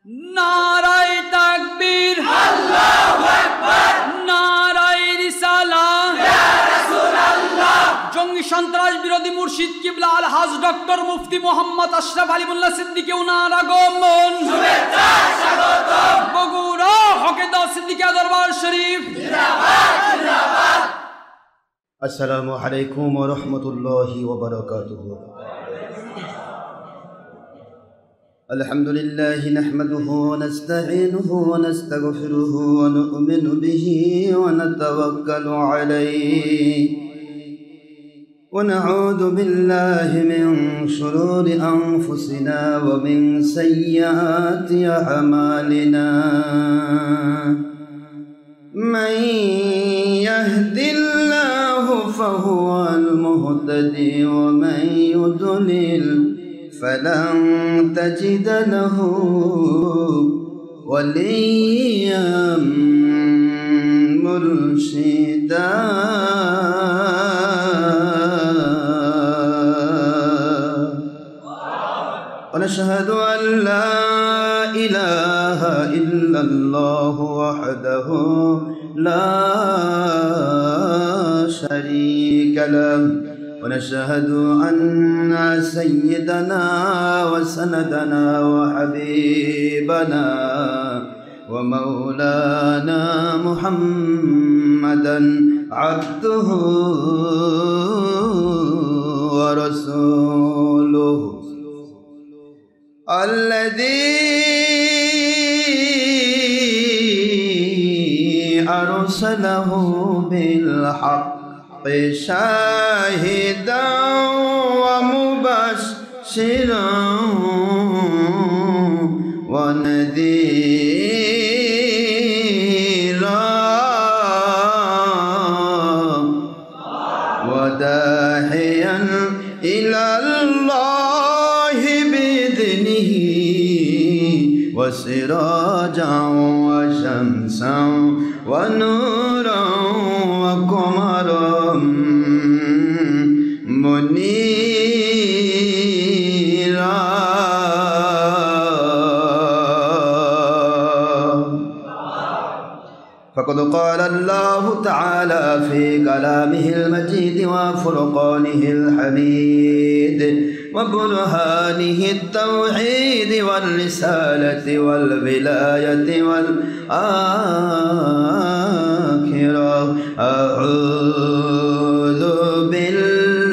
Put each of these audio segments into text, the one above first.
নারায়ে তাকবীর, আল্লাহু আকবার, নারায়ে রিসালাত, ইয়া রাসূলুল্লাহ। জঙ্গি সন্ত্রাস বিরোধী মুর্শিদ কিবলা আলহাজ ডক্টর মুফতি মোহাম্মদ আশরাফ আলী মোল্লা সিদ্দিকী ওনার আগমন, শুভেচ্ছা স্বাগতম। বগুড়া হকেদা সিদ্দিকিয়া দরবার শরীফ জিন্দাবাদ জিন্দাবাদ। আসসালামু আলাইকুম ওয়া রাহমাতুল্লাহি ওয়া বারাকাতুহু। আলহামদুলিল্লাহি নাহমাদুহু ওয়া নাস্তাঈনুহু ওয়া নাস্তাগফিরুহু ওয়া নু'মিনু বিহি ওয়া নাতাওয়াক্কালু আলাইহি ওয়া নাউযু বিল্লাহি মিন শুরুরি আনফুসিনা ওয়া মিন সাইয়্যাতি আ'মালিনা। মান ইয়াহদিল্লাহু ফাহুয়াল মুহতাদি ওয়া মান ইউদ্লিল فلن تجد له وليا مرشدا. ونشهد أن لا إله إلا الله وحده لا شريك له. ونشهد أن سيدنا وسندنا وحبيبنا ومولانا محمدا عبده ورسوله الذي أرسله بالحق شاهدا ومبشرا ونذيرا وداعيا إلى الله بإذنه وسراجا وشمسا ونورا وقمرا منيرا. فقد قال الله تعالى في كلامه المجيد وفرقانه الحميد وبرهانه التوحيد والرسالة والولاية والآخرة. أعوذ بالله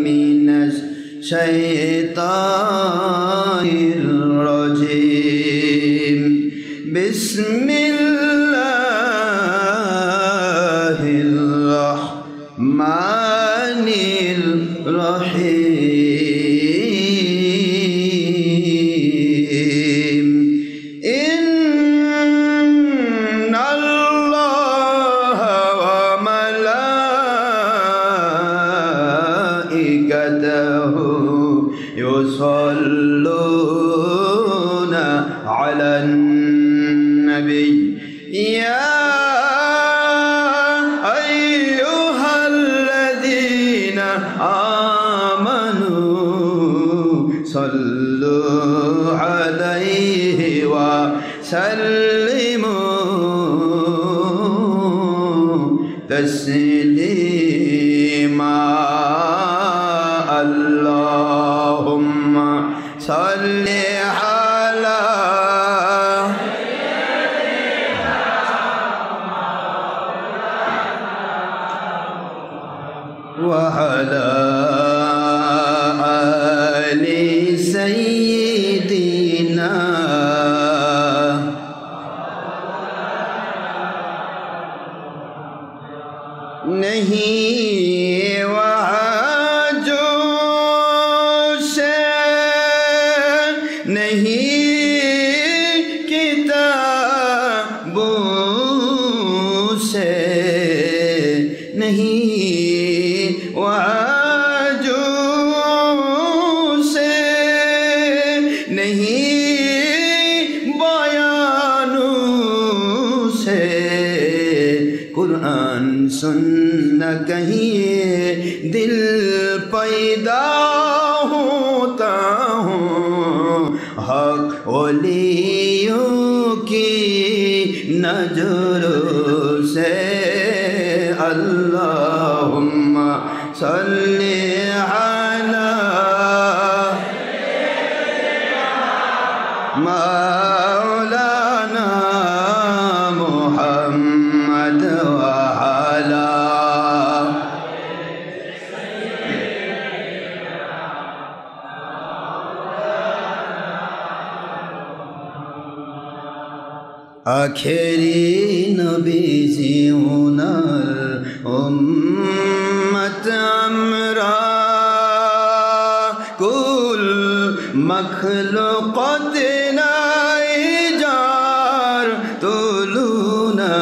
من الشيطان الرجيم. بسم الله الرحمن الرحيم. إن الله وملائكته يصلون على النبي يا أيها الذين آمنوا صلوا عليه وسلموا تسليما. اللهم صل على وعلى آل سيدنا नहीं वहाँ जो से नहीं किताबों से नहीं वहाँ जो से नहीं बयानों से कुरान सुनना कहीं दिल पैदा होता हूँ हक ओलियों की नजरों से अल्लाहुम्मा सल्ली अला मौलाना मुहम्मद व अला आखिरी नबी उनार उम्मत हमरा कुल मखलूक़ात नाइजार तुलुना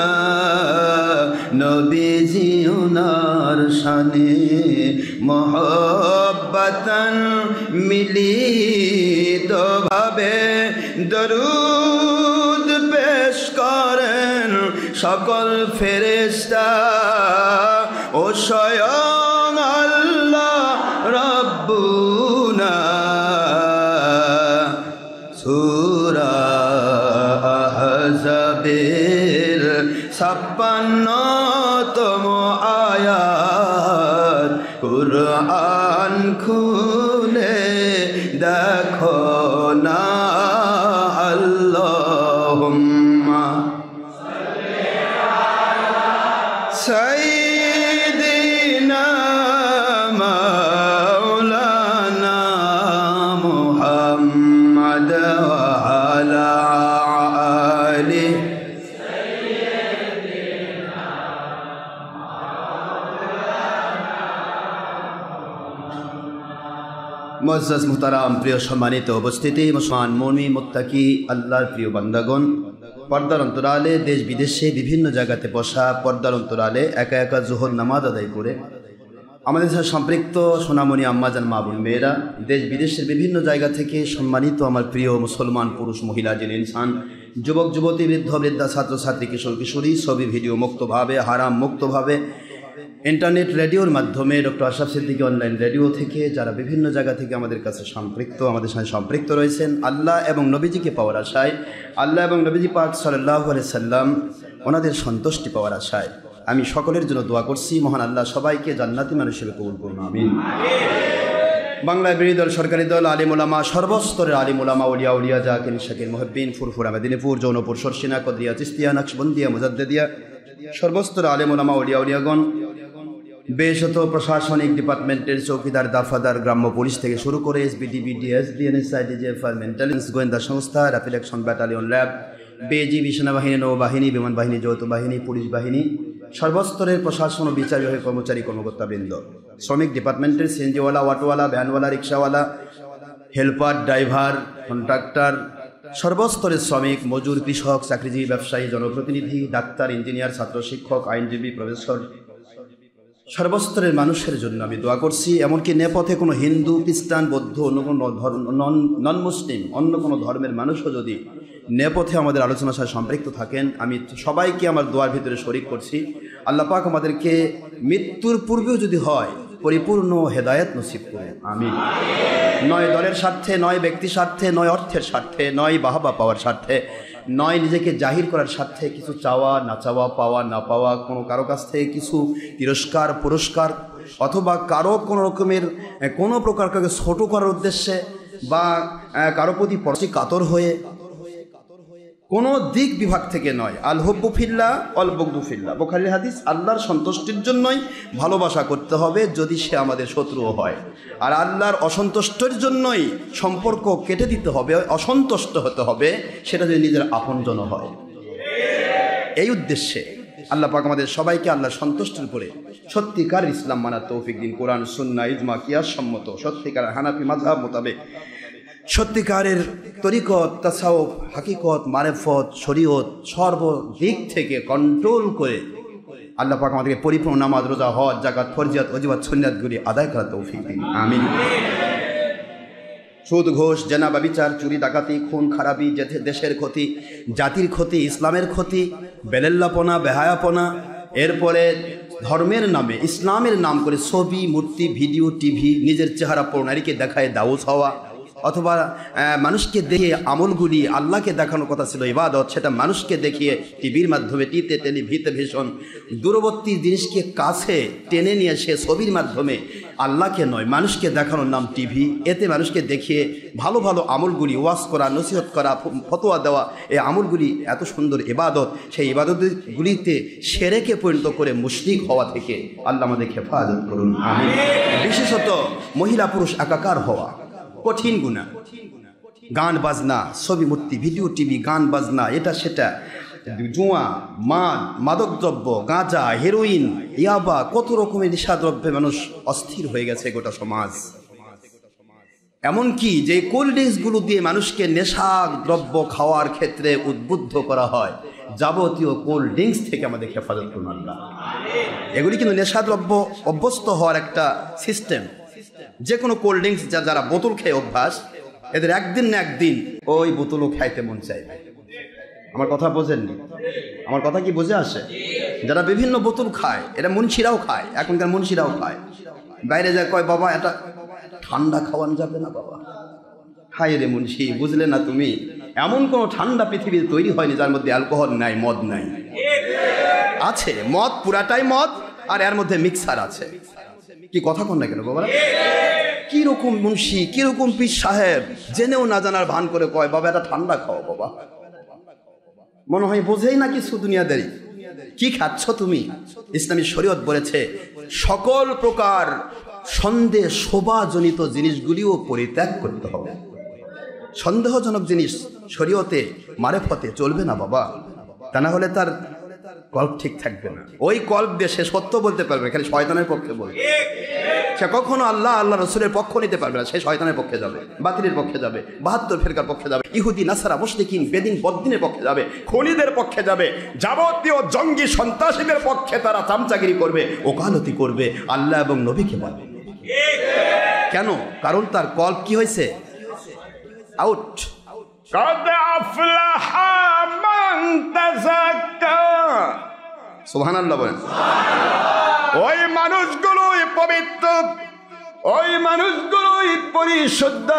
नबी उनार शाने मोहब्बतन मिलित भावे दरूद पेश करें सकल फेरेस्ता ও স্বয়ং আল্লাহ রব্বুনা সূরা আহজাবের 56তম আয়াত কুরআন খুলে দেখো না আল্লাহুম্মা সাইয়্যিদিনা মাওলানা মুহাম্মদ ওয়া আলা আলি মুআজ্জাজ মুহতারাম প্রিয় সম্মানিত উপস্থিতি মুসলমান মুমিন মুত্তাকি আল্লাহর প্রিয় বান্দাগণ পর্দার অন্তরালে দেশ বিদেশে বিভিন্ন জায়গাতে বসা পর্দার অন্তরালে একা একা জোহর নামাজ আদায় করে আমাদের সাথে সম্পৃক্ত সোনামণি আম্মাজান মা বোন মেয়েরা দেশ বিদেশের বিভিন্ন জায়গা থেকে সম্মানিত আমার প্রিয় মুসলমান পুরুষ মহিলা জেনে ইনসান যুবক যুবতী বৃদ্ধ বৃদ্ধা ছাত্র ছাত্রী কিশোর কিশোরী ছবি ভিডিও মুক্তভাবে হারাম মুক্তভাবে ইন্টারনেট রেডিওর মাধ্যমে doctor Ashraf Siddiqui online radio থেকে যারা বিভিন্ন জায়গা থেকে আমাদের কাছে সম্পৃক্ত আমাদের সাথে সম্পৃক্ত রয়েছেন আল্লাহ এবং নবীজিকে পাওয়ার আশায় আল্লাহ এবং নবীজি পাক সাল্লাল্লাহু আলাইহি সাল্লাম ওনাদের সন্তুষ্টি পাওয়ার আশায় আমি সকলের জন্য দোয়া করছি মহান আল্লাহ সবাইকে জান্নাতি মানুষ হিসেবে কবুল করুন আমিন। বাংলায় বিরোধী দল সরকারি দল আলিম উলামা সর্বস্তরের আলিম উলামা ওলিয়া উলিয়া জাকির শাকির মুহিব্বিন ফুরফুরা মেদিনীপুর জৌনপুর সরসিনা কদরিয়া চিস্তিয়া নকশবন্দিয়া মুজাদ্দিদিয়া সর্বস্তরের আলিম উলামা ওলিয়া উলিয়াগণ বেশত প্রশাসনিক ডিপার্টমেন্টের চৌকিদার দাফাদার গ্রাম্য পুলিশ থেকে শুরু করে এসবিডিবি ডিএসবি এনএসআইডি জেএফআর মেন্টেন্যান্স গোয়েন্দা সংস্থা rapid action battalion lab BGB সেনাবাহিনী নৌবাহিনী বিমান বাহিনী যৌথ বাহিনী পুলিশ বাহিনী সর্বস্তরের প্রশাসন ও বিচার বিভাগের কর্মচারী কর্মকর্তাবৃন্দ শ্রমিক ডিপার্টমেন্টের সিএনজিওয়ালা অটোওয়ালা ভ্যানওয়ালা রিক্সাওয়ালা হেল্পার ড্রাইভার কন্ট্রাক্টর সর্বস্তরের শ্রমিক মজুর কৃষক চাকরিজীবী ব্যবসায়ী জনপ্রতিনিধি ডাক্তার ইঞ্জিনিয়ার ছাত্র শিক্ষক আইনজীবী প্রফেসর সর্বস্তরের মানুষের জন্য আমি দোয়া করছি। এমনকি নেপথ্যে কোনো হিন্দু খ্রিস্টান বৌদ্ধ অন্য কোনো নন মুসলিম অন্য কোনো ধর্মের মানুষও যদি নেপথ্যে আমাদের আলোচনার সাথে সম্পৃক্ত থাকেন আমি সবাইকে আমার দোয়ার ভিতরে শরিক করছি। আল্লাহ পাক আমাদেরকে মৃত্যুর পূর্বেও যদি হয় পরিপূর্ণ হেদায়েত নসিব করুন আমিন। নয় দলের স্বার্থে নয় ব্যক্তির স্বার্থে নয় অর্থের স্বার্থে নয় বাহবা পাওয়ার স্বার্থে নয় নিজেকে জাহির করার স্বার্থে কিছু চাওয়া না চাওয়া পাওয়া না পাওয়া কোনো কারো কাছ থেকে কিছু তিরস্কার পুরস্কার অথবা কারো কোনো রকমের কোনো প্রকার কাউকে ছোটো করার উদ্দেশ্যে বা কারো প্রতি পরশি কাতর হয়ে কোনো দিক বিভাগ থেকে নয়। আল হুব্বু ফিল্লাহ অল বুগদু ফিল্লাহ বুখারীর হাদিস। আল্লাহর সন্তুষ্টির জন্যই ভালোবাসা করতে হবে যদি সে আমাদের শত্রুও হয়, আর আল্লাহর অসন্তুষ্টের জন্যই সম্পর্ক কেটে দিতে হবে, অসন্তুষ্ট হতে হবে সেটা যদি নিজের আপনজন হয়। এই উদ্দেশ্যে আল্লাহ পাক আমাদের সবাইকে আল্লাহর সন্তুষ্টির উপরে সত্যিকার ইসলাম মানার তৌফিক দিন। কোরআন সুন্নাহ ইজমা কিয়াস সম্মত সত্যিকার হানাফি মাযহাব মোতাবেক সত্যিকারের তরিকত তাসাউফ হাকিকত মারেফত শরীয়ত সর্বদিক থেকে কন্ট্রোল করে আল্লাহ পাক আমাদেরকে পরিপূর্ণ নামাজ রোজা হজ যাকাত ফরজিয়াত ওয়াজিবাত সুন্নাতগুলি আদায় করার তৌফিক দিন আমিন। সুদ ঘোষ জেনা ব্যভিচার চুরি ডাকাতি খুন খারাপি দেশের ক্ষতি জাতির ক্ষতি ইসলামের ক্ষতি বেলেল্লাপনা বেহায়াপনা এরপরে ধর্মের নামে ইসলামের নাম করে ছবি মূর্তি ভিডিও টিভি নিজের চেহারা পর নারীকে দেখায় দাউস হওয়া অথবা মানুষকে দেখে আমলগুলি আল্লাহকে দেখানোর কথা ছিল ইবাদত, সেটা মানুষকে দেখিয়ে টিভির মাধ্যমে টেলিভিশন দূরবর্তী জিনিসকে কাছে টেনে নিয়ে সে ছবির মাধ্যমে আল্লাহকে নয় মানুষকে দেখানোর নাম টিভি। এতে মানুষকে দেখিয়ে ভালো ভালো আমলগুলি ওয়াজ করা, নসিহত করা, ফতোয়া দেওয়া, এই আমলগুলি এত সুন্দর ইবাদত, সেই ইবাদতগুলিতে শিরকে পরিণত করে মুশরিক হওয়া থেকে আল্লাহ আমাদের হেফাজত করুন, আমিন। বিশেষত মহিলা পুরুষ একাকার হওয়া কঠিন গুনাহ। গান বাজনা, ছবি মূর্তি, ভিডিও টিভি, গান বাজনা, এটা সেটা, জুয়া, মাদকদ্রব্য, গাঁজা, হেরোইন, ইয়াবা, কত রকমের নেশাদ্রব্যে মানুষ অস্থির হয়ে গেছে গোটা সমাজ। এমনকি যে কোল্ড ড্রিঙ্কসগুলো দিয়ে মানুষকে নেশা দ্রব্য খাওয়ার ক্ষেত্রে উদ্বুদ্ধ করা হয়, যাবতীয় কোল্ড ড্রিঙ্কস থেকে আমাদের হেফাজত করুন আল্লাহ। এগুলি কিন্তু নেশাদ্রব্য অভ্যস্ত হওয়ার একটা সিস্টেম। যে কোনো কোল্ড ড্রিঙ্কস যারা বোতল খেয়ে অভ্যাস, এদের একদিন না একদিন ওই বোতলও খাইতে মন চাইবে। আমার কথা বোঝেননি? আমার কথা কি বুঝে আসে? যারা বিভিন্ন বোতল খায়, এটা মুন্সিরাও খায়, এখনকার মুন্সিরাও খায়। বাইরে যায় কয়, বাবা এটা ঠান্ডা খাওয়ানো যাবে না বাবা। খাই রে মুন্সি, বুঝলে না তুমি? এমন কোনো ঠান্ডা পৃথিবীতে তৈরি হয়নি যার মধ্যে অ্যালকোহল নাই, মদ নাই। আছে মদ, পুরাটাই মদ, আর এর মধ্যে মিক্সার আছে। কি কথা কন না কেন বাবা? কিরকম মুন্সি, কিরকম পীর সাহেব, জেনেও না জানার ভান করে কয়, বাবা এটা ঠান্ডা খাও বাবা। মনে হয় বোঝেই না কিছু দুনিয়াদারি। কি খাচ্ছ তুমি? ইসলামী শরীয়ত বলেছে সকল প্রকার সন্দেহ শোভাজনিত জিনিসগুলিও পরিত্যাগ করতে হবে। সন্দেহজনক জিনিস শরীয়তে মারেফতে চলবে না বাবা, তা না হলে তার কল্প ঠিক থাকবে না। ওই কল্প দিয়ে সে সত্য বলতে পারবে, খালি শয়তানের পক্ষে বলবে। সে কখনো আল্লাহ রসুলের পক্ষ নিতে পারবে না, সে শয়তানের পক্ষে যাবে, বাতিলের পক্ষে যাবে, 72 ফেরকার পক্ষে যাবে, ইহুদি নাসারা মুশরিকিন বেদিন বদ্দিনের পক্ষে যাবে, খনিদের পক্ষে যাবে, যাবতীয় জঙ্গি সন্ত্রাসীদের পক্ষে তারা চামচাগিরি করবে, ওকালতি করবে, আল্লাহ এবং নবীকে বলবে। কেন? কারণ তার কল্প কি হয়েছে? আউট। সুবহানাল্লাহ বলেন। ওই মানুষগুলোই পবিত্র, ওই মানুষগুলোই পরিশুদ্ধ,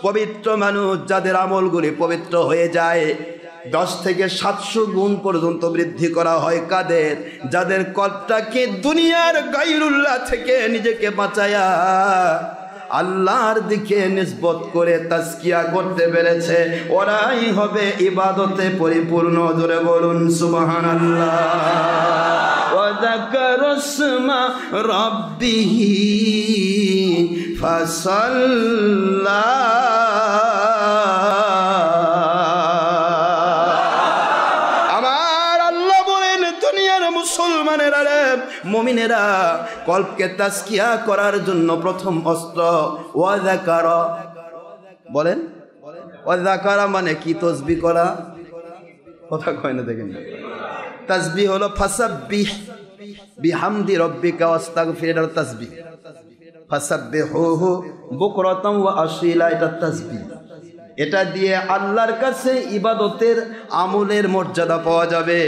পবিত্র মানুষ যাদের আমলগুলি পবিত্র হয়ে যায়। 10 থেকে 700 গুণ পর্যন্ত বৃদ্ধি করা হয় কাদের? যাদের কল্পটাকে দুনিয়ার গায়রুল্লাহ থেকে নিজেকে বাঁচায়া আল্লাহর দিকে নিসবত করে তাজকিয়া করতে পেরেছে, ওরাই হবে ইবাদতে পরিপূর্ণ। জোরে বলুন সুবহানাল্লাহ। ওয়া যাকারা ইসমা রাব্বিহি ফাসাল্লা। আমার আল্লাহ বলেন, দুনিয়ার মুসলমানেরা, মুমিনেরা কল্পকে তাজকিয়া করার জন্য প্রথম অস্ত্র ওয়া যাকারা। বলেন ওয়া যাকারা মানে কি? তাসবিহ করা। কথা কয় না দেখেন। তাসবিহ হলো ফাসাব্বিহ বিহামদি রাব্বিকা ওয়াস্তাগফির, এটা তাসবিহ। ফাসাব্বিহুহু বুকরাতাম ওয়া আসীলা, এটা তাসবিহ। এটা দিয়ে আল্লাহর কাছে ইবাদতের আমলের মর্যাদা পাওয়া যাবে,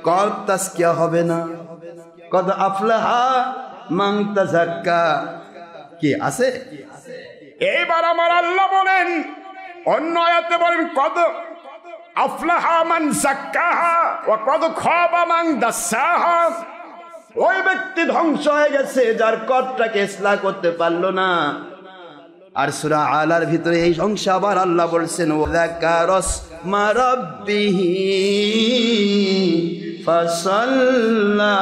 কল্প তাজকিয়া হবে না। কদ আফলাহা মান তাযাক্কা, কি আছে? এইবার আমার আল্লাহ বলেন, অন্য আয়াতে বলেন কদ আফলাহা মান যাক্কাহা ওয়া কদ খাবা মান দাসাহা। ওই ব্যক্তি ধ্বংস হয়ে গেছে যার কর্মটাকে ইসলাহ করতে পারলো না। আর সূরা আলার ভিতরে এই অংশ আবার আল্লাহ বলছেন, ওয়া যাকারা ইসমা রাব্বিহি ফাসাল্লা।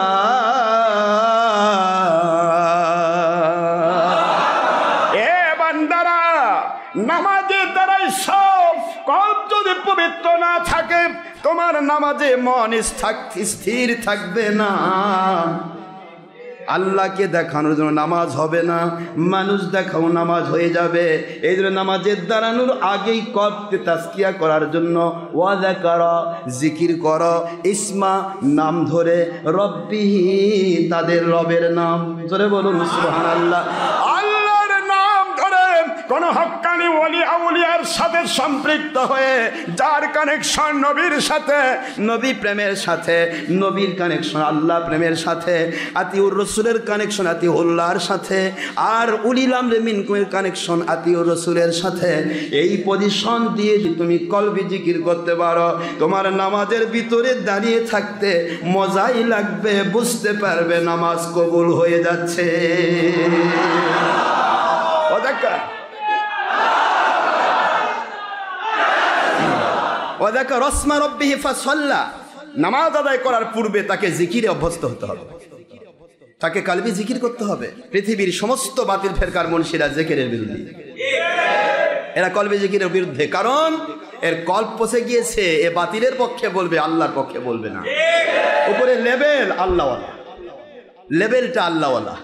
এ বান্দারা, নামাজের দ্বারাই সব। কল্প যদি পবিত্র না থাকে, তোমার নামাজে মন স্থির থাকবে না। আল্লাহকে দেখানোর জন্য নামাজ হবে না, মানুষ দেখাও নামাজ হয়ে যাবে। এই জন্য নামাজের দাঁড়ানোর আগেই কল্পকে তাজকিয়া করার জন্য ওয়া যাকারা, জিকির করো, ইসমা নাম ধরে, রব্বিহি তাদের রবের নাম। জোরে বলুন সুবহানাল্লাহ। আল্লাহর নাম ধরে কোন হক্কানি ওলি আউলিয়ার সাথে সম্পৃক্ত হয়ে যার কানেকশন নবীর সাথে, নবী প্রেমের সাথে, নবীর কানেকশন আল্লাহ প্রেমের সাথে, আতিউর রসুলের কানেকশন আতিউল্লাহর সাথে, আর উলিল আমরি মিনকুমের কানেকশন আতিউর রসুলের সাথে, এই পজিশন দিয়ে তুমি কলবি জিকির করতে পারো, তোমার নামাজের ভিতরে দাঁড়িয়ে থাকতে মজাই লাগবে, বুঝতে পারবে নামাজ কবুল হয়ে যাচ্ছে। নামাজ আদায় করার পূর্বে তাকে জিকিরে অভ্যস্ত হতে হবে, তাকে কালবি জিকির করতে হবে। পৃথিবীর সমস্ত বাতিল ফেরকার মুনশিরা জিকিরের বিরোধী, এরা কলবি জিকিরের বিরুদ্ধে, কারণ এর কল্প পচে গিয়েছে। এ বাতিলের পক্ষে বলবে, আল্লাহর পক্ষে বলবে না। উপরে লেভেল আল্লাহওয়ালা, লেভেলটা আল্লাহওয়ালা।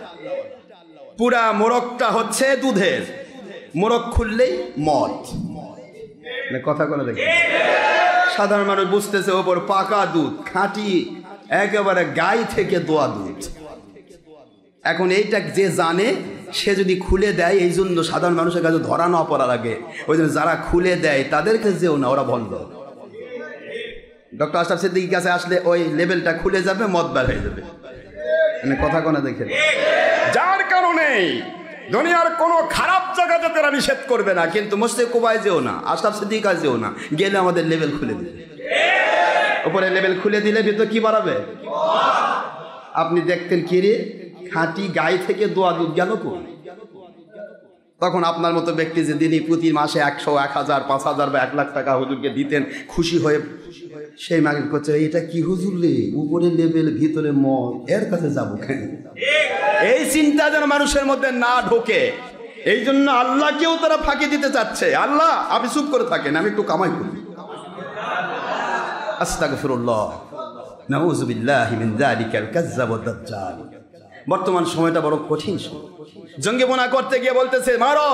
পুরা মোরগটা হচ্ছে দুধের, মোরগ খুললেই মদ। কথা কোনো দেখে সাধারণ মানুষ বুঝতেছে ওপর পাকা দুধ, খাঁটি একেবারে গাই থেকে দোয়া দুধ। এখন এইটা যে জানে সে যদি খুলে দেয়, এই জন্য সাধারণ মানুষের কাছে ধরা না পড়া লাগে। ওই জন্য যারা খুলে দেয় তাদেরকে যেও না, ওরা বন্ধ। ডক্টর আশরাফ সিদ্দিকীর কাছে আসলে ওই লেভেলটা খুলে যাবে, মদ বার হয়ে যাবে। মানে কথা কোনা দেখে, যার কারণে দুনিয়ার কোনো খারাপ জায়গাতে তারা নিষেধ করবে না, কিন্তু মসজিদে কুবায় যেও না, আশরাফ সিদ্দিকীর কাছে যেও না, গেলে আমাদের লেভেল খুলে দিবে। উপরে লেভেল খুলে দিলে ভিতর কি বাড়াবে? আপনি দেখতেন কি রে, খাঁটি গাই থেকে দোয়া দুধ গেল কো? তখন আপনার মতো ব্যক্তি যে দিনই প্রতি মাসে 100, 1000, 5000 বা 1 লাখ টাকা হুজুরকে দিতেন খুশি হয়ে, সেই মাগির করছে এটা কি হুজুর রে, উপরে লেভেল ভিতরে মদ, এর কাছে যাবো কেন? এই চিন্তা যেন মানুষের মধ্যে না ঢোকে, এই জন্য আল্লাহকেও তারা ফাঁকি দিতে চাচ্ছে। আল্লাহ আপনি চুপ করে থাকেন, আমি একটু কামাই করি। আস্তাগফিরুল্লাহ, নাউযু বিল্লাহি মিন যালিকাল কাযযাব ওয়াদ দাজ্জাল। বর্তমান সময়টা বড় কঠিন সময়। জঙ্গি বোনা করতে গিয়ে বলতেছে মারো,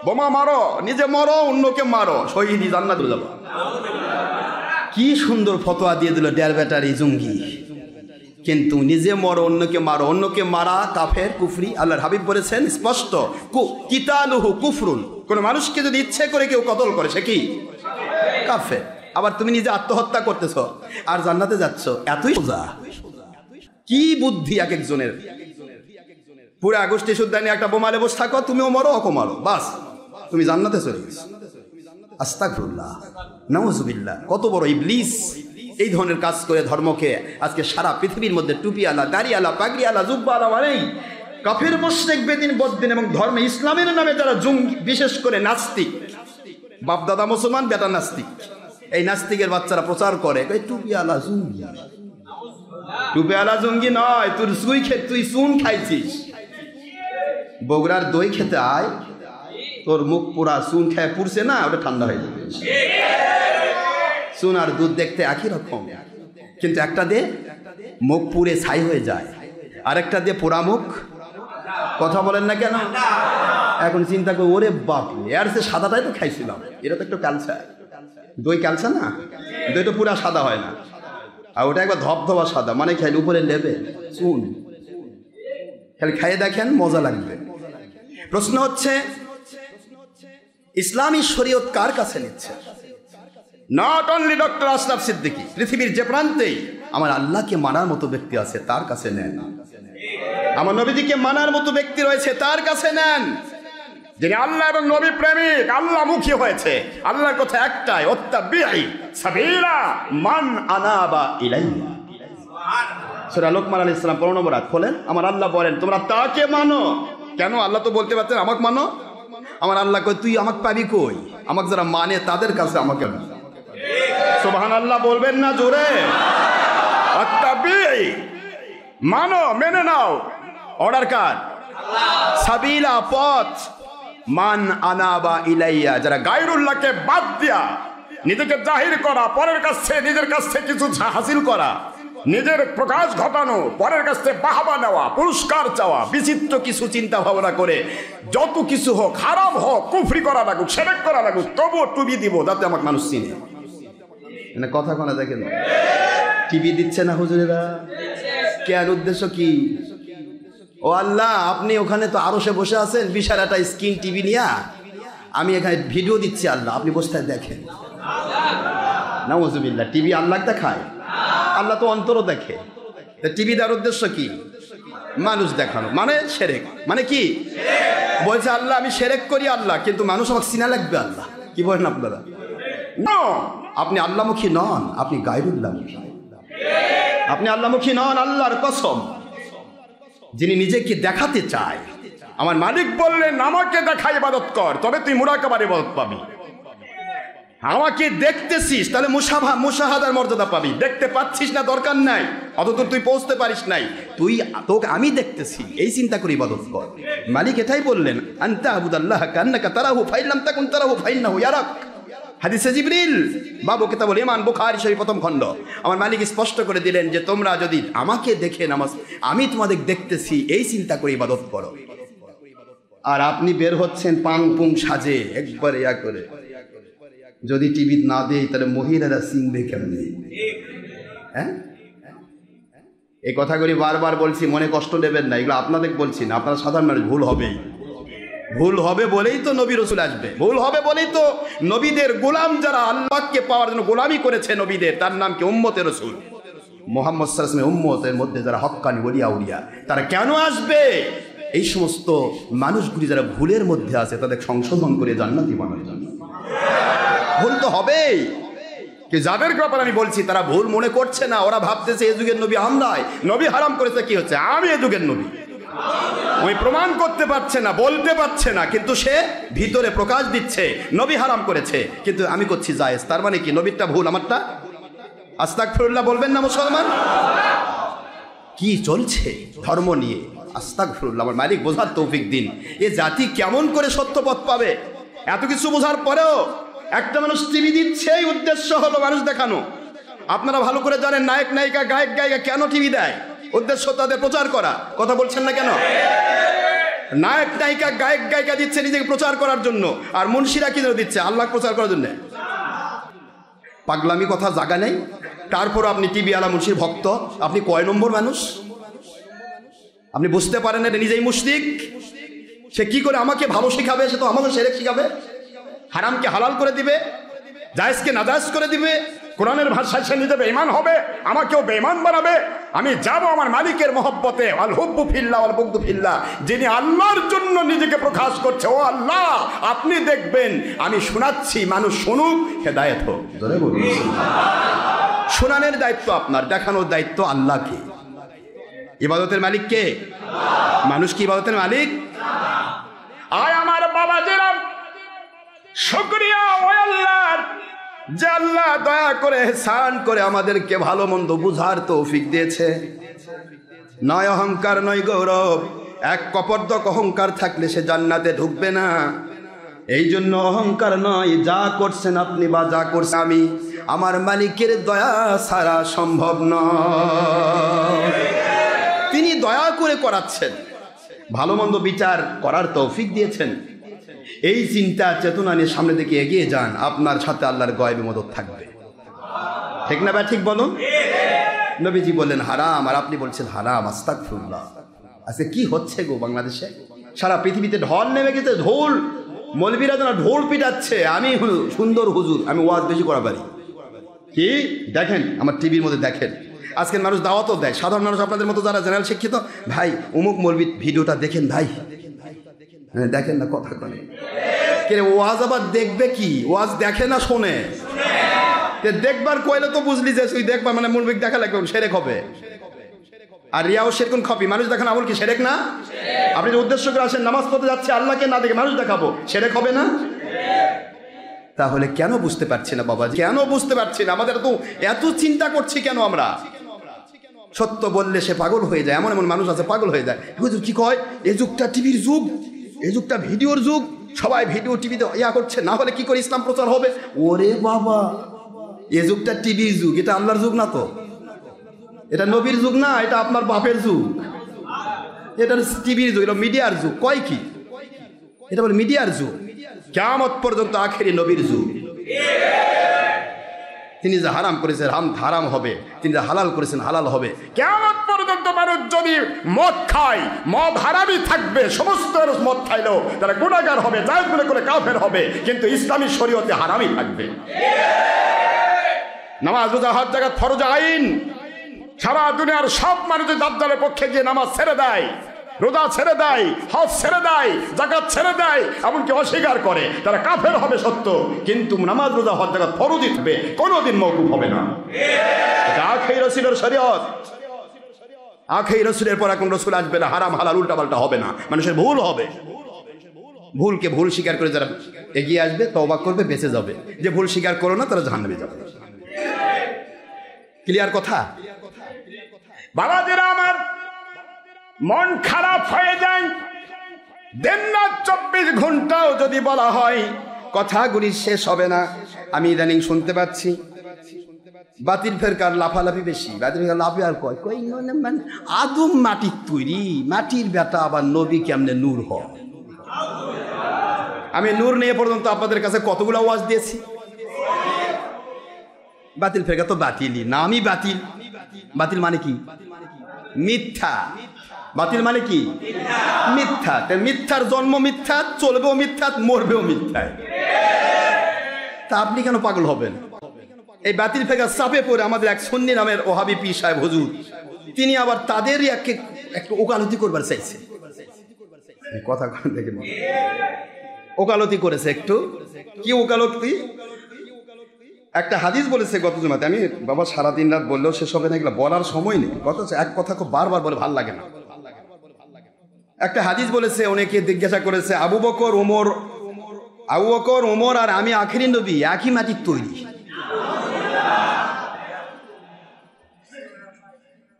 বোমা মারো, নিজে মরো, অন্যকে মারো, শহীদি জান্নাতে যাবো। কি সুন্দর ফতোয়া দিয়ে দিল ডের ব্যাটারি জঙ্গি। কিন্তু নিজে মরো, অন্যকে মারো, অন্যকে মারা কাফের, কুফরি। আল্লাহর হাবিব বলেছেন স্পষ্ট, কিতালুহু কুফরুন। কোন মানুষকে যদি ইচ্ছে করে কেউ কতল করে সে কি কাফের। আবার তুমি নিজে আত্মহত্যা করতেছ আর জান্নাতে যাচ্ছ, এতই সোজা। কি বুদ্ধি এক একজনের। পুরো আগস্টে সুদ্দানি একটা বোমালে বসে থাকো, তুমিও মরো, অকো মারো, বাস তুমি জান্নাতে চলে গেছো। আস্তাগফিরুল্লাহ, নাউযুবিল্লাহ। কত বড় ইবলিস এই ধরনের কাজ করে ধর্মকে আজকে সারা পৃথিবীর মধ্যে টুপিওয়ালা, দাড়িওয়ালা, পাগড়িওয়ালা, জুব্বাওয়ালা মানেই কাফের, মুশরিক, বেদিন, বদ্দিন এবং ধর্মে ইসলামের নামে যারা জঙ্গি, বিশেষ করে নাস্তিক, বাপদাদা মুসলমান, বেটা নাস্তিক, এই নাস্তিকের বাচ্চারা প্রচার করে টুপিওয়ালা জঙ্গি। টুপিওয়ালা জঙ্গি নয়, তুই চুন খাইছিস। বগুড়ার দই খেতে আয়, তোর মুখ পুরা চুন খায় পুড়ছে না, ওটা ঠান্ডা হয়ে যাবে। চুন আর দুধ দেখতে একই রকম, কিন্তু একটা দিয়ে মুখ পুড়ে ছাই হয়ে যায়, আরেকটা দিয়ে পোড়া মুখ। কথা বলেন না কেন? এখন চিন্তা করি, ওরে বাপ, এর সে সাদাটাই তো খাইছিলাম, এটা তো একটু ক্যালসা। দই ক্যালসা না, দই তো পুরা সাদা হয় না, আর ওটা একবার ধবধবা সাদা, মানে খাইলে উপরে লেবে চুন। খালি খাইয়ে দেখেন, মজা লাগবে। প্রশ্ন হচ্ছে, ইসলামী শরীয়ত কার কাছে নিচ্ছে? Not only doctor Ashraf Siddiqui, পৃথিবীর যে প্রান্তেই আমার আল্লাহকে মানার মতো ব্যক্তি আছে তার কাছে নেন, আমার নবীজিকে মানার মতো ব্যক্তি রয়েছে তার কাছে নেন, যিনি আল্লাহ এবং নবী প্রেমিক, আল্লাহমুখী হয়েছে। আল্লাহর কথা একটাই, ওয়াত্তাবিই সাবিলা মান আনাবা ইলাইয়া। সূরা লোকমান আলাইহিস সালাম 15 নম্বর আয়াত খোলেন। আমার আল্লাহ বলেন তোমরা তাকে মানো। কেন? আল্লাহ তো বলতে পারতেন আমাকে মানো। আমার আল্লাহ কই তুই আমাকে পাবি কই? আমাকে যারা মানে তাদের কাছে আমাকে। সুবহানাল্লাহ বলবেন না জোরে? ওয়াত্তাবিই, মানো, মেনে নাও। অর্ডার কার? সাবিলা, পথ। মান আনাবা ইলাইয়া, যারা গায়রুল্লাহকে বাদ দিয়া নিজেকে জাহির করা, পরের কাছে নিজের কাছ থেকে কিছু হাসিল করা, নিজের প্রকাশ ঘটানো, পরের কাছ থেকে বাহবা নেওয়া, পুরস্কার চাওয়া, বিচিত্র কিছু চিন্তা ভাবনা করে যত কিছু হোক, হারাম হোক, কুফরি করা লাগুক, শিরক করা লাগুক, তবুও টুবি দিব যাতে আমাকে মানুষ চিনে। মানে কথা কোনা দেখেন, টিভি দিচ্ছে না হুজুরেরা, কেন? উদ্দেশ্য কি? ও আল্লাহ, আপনি ওখানে তো আরশে বসে আছেন, বিশাল একটা স্ক্রিন টিভি নিয়া, আমি এখানে ভিডিও দিচ্ছি আল্লাহ, আপনি বসে দেখেন। নাউযুবিল্লাহ, টিভি আল্লাহ দেখায়? আল্লাহ তো অন্তরও দেখে। টিভি দেওয়ার উদ্দেশ্য কি? মানুষ দেখানো, মানে শিরক। মানে কি বলছে আল্লাহ আমি শিরক করি আল্লাহ, কিন্তু মানুষ আমাকে চিনা লাগবে আল্লাহ। কি বলেন আপনারা? আপনি আল্লাহমুখী নন, আপনি গায়রুল্লাহমুখী। আপনি আল্লাহমুখী নন, আল্লাহর কসম। যিনি নিজেকে দেখাতে চায়, আমার মালিক বললেন আমাকে দেখা ইবাদত কর, তবে তুই মুরাকাবার ইবাদত পাবি। আমাকে দেখতেছিস তাহলে মুশাহাদার মর্যাদা পাবি। দেখতে পাচ্ছিস না, দরকার নাই, অতদূর তুই পৌঁছতে পারিস নাই, তোকে আমি দেখতেছি, এই চিন্তা করে ইবাদত কর। মালিক এটাই বললেন, আনতা আবুদাল্লাহ কান্নাকা তারাহু ফাইন লাম তাকুন তারাহু ফাইন্নাহু ইয়ারাক। হাদিসে জিবরিল, বাবু কিতাবুল ঈমান, বুখারী শরীফ প্রথম খণ্ড। আমার মালিক স্পষ্ট করে দিলেন যে তোমরা যদি আমাকে দেখে নামাজ, আমি তোমাদের দেখতেছি, এই চিন্তা করে ইবাদত করো। আর আপনি বের হচ্ছেন পাং পুং সাজে, একবারে ইয়া করে। যদি টিভি না দেয় তাহলে মহিলারা চিনবে কেমনে? হ্যাঁ, এই কথাগুলি বারবার বলছি, মনে কষ্ট নেবেন না, এগুলো আপনাদের বলছি না, আপনারা সাধারণ মানুষ। ভুল হবেই, ভুল হবে বলেই তো নবী রসুল আসবে, ভুল হবে বলেই তো নবীদের গোলাম যারা আল্লাহকে পাওয়ার জন্য গোলামি করেছে নবীদের, তার নাম কি? উম্মতে রসুল। মুহাম্মদ সাল্লাল্লাহু আলাইহি ওয়াসাল্লামের উম্মতের মধ্যে যারা হক্কানি ওলিয়া উলিয়া, তারা কেন আসবে? এই সমস্ত মানুষগুলি যারা ভুলের মধ্যে আছে তাদের সংশোধন করে জান্নাতি বানানোর জন্য। ভুল তো হবেই, কি যাদের ব্যাপারে আমি বলছি তারা ভুল মনে করছে না, ওরা ভাবতেছে এই যুগের নবী আমরাই, নবী হারাম করেছে, কি হচ্ছে? আমি এই যুগের নবী। ওই প্রমাণ করতে পারছে না, বলতে পারছে না, কিন্তু সে ভিতরে প্রকাশ দিচ্ছে নবী হারাম করেছে, কিন্তু আমি করছি জায়েজ। তার মানে কি? নবীরটা ভুল, আমারটা? আস্তাগফিরুল্লাহ বলবেন না মুসলমান? কি চলছে ধর্ম নিয়ে? আস্তাগফিরুল্লাহ। আমার মালিক বোঝার তৌফিক দিন। এ জাতি কেমন করে সত্য পথ পাবে? এত কিছু বোঝার পরেও একটা মানুষ টিভি দিচ্ছে, এই উদ্দেশ্য হলো মানুষ দেখানো। আপনারা ভালো করে জানেন নায়ক নায়িকা গায়ক গায়িকা কেন টিভি দেয়? উদ্দেশ্য তাদের প্রচার করা। কথা বলছেন না কেন? নায়ক নায়িকা গায়ক গায়িকা দিচ্ছে নিজেকে প্রচার করার জন্য, আর মুন্সিরা কি দিচ্ছে? আল্লাহ প্রচার করার জন্য। পাগলামি কথা জায়গা নেই। তারপর আপনি টিভি আলা মুন্সির ভক্ত, আপনি কয় নম্বর মানুষ? আপনি বুঝতে পারেন এটা নিজেই মুশরিক। সে কি করে আমাকে ভালো শিখাবে? সে তো আমাকে শিরক শিখাবে, হারামকে হালাল করে দিবে, জায়েজকে নাজায়েজ করে দিবে। কোরআনের ভাষায় সে নিজে বেঈমান হবে, আমাকেও বেঈমান বানাবে। আমি যাব আমার মালিকের মহব্বতে, আল হুব্বু ফিল্লাহ ওয়াল বুগদু ফিল্লাহ। যিনি আল্লাহর জন্য নিজেকে প্রকাশ করছে, ও আল্লাহ আপনি দেখবেন, আমি শোনাচ্ছি, মানুষ শুনুক, হেদায়েত হোক। জোরে বলুন। শোনানোর দায়িত্ব আপনার, দেখানোর দায়িত্ব আল্লাহকে। ইবাদতের মালিক কে? মানুষ কি ইবাদতের মালিক? আয় আমার বাবা যেরাম শুকরিয়া ও আল্লাহর, যে আল্লাহ দয়া করে এহসান করে আমাদেরকে ভালো মন্দ বুঝার তৌফিক দিয়েছে। নয় অহংকার, নয় গৌরব। এক কপর্দক অহংকার থাকলে সে জান্নাতে ঢুকবে না। এই জন্য অহংকার নয়, যা করছেন আপনি বা যা করছেন আমি, আমার মালিকের দয়া ছাড়া সম্ভব নয়। তিনি দয়া করে করাচ্ছেন, ভালো মন্দ বিচার করার তৌফিক দিয়েছেন। এই চিন্তা চেতনা নিয়ে সামনে দিকে এগিয়ে যান, আপনার সাথে আল্লাহর গয়েবে মদত থাকবে। ঠিক না ভাই? ঠিক বলুন। নবীজি বললেন হারাম, আর আপনি বলছেন হারাম। আস্তাগফিরুল্লাহ। আজকে কি হচ্ছে গো বাংলাদেশে? সারা পৃথিবীতে ঢল নেমে গেছে, ঢোল। মৌলবীরা যেন ঢোল পিটাচ্ছে। আমি সুন্দর হুজুর, আমি ওয়াজ বেশি করা পারি। কি দেখেন আমার টিভির মধ্যে, দেখেন আজকের মানুষ দাওয়াতও দেয়। সাধারণ মানুষ আপনাদের মতো যারা জেনারেল শিক্ষিত, ভাই অমুক মৌলবীর ভিডিওটা দেখেন ভাই। হ্যাঁ দেখেন না, কথা বলে কে? ওয়াজ আবার দেখবে কি? ওয়াজ দেখে না শোনে। দেখবার কইলে তো বুঝলি যে তুই দেখবা মানে মৌলবী দেখা লাগবে, সেরেক হবে। আর রিয়াও সেরকম খপি, মানুষ দেখানো আমল কি সেরেক না? আপনি যে উদ্দেশ্য করে আসেন নামাজ পড়তে যাচ্ছে, আল্লাহকে না দেখে মানুষ দেখাবো, সেরেক হবে না? তাহলে কেন বুঝতে পারছি না বাবা? কেন বুঝতে পারছি না? আমাদের তো এত চিন্তা করছি কেন আমরা? সত্য বললে সে পাগল হয়ে যায়। এমন এমন মানুষ আছে পাগল হয়ে যায়। হুজুর কি কয়? এই যুগটা টিভির যুগ, এই যুগটা ভিডিওর যুগ, সবাই ভিডিও টিভিতে ইয়া করছে, না হলে কি করে ইসলাম প্রচার হবে? ওরে বাবা, এই যুগটা টিভির যুগ, এটা আল্লাহর যুগ না তো, এটা নবীর যুগ না, এটা আপনার বাপের যুগ। এটা টিভির যুগ, এটা মিডিয়ার যুগ। কয় কি? এটা বলে মিডিয়ার যুগ। কিয়ামত পর্যন্ত আখেরি নবীর যুগ। তিনি যা হারাম করেছেন হারাম হবে, তিনি যা হালাল করেছেন হালাল হবে। কিয়ামত পর্যন্ত পর্যন্ত মানুষ যদি মদ খায়, মদ হারামই থাকবে, সমস্ত মানুষ মদ খাইলেও তারা গুনাহগার হবে, জায়েজ মনে করে কাফের হবে, কিন্তু ইসলামী শরীয়তে হারামই থাকবে। নামাজ রোজা হজ জাকাত ফরজ আইন। সারা দুনিয়ার সব মানুষ দাজ্জালের পক্ষে গিয়ে নামাজ ছেড়ে দেয়, রোজা ছেড়ে দেয়, হজ ছেড়ে দেয়, জাকাত ছেড়ে দেয়, এমনকি অস্বীকার করে, তারা কাফের হবে সত্য, কিন্তু নামাজ রোজা হজ জাকাত ফরজই থাকবে, কোনোদিন মওকুফ হবে না। এটা আখেরি রাসূলের শরীয়ত। আখেরি রাসূলের পর কোন রাসূল আসবে না, হারাম হালাল উল্টাপাল্টা হবে না, মানুষের ভুল হবে। ভুলকে ভুল স্বীকার করে যারা এগিয়ে আসবে, তওবা করবে, বেঁচে যাবে। যে ভুল স্বীকার করো না তারা জাহান্নামে যাবে। ক্লিয়ার কথা? বাবাজিরা আমার, মন খারাপ হয়ে যায়, দিন রাত 24 ঘন্টাও যদি বলা হয় কথাগুলি শেষ হবে না। আমি ইদানিং শুনতে পাচ্ছি বাতিল ফেরকার লাফালাফি বেশি, বাতিল ফেরকার লাফি আর কয় কই মানে আদম মাটির তৈরি, মাটির বেটা আবার নবী কেমনে নূর হয়। আমি নূর নিয়ে পর্যন্ত আপনাদের কাছে কতগুলো ওয়াজ দিয়েছি। বাতিল ফেরকা তো বাতিলই, নামই বাতিল। বাতিল মানে কি? মিথ্যা। বাতিল মানে কি? মিথ্যা। মিথ্যার জন্ম মিথ্যা, চলবেও মিথ্যা, মরবেও মিথ্যায়। তা আপনি কেন পাগল হবেন? এই বাতিল ফেরকা চাপে পড়ে আমাদের এক সুন্নি নামের ওহাবি পীর সাহেব হুজুর, তিনি আবার তাদেরই একটু ওকালতি করবার চাইছে। কথা দেখেন, ওকালতি করেছে একটু। কি ওকালতি? একটা হাদিস বলেছে গত জুমাতে, আমি বাবা সারাদিন রাত বললেও শেষ হবে না, এগুলো বলার সময় নেই। কথা হচ্ছে এক কথা খুব বারবার বলে ভাল লাগে না। একটা হাদিস বলেছে, অনেকে জিজ্ঞাসা করেছে আবু বকর ওমর আর আমি আখেরি নবী একই মাটির তৈরি।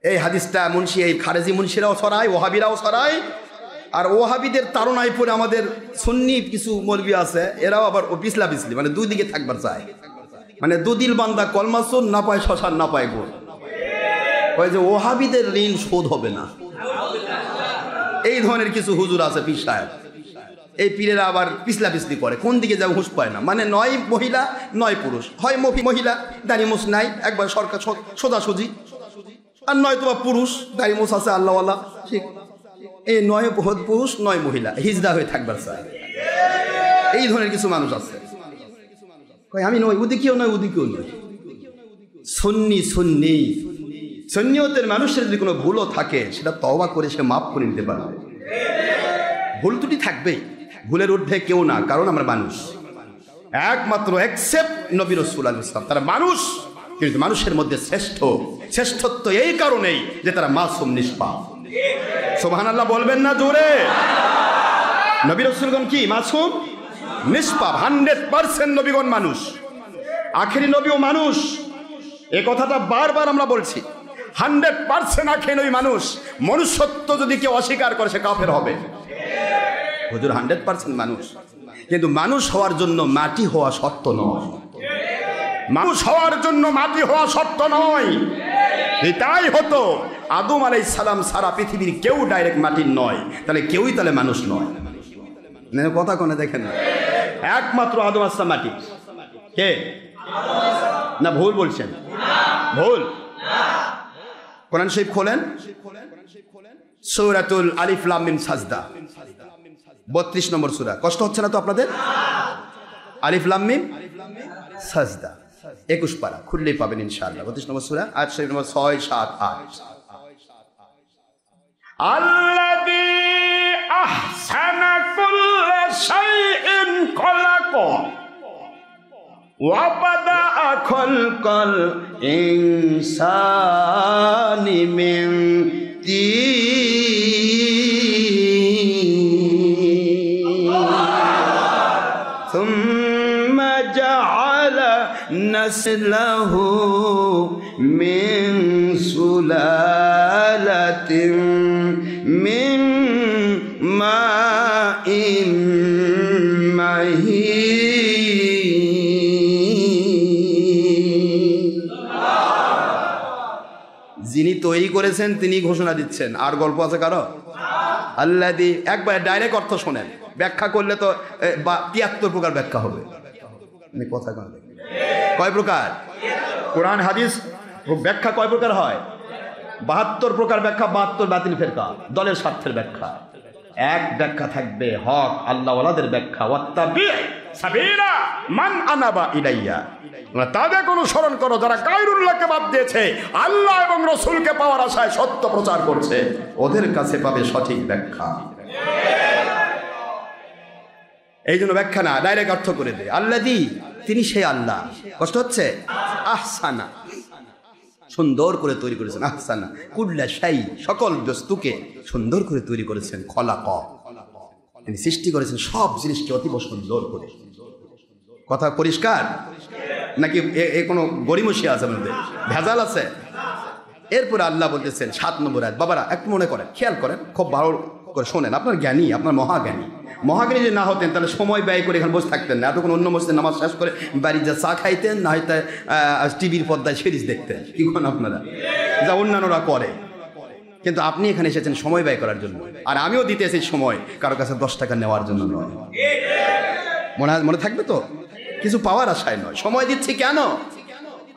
এই হাদিসটা মুন্সি, এই খারেজি মুন্সিরাও ছড়ায়, ওহাবিরাও ছড়ায়, আর ওহাবিদের তাড়নায় পড়ে আমাদের সুন্নি কিছু মৌলবি আছে, এরাও আবার পিছলা পিছলি, মানে দুই দিকে থাকবার চায়। মানে দুদিল বান্দা কলমাসুন না পায় শ্মশান না পায় গোল। ওই যে ওহাবিদের ঋণ শোধ হবে না, এই ধরনের কিছু হুজুর আছে পীর সাহেব। এই পীরেরা আবার পিছলা পিছলি করে, কোন দিকে যাবে হুঁশ পায় না। মানে নয় মহিলা নয় পুরুষ, হয় মহিলা দাড়ি মুছ নাই একবার সরকার সোজাসুজি, আর নয় তোমার পুরুষ দাড়ি মুছ আছে আল্লাহওয়ালা, ঠিক। এই নয় পুরুষ নয় মহিলা, হিজড়া হয়ে থাকবার চায়। এই ধরনের কিছু মানুষ আছে। আমি নই, ওদিকেও নয় ওদিকেও নয়, সুন্নিয়তের মানুষের যদি কোনো ভুলও থাকে সেটা তওবা করে সে মাফ করে নিতে পারবে। ভুল ত্রুটি থাকবেই, ভুলের ঊর্ধ্বে কেউ না, কারণ আমরা মানুষ। একমাত্র এক্সেপ্ট নবী রাসূল আলাইহিস সালাম, তারা মানুষ, কিন্তু মানুষের মধ্যে শ্রেষ্ঠত্ব এই কারণেই যে তারা মাসুম, নিষ্পাপ। সুবহানাল্লাহ বলবেন না জোরে? নবী রাসূলগণ কি মাসুম, নিষ্পাপ, 100% নবীগণ মানুষ, আখেরি নবীও মানুষ। এ কথাটা বারবার আমরা বলছি, 100% আখেরি নবী মানুষ। মনুষ্যত্ব যদি কেউ অস্বীকার করে সে কাফের হবে। হুজুর 100% মানুষ, কিন্তু মানুষ হওয়ার জন্য মাটি হওয়া শর্ত নয়। মানুষ হওয়ার জন্য মাটি হওয়া শর্ত নয়। এটাই হতো আদম আলাইহিস সালাম সারা পৃথিবীর কেউ ডাইরেক্ট মাটির নয়, তাহলে কেউই তাহলে মানুষ নয়। কথা কোনে দেখেন না, একমাত্র আদম আসলাম মাটি। কে না ভুল বলছেন? ভুল। কোরআন শরীফ খোলেন, সূরাতুল আলিফ লাম মিম সাজদা, 32 নম্বর সূরা। কষ্ট হচ্ছে না তো আপনাদের? আলিফ লাম মিম সাজদা 21 পারা খুললেই পাবেন ইনশাআল্লাহ। 32 নম্বর সূরা, আয়াত শরীফ নম্বর 6, 7, 8। আল্লাযী আহসানা কুল্লা শাইইন খালাকা ওয়া বাদাআ খালকাল ইনসানি মিন তিন সুম্মা জাআলা নাসলাহু মিন সুলালাতিন মিন মাইন মাহিন। যিনি তৈরি করেছেন তিনি ঘোষণা দিচ্ছেন, আর গল্প আছে কারো? আল্লাযী, একবার ডাইরেক্ট অর্থ শোনেন, ব্যাখ্যা করলে তো 73 প্রকার ব্যাখ্যা হবে। কথা কয় প্রকার? কোরআন হাদিস ব্যাখ্যা কয় প্রকার হয়? 72 প্রকার ব্যাখ্যা, 72 বাতিল ফেরকা, দলের স্বার্থের ব্যাখ্যা। এক ব্যাখ্যা থাকবে হক আল্লাহওয়ালাদের ব্যাখ্যা, ওয়াত্তাবি সাবিলা মান আনাবা ইলাইয়া, তাদের অনুসরণ করো যারা গায়রুল্লাহকে বাদ দিয়েছে, আল্লাহ এবং রাসূলকে পাওয়ার আশায় সত্য প্রচার করছে, ওদের কাছে পাবে সঠিক ব্যাখ্যা। এই জন্য ব্যাখ্যা না, ডাইরেক্ট অর্থ করে দে, আল্লাযী, তিনি সেই আল্লাহ। কষ্ট হচ্ছে? আহসানা, সুন্দর করে তৈরি করেছেন, আহসানা কুল্লা শাই, সকল বস্তুকে সুন্দর করে তৈরি করেছেন, খলাক, তিনি সৃষ্টি করেছেন সব জিনিসকে অতীব সুন্দর করে। কথা পরিষ্কার নাকি এ কোনো গরিমসি আছে মধ্যে, ভেজাল আছে? এরপরে আল্লাহ বলতেছেন 7 নম্বর আয়াত, বাবারা একটু মনে করেন, খেয়াল করেন, খুব ভালো করে শোনেন, আপনার জ্ঞানী, আপনার মহাজ্ঞানী। মহাজ্ঞানী যদি না হতেন তাহলে সময় ব্যয় করে এখানে বসে থাকতেন না, এতক্ষণ অন্য মসজিদে নামাজ শেষ করে বাড়ি যা চা খাইতেন, না হয়তো টিভির পর্দায় সিরিজ দেখতেন, কি করেন আপনারা, যা অন্যান্যরা করে। কিন্তু আপনি এখানে এসেছেন সময় ব্যয় করার জন্য, আর আমিও দিতে এসেছি সময়, কারো কাছে 10 টাকা নেওয়ার জন্য নয়। মনে থাকবে তো, কিছু পাওয়ার আশায় নয়। সময় দিচ্ছি কেন?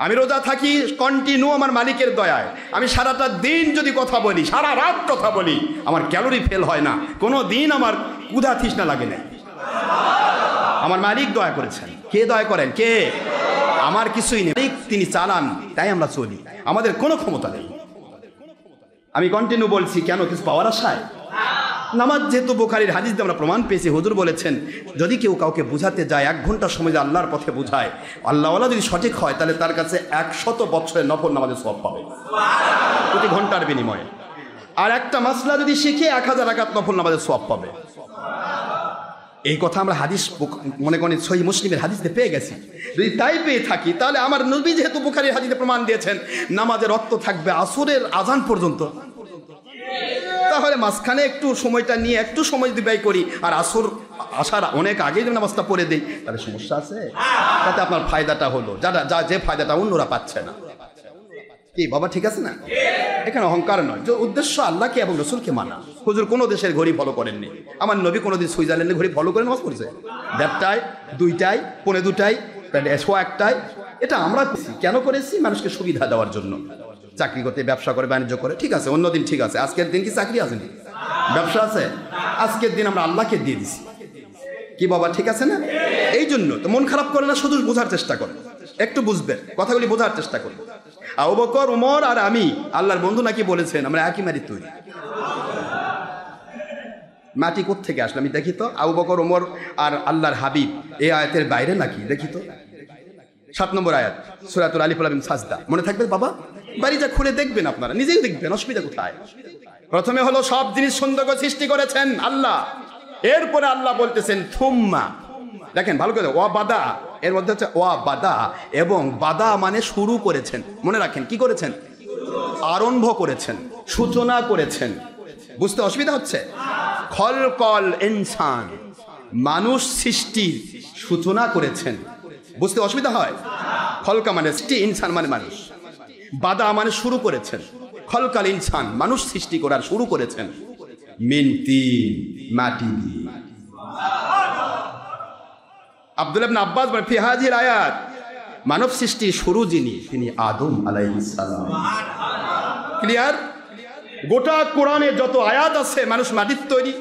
আমি রোজা থাকি কন্টিনিউ আমার মালিকের দয়ায়। আমি সারাটা দিন যদি কথা বলি, সারা রাত কথা বলি, আমার ক্যালোরি ফেল হয় না, কোনো দিন আমার ক্ষুধা তৃষ্ণা লাগে না। আমার মালিক দয়া করেছেন। কে দয়া করেন? কে? আমার কিছুই নেই, তিনি চালান, তাই আমরা চলি, আমাদের কোনো ক্ষমতা নেই। আমি কন্টিনিউ বলছি কেন? কিছু পাওয়ার আশায়। নামাজ যেহেতু বুখারীর হাদিস দিয়ে আমরা প্রমাণ পেয়েছি, হুজুর বলেছেন যদি কেউ কাউকে বুঝাতে যায় 1 ঘন্টা সময় যে আল্লাহর পথে বুঝায়, আল্লাহওয়ালা যদি সঠিক হয় তাহলে তার কাছে 100 বছরের নফল নামাজের সওয়াব পাবে প্রতি ঘন্টার বিনিময়ে। আর একটা মাসলা যদি শিখে 1000 রাকাত নফল নামাজের সওয়াব পাবে। এই কথা আমরা হাদিস মনে করেন সহিহ মুসলিমের হাদিসে পেয়ে গেছি। যদি তাই পেয়ে থাকি তাহলে আমার নবী যেহেতু বুখারীর হাদিসে প্রমাণ দিয়েছেন নামাজের রক্ত থাকবে আসরের আজান পর্যন্ত, তাহলে মাঝখানে একটু সময়টা নিয়ে একটু সময় যদি ব্যয় করি আর আসর আসার অনেক আগেই যদি নামাজটা পড়ে দিই, তাহলে সমস্যা আছে? তাতে আপনার ফায়দাটা হলো যে ফায়দাটা অন্যরা পাচ্ছে না। কি বাবা ঠিক আছে না? এখানে অহংকার নয়, যে উদ্দেশ্য আল্লাহকে এবং রসুলকে মানা। হুজুর কোনো দেশের ঘড়ি ফলো করেননি, আমার নবী কোনোদিন সুইজারল্যান্ডে ঘড়ি ফলো করে নামাজ পড়ছে? 1:30টায়, 2টায়, 2:45টায়, 1:15টায়। এটা আমরা কেন করেছি? মানুষকে সুবিধা দেওয়ার জন্য। চাকরি করতে, ব্যবসা করে, বাণিজ্য করে, ঠিক আছে, অন্যদিন ঠিক আছে। আজকের দিন কি চাকরি আছে? ব্যবসা আছে? আজকের দিন আমরা আল্লাহকে দিয়ে দিছি। কি বাবা ঠিক আছে না? এই জন্য তো মন খারাপ করে না, শুধু বোঝার চেষ্টা করে, একটু বুঝবেন, কথাগুলি বোঝার চেষ্টা করুন। আবু বকর, ওমর আর আমি আল্লাহর বন্ধু নাকি বলেছেন আমরা একই মাটির তৈরি। মাটি কোত্থেকে আসলো আমি দেখি তো। আবু বকর, ওমর আর আল্লাহর হাবিব এই আয়াতের বাইরে নাকি? দেখি তো 7 নম্বর আয়াত সূরাতুল আলিফ লাম মিম সাজদা। মনে থাকবে বাবা? বাড়িটা খুলে দেখবেন, আপনারা নিজেই দেখবেন, অসুবিধা কোথায়? প্রথমে হলো সব জিনিস সুন্দর করে সৃষ্টি করেছেন আল্লাহ, এরপরে আল্লাহ বলতেছেন থুম্মা। দেখেন ভালো করে, ওয়া বাদা, এর মধ্যে হচ্ছে ওয়া বাদা, এবং বাদা মানে শুরু করেছেন। মনে রাখেন কি করেছেন? আরম্ভ করেছেন, সূচনা করেছেন। বুঝতে অসুবিধা হচ্ছে? খলকল ইনসান, মানুষ সৃষ্টির সূচনা করেছেন। বুঝতে অসুবিধা হয়? খলকা মানে সৃষ্টি, ইনসান মানে মানুষ, বাদা মানে শুরু করেছেন। খলকাল ইনসান, মানুষ সৃষ্টি করার শুরু করেছেন মিন তিন, মাটি দিয়ে। আব্দুল্লাহ ইবনে আব্বাস বলেন ফি হাযিহিল আয়াত, মানব সৃষ্টির শুরু যিনি, তিনি আদম আলাইহিস সালাম। ক্লিয়ার? গোটা কোরআনে যত আয়াত আছে মানুষ মাটির তৈরি,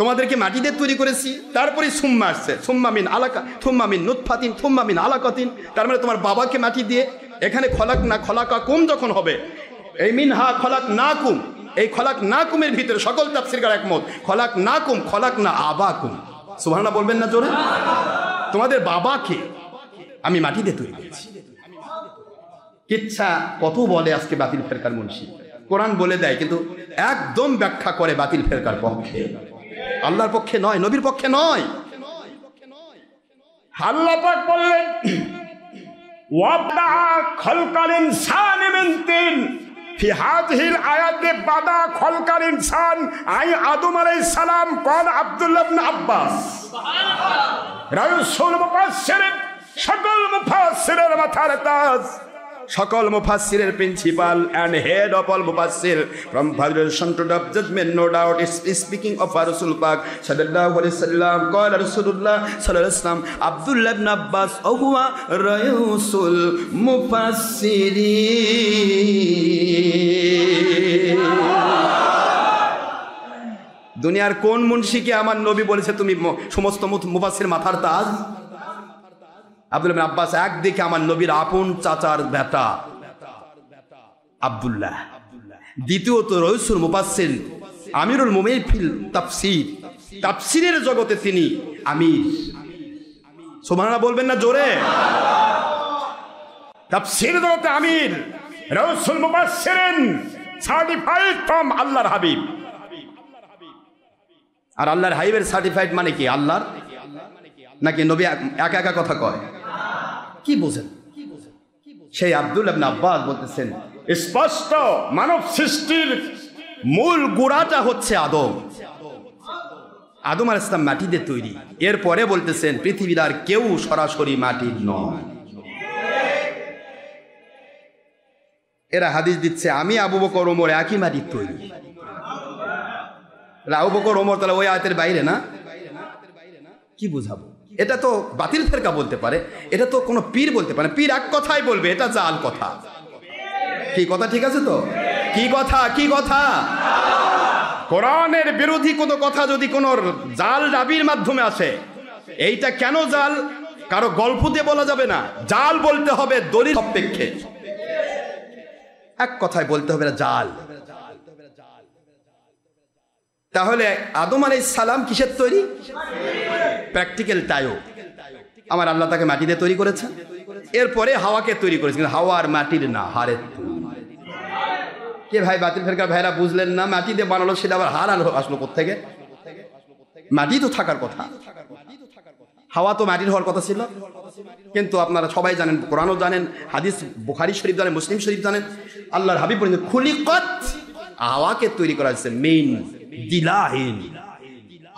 তোমাদেরকে মাটি দিয়ে তৈরি করেছি। তারপরে সুম্মা আসছে, সুম্মা মিন আলাকা, সুম্মা মিন নুতফাতিন, সুম্মা মিন আলাকাতিন। তার মানে তোমার বাবাকে মাটি দিয়ে, এখানে খলাক না খলাকা কুম যখন হবে, এই মিনহা খলাক না কুম, এই খলাক না কুমের ভিতরে সকল তাফসীরকার একমত, খলাক না কুম, খলাক না আবাকুম। সুবহানাল্লাহ বলবেন না জোরে? তোমাদের বাবাকে আমি মাটি দিয়ে তৈরি করেছি। কিচ্ছা কত বলে আজকে বাতিল ফেরকার মুন্সি, কোরআন বলে দেয় কিন্তু একদম ব্যাখ্যা করে বাতিল ফেরকার পক্ষে, আল্লাহর পক্ষে নয়, নবীর পক্ষে নয়। আল্লাহ পাক বললেন ওয়াবদা খলকাল ইনসান মিন তিন। ফি হাযিহিল আয়াতে বাদা খলকাল ইনসান আই আদম আলাইহিস সালাম। قال আব্দুল্লাহ ইবনে আব্বাস, সুবহানাল্লাহ, রাসূল মুফাসসির, সকল মুফাসসিরের মাথার তাজ সকল মুফাসসিরের principal and head of all মুফাসসির from valuation to the judgment, no doubt is speaking of our Rasul Pak sallallahu alaihi wasallam. Qala Rasulullah sallallahu alaihi wasallam, Abdullah ibn Abbas huwa raisul mufassirin. দুনিয়ার কোন মুন্সিকে আমার নবী বলেছে তুমি সমস্ত মুফাসসির মাথার তাজ? আব্দুল্লাহ ইবনে আব্বাস একদিকে আমার নবীর আপন চাচার বেটা আব্দুল্লাহ, দ্বিতীয়ত রইসুল মুফাসসির আমিরুল মুমিনিন ফিল তাফসীর, তাফসীরের জগতে তিনি আমির। সুবহানাল্লাহ বলবেন না জোরে? তাফসীর জগতে আমির, রইসুল মুফাসসিরিন, সার্টিফাইড ফ্রম আল্লাহর হাবিব। আর আল্লাহর হাবিবের সার্টিফাইড মানে কি? আল্লাহর নাকি নবী একা একা কথা কয়? কি বোঝেন? সেই আব্দুল্লাহ ইবনে আব্বাস বলতেছেন স্পষ্ট মানব সৃষ্টির মূল গোড়াটা হচ্ছে আদম। আদম আলাইহিস সালাম মাটি দিয়ে তৈরি। এরপরে বলতেছেন পৃথিবীর আর কেউ সরাসরি মাটির নয়। এরা হাদিস দিচ্ছে আমি আবু বকর ওমর একই মাটির তৈরি। আবু বকর ওমর তাহলে ওই আয়াতের বাইরে না? কি বুঝাবো? এটা তো বাতিল ফেরকা বলতে পারে, এটা তো কোনো পীর বলতে পারে। পীর এক কথাই বলবে, এটা জাল কথা। কি কথা ঠিক আছে তো? কি কথা? কি কথা? কোরআনের বিরোধী কোনো কথা যদি কোনো জাল দাবির মাধ্যমে আসে, এইটা কেন জাল? কারো গল্প দিয়ে বলা যাবে না, জাল বলতে হবে দলিল সাপেক্ষে। এক কথায় বলতে হবে না জাল। তাহলে আদম আলাইহিস সালাম কিসের তৈরি? প্র্যাকটিক্যাল তাইও আমার আল্লাহ তাকে মাটি দিয়ে তৈরি করেছেন। এরপরে হাওয়াকে তৈরি করেছেন, হাওয়ার মাটির না, হাড়ের তৈরি। কে ভাই বাতিল ফেরকার ভাইরা বুঝলেন না? মাটি দিয়ে বানালো, সেটা আবার হাড় আসলো কোত্থেকে? মাটি তো থাকার কথা, হাওয়া তো মাটির হওয়ার কথা ছিল। কিন্তু আপনারা সবাই জানেন, কোরআনও জানেন, হাদিস বুখারী শরীফ জানেন, মুসলিম শরীফ জানেন, আল্লাহর হাবিব বলেছেন খুলিকাত, হাওয়াকে তৈরি করা হয়েছে মিন দিলাহিন,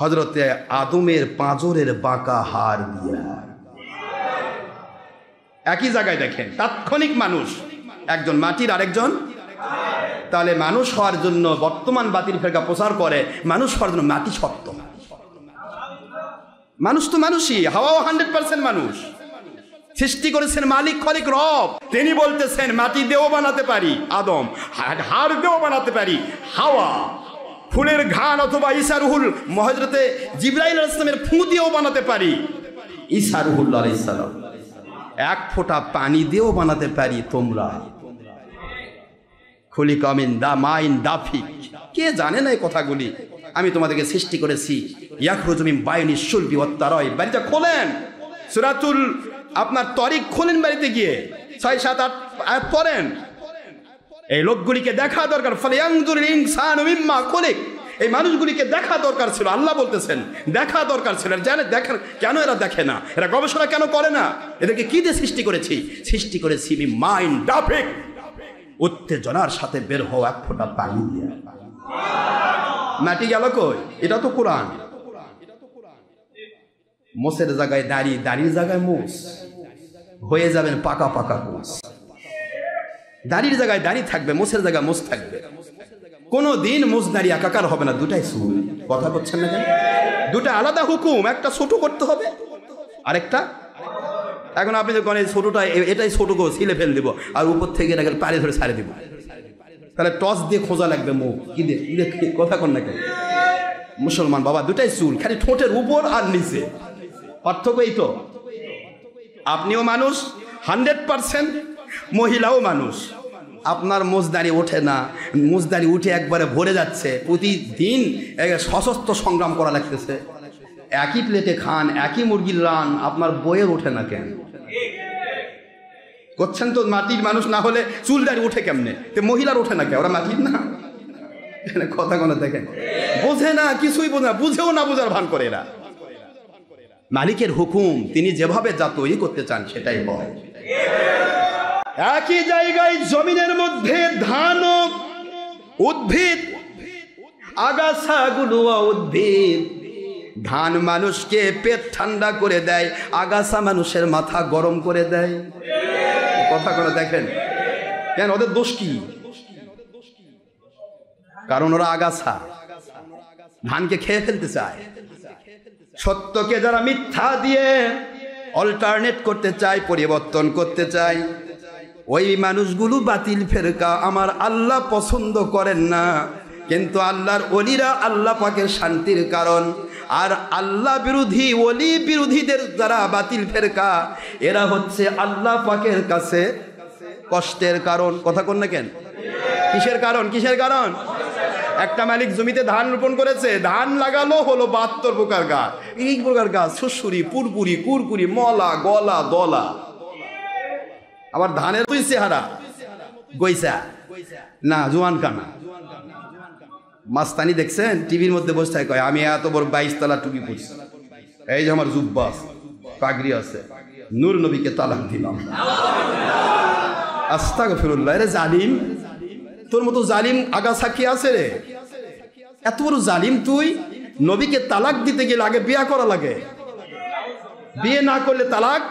হযরতে আদমের পাঁজরের বাঁকা হাড় দিয়া। একই জায়গায় দেখেন, তাৎক্ষণিক মানুষ একজন মাটির আরেকজন। তাহলে মানুষ হওয়ার জন্য বর্তমান বাতিল ফেরকা প্রচার করে মানুষ হওয়ার জন্য মাটি শক্ত। মানুষ তো মানুষই, হাওয়াও 100% মানুষ। সৃষ্টি করেছেন মালিক খলিক রব। তিনি বলতেছেন মাটি দিয়েও বানাতে পারি আদম, হাড় দিয়েও বানাতে পারি হাওয়া, ফুলের ঘ্রাণ অথবা ঈসা রুহুল হযরতে জিবরাইল আলাইহিস সালামের ফু দিয়েও বানাতে পারি ঈসা রুহুল আলাইহিস সালাম, এক ফোঁটা পানি দিয়েও বানাতে পারি তোমরা। খুলিকা মিন দামাইন দাফিক। কে জানে না এই কথাগুলি? আমি তোমাদেরকে সৃষ্টি করেছি ইয়াখরুজু মিন বাইনি শুলবি ওয়াত তারাই। বাড়িটা খোলেন, সূরাতুল আপনার তরিক খোলেন, বাড়িতে গিয়ে 6, 7, 8 আয়াত পড়েন। এই লোকগুলিকে দেখা দরকার। ফালিয়ানজুরিল ইনসানু মিম্মা খুলিক। এই মানুষগুলিকে দেখা দরকার ছিল, আল্লাহ বলতেছেন দেখা দরকার ছিল। জানে দেখেন কেন এরা দেখে না? এরা গবেষণা কেন করে না? এদেরকে কি দিয়ে সৃষ্টি করেছি? সৃষ্টি করেছি মাইন্ড ডাফিক, উত্তেজনার সাথে বের হওয়া এক ফোঁটা পানি দিয়ে। মাটি গেল কই? এটা তো কোরআন। মোষের জায়গায় দাড়ি, দাড়ির জায়গায় মোষ, হয়ে যাবেন পাকা পাকা মোষ। দাড়ির জায়গায় দাড়ি থাকবে, মোষের জায়গায় মোষ থাকবে। কোনো দিন মোষ দাড়ি একাকার হবে না, দুটাই সুন। কথা বলছেন না কেন? দুটা আলাদা হুকুম, একটা ছোট করতে হবে আরেকটা। এখন আপনি যখন এই ছোটটা, এটাই ছোট করে ছিলে ফেল দিব, আর উপর থেকে এটাকে পাড়ে ধরে ছাড়ে দিব, তাহলে টস দিয়ে খোঁজা লাগবে মুখ। কি দিয়ে কথা কন না কেন? মুসলমান বাবা, দুটাই চুল, খালি ঠোঁটের উপর আর নিচে, পার্থক্য এই তো। আপনিও মানুষ 100%, মহিলাও মানুষ। আপনার মোজদারি ওঠে না, মোজদারি উঠে একবারে ভরে যাচ্ছে। প্রতিদিন সশস্ত্র সংগ্রাম করা লাগতেছে। একই প্লেটে খান, একই মুরগির রান, আপনার বইয়ের ওঠে না কেন? করছেন তো। মাটির মানুষ না হলে চুলদারি ওঠে কেমনে? তো মহিলার ওঠে না কে? ওরা মাটির না? কথা কোনো দেখেন, বোঝে না, কিছুই বোঝে না, বুঝেও না বোঝার ভান করে এরা। মালিকের হুকুম, তিনি যেভাবে যা তৈরি করতে চান সেটাই হয়। একই জায়গায় জমিনের মধ্যে ধান, উদ্ভিদ, আগাছাগুলো উদ্ভিদ। ধান মানুষকে পেট ঠান্ডা করে দেয়, আগাছা মানুষের মাথা গরম করে দেয়। কথা করে দেখেন, কেন, ওদের দোষ কি? কারণ ওরা আগাছা, ধানকে খেয়ে ফেলতে চায়। সত্যকে যারা মিথ্যা দিয়ে অল্টারনেট করতে চায়, পরিবর্তন করতে চায়, ওই মানুষগুলো বাতিল ফেরকা। আমার আল্লাহ পছন্দ করেন না, কিন্তু আল্লাহর ওলিরা আল্লাহ পাকের শান্তির কারণ। আর আল্লাহ বিরোধী, ওলি বিরোধীদের যারা বাতিল ফেরকা, এরা হচ্ছে আল্লাহ পাকের কাছে কষ্টের কারণ। কথা কোন না কেন? কিসের কারণ? কিসের কারণ? একটা মালিক জমিতে ধান রোপণ করেছে, ধান লাগালো হলো 72 প্রকার গাছ। এই প্রকার গাছ শ্বশুরি, পুরপুরি, কুরকুরি, মলা, গলা, দলা। আবার ধানের তুই চেহারা গইসা না, জোয়ান কানা। মাস্তানি দেখছেন টিভির মধ্যে বসে থাকে, কয় আমি এত বড় 22 তলা টুপি পরছি, এই যে আমার জুব্বা পাগড়ি আছে, নূর নবীকে তালাক দিলাম। আস্তাগফিরুল্লাহ। রে জালিম, তোর মতো জালিম আগাছা কি আছে রে? এত বড় জালিম তুই। নবীকে তালাক দিতে গেলে আগে বিয়া করা লাগে, বিয়ে না করলে তালাক।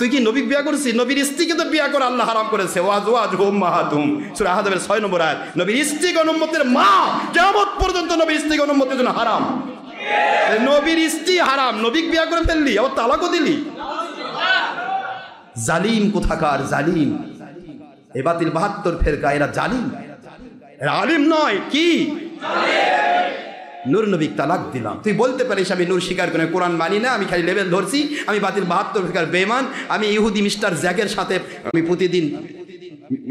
তুই কি নবী বিয়া করছিস? নবীর স্ত্রীকে তো বিয়া করে আল্লাহ হারাম করেছে। ওয়াজওয়াজুহুম উম্মাহাতুহুম, সূরা আহজাবের 6 নম্বর আয়াত। নবীর স্ত্রীগণ উম্মতের মা, কিয়ামত পর্যন্ত নবীর স্ত্রীগণ উম্মতের জন্য হারাম। নবীর স্ত্রী হারাম, নবী বিয়া করে ফেললি, আবার তালাকও দিলি। জালিম কোথাকার জালিম। এ বাতিল 72 ফেরকা, এরা জালিম, এরা আলিম নয়। কি? নূর নবী তালাক দিলাম। তুই বলতে পারিস আমি নূর স্বীকার করে কোরআন মানি না, আমি খালি লেভেল ধরছি, আমি বাতিল 72 ফেরকার বেঈমান, আমি ইহুদি মিস্টার জ্যাকের সাথে আমি প্রতিদিন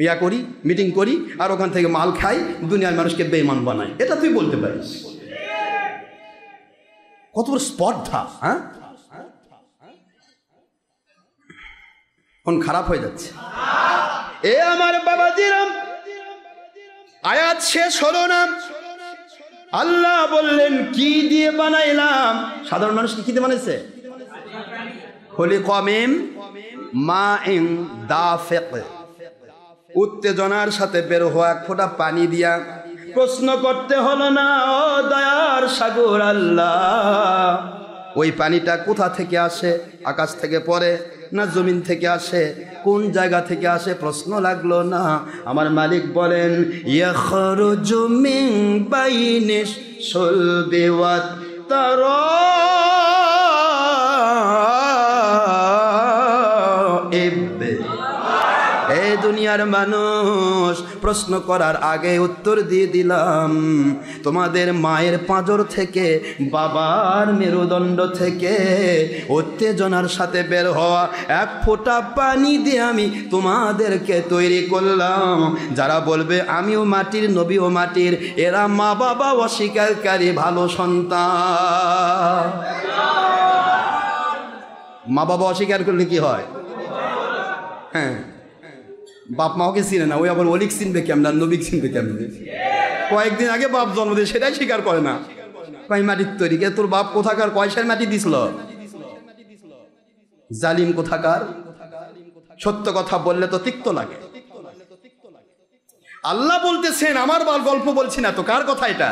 ইয়া করি, মিটিং করি, আর ওখান থেকে মাল খাই, দুনিয়ার মানুষকে বেঈমান বানাই। এটা তুই বলতে পারিস? কত বড় স্পর্ধা! হ্যাঁ, কোন খারাপ হয়ে যাচ্ছে। এ আমার বাবাজিরাম, আয়াত শেষ হলো না। আল্লাহ বললেন কি দিয়ে বানাইলাম? সাধারণ মানুষকে কি দিয়ে বানাইছে? খলিকা মিন মাইন দাফিক, উত্তেজনার সাথে বের হওয়া এক ফোঁটা পানি দিয়া। প্রশ্ন করতে হলো না, ও দয়ার সাগর আল্লাহ, ওই পানিটা কোথা থেকে আসে? আকাশ থেকে পড়ে না জমিন থেকে আসে? কোন জায়গা থেকে আসে? প্রশ্ন লাগলো না। আমার মালিক বলেন, ইয়াখরুজু মিন বাইনিশ সুলবি ওয়াত তারাইব। এই দুনিয়ার মানুষ, প্রশ্ন করার আগে উত্তর দিয়ে দিলাম। তোমাদের মায়ের পাঁজর থেকে, বাবার মেরুদণ্ড থেকে উত্তেজনার সাথে বের হওয়া এক ফোঁটা পানি দিয়ে আমি তোমাদেরকে তৈরি করলাম। যারা বলবে আমিও মাটির, নবীও মাটির, এরা মা বাবা অস্বীকারী ভালো সন্তান। মা বাবা অস্বীকার করলে কি হয়? হ্যাঁ, বাপ মাকে চিনে না, ওই আবার অলিক চিনবে কেমন, নবীক চিনবে কেমন? কয়েকদিন আগে বাপ জন্ম দিয়ে সেটাই স্বীকার করে না। কয় মাটির তৈরি, কে তোর বাপ কোথাকার পয়সার মাটি দিছিল? জালিম কোথাকার। সত্য কথা বললে তো তিক্ত লাগে। আল্লাহ বলতেছেন, আমার গল্প বলছি না তো, কার কথা এটা?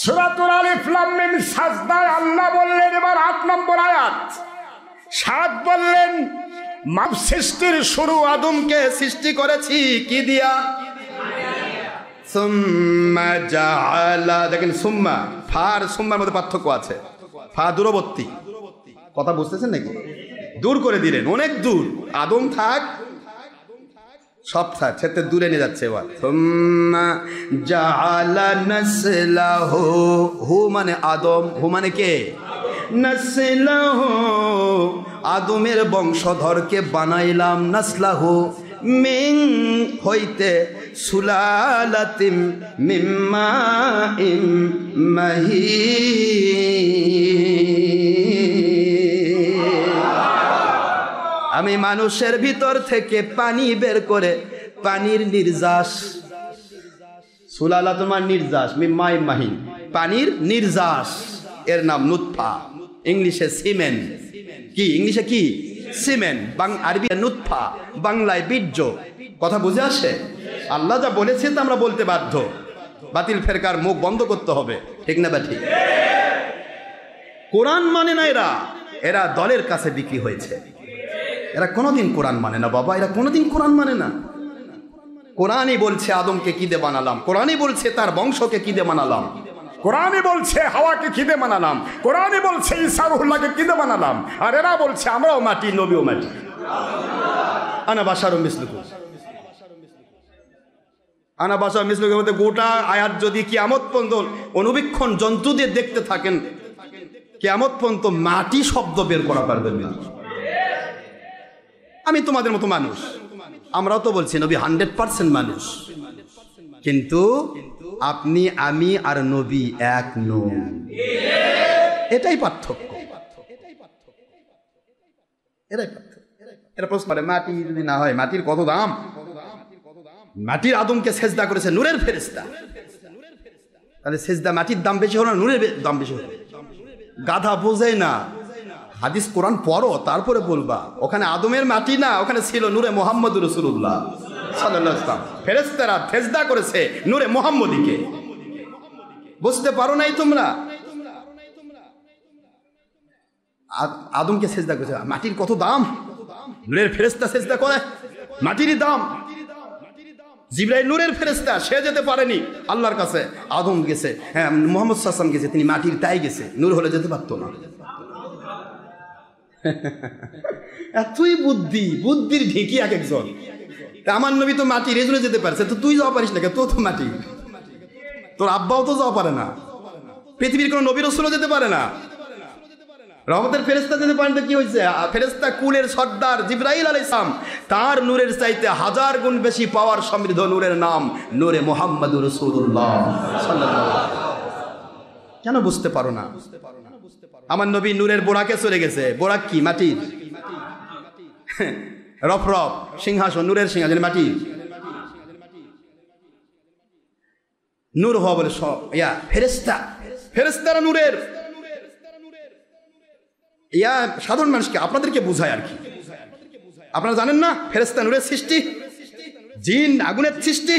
সূরাতুল আলিফ লাম মিম সাজদায় আল্লাহ বললেন, এবার 8 নম্বর আয়াত। 7 বললেন মানব সৃষ্টির শুরু আদমকে সৃষ্টি করেছি কি দিয়া? সুম্মা জাআলা। দেখেন সুম্মা, ফার সুম্মার মধ্যে পার্থক্য আছে। ফা দূরবর্তী, কথা বুঝতেছেন নাকি? দূর করে দিলেন, অনেক দূর। আদম থাক, সব থাক, সেটা দূরে নিয়ে যাচ্ছে। এবার সুম্মা জাআলা নাসলাহু, হু মানে আদম, হু মানে কে? নাসলাহু, আদমের বংশধরকে বানাইলাম। নাসলাহু মিন হইতে, সুলালাতিম মিন মাইন মাহিন, আমি মানুষের ভিতর থেকে পানি বের করে, পানির নির্যাস। সুলালা তোমার নির্যাস, মিন মাইন মাহিন, পানির নির্যাস, এর নাম নুতফা, ইংলিশে সিমেন্ট। কি ইংলিশে কি? সিমেন্ট। আরবি নুতফা, বাংলায় বীর্য। কথা বুঝে আসে? আল্লাহ যা বলেছে তা আমরা বলতে বাধ্য। বাতিল ফেরকার মুখ বন্ধ করতে হবে, ঠিক না? ঠিক। কোরআন মানে না এরা, এরা দলের কাছে বিক্রি হয়েছে। এরা কোনোদিন কোরআন মানে না বাবা, এরা কোনোদিন কোরআন মানে না। কোরআনই বলছে আদমকে কি দিয়ে বানালাম, কোরআনই বলছে তার বংশকে কি দিয়ে বানালাম, কোরআনই বলছে হাওয়াকে কি দিয়ে বানালাম, কোরআনই বলছে ঈসা রুহুল্লাহকে কি দিয়ে বানালাম, আর এরা বলছে আমরাও মাটি, নবীও মাটি। আনা বাশারুম মিসলুকুম, আনা বাশারুম মিসলুকুম মধ্যে গোটা আয়াত যদি কিয়ামত পর্যন্ত অনুবীক্ষণ যন্ত্র দিয়ে দেখতে থাকেন, কিয়ামত পর্যন্ত মাটি শব্দ বের করা পারবেন না। আমি তোমাদের মতো মানুষ, আমরাও তো বলছি নবী 100% মানুষ, কিন্তু আপনি, আমি আর নবী এক নই, এটাই পার্থক্য। এটাই পার্থক্য। এরা প্রশ্ন করে মাটি যদি না হয়, মাটির কত দাম? মাটির আদমকে সেজদা করেছে নূরের ফেরেশতা, তাহলে সেজদা মাটির দাম বেশি হলো না নূরের দাম বেশি হলো? গাধা বোঝে না, হাদিস কোরআন পড়ো তারপরে বলবা। ওখানে আদমের মাটি না, ওখানে ছিল নূরে মুহাম্মদ রাসূলুল্লাহ সাল্লাল্লাহু আলাইহি ওয়াসাল্লাম। ফেরেশতারা সেজদা করেছে নূরে মুহাম্মদীকে। বুঝতে পারো নাই তোমরা? আদমকে সেজদা করেছে, মাটির কত দাম? নূরের ফেরেশতা সেজদা করে, মাটিরই দাম। জিবরাইল নূরের ফেরেশতা, সে যেতে পারেনি আল্লাহর কাছে, আদম গেছে, হ্যাঁ মুহাম্মদ সাল্লাল্লাহু আলাইহি ওয়াসাল্লাম গেছে, তিনি মাটির তাই গেছে, নূর হলে যেতে পারতো না। এতই বুদ্ধি, বুদ্ধির ঢেকি এক একজন। আমার নবী তো মাটির, এই জন্য যেতে পারছে, তো তুই যাওয়া পারিস না কেন? তোর তো মাটি, তোর আব্বাও তো যাওয়া পারে না, পৃথিবীর কোনো নবী রাসূলও যেতে পারে না, রহমতের ফেরেশতা যেতে পারেন। তো কি হয়েছে? ফেরেশতা কুলের সর্দার জিবরাইল আলাইহিস সালাম, তার নূরের চাইতে 1000 গুণ বেশি পাওয়ার সমৃদ্ধ নূরের নাম নূরে মুহাম্মদুর রাসূলুল্লাহ সাল্লাল্লাহু আলাইহি ওয়াসাল্লাম। কেন বুঝতে পারো না? আমার নবী নূরের বোরাকে চলে গেছে। বোরাক কি? মাটির। রফরফ সিংহাসন, নূরের সিংহাসন, মাটি। নূর হওয়া বলে ফেরেশতা, ফেরেশতারা নূরের। ইয়া সাধারণ মানুষকে, আপনাদেরকে বুঝায় আর কি। আপনারা জানেন না ফেরেশতা নূরের সৃষ্টি, জিন আগুনের সৃষ্টি,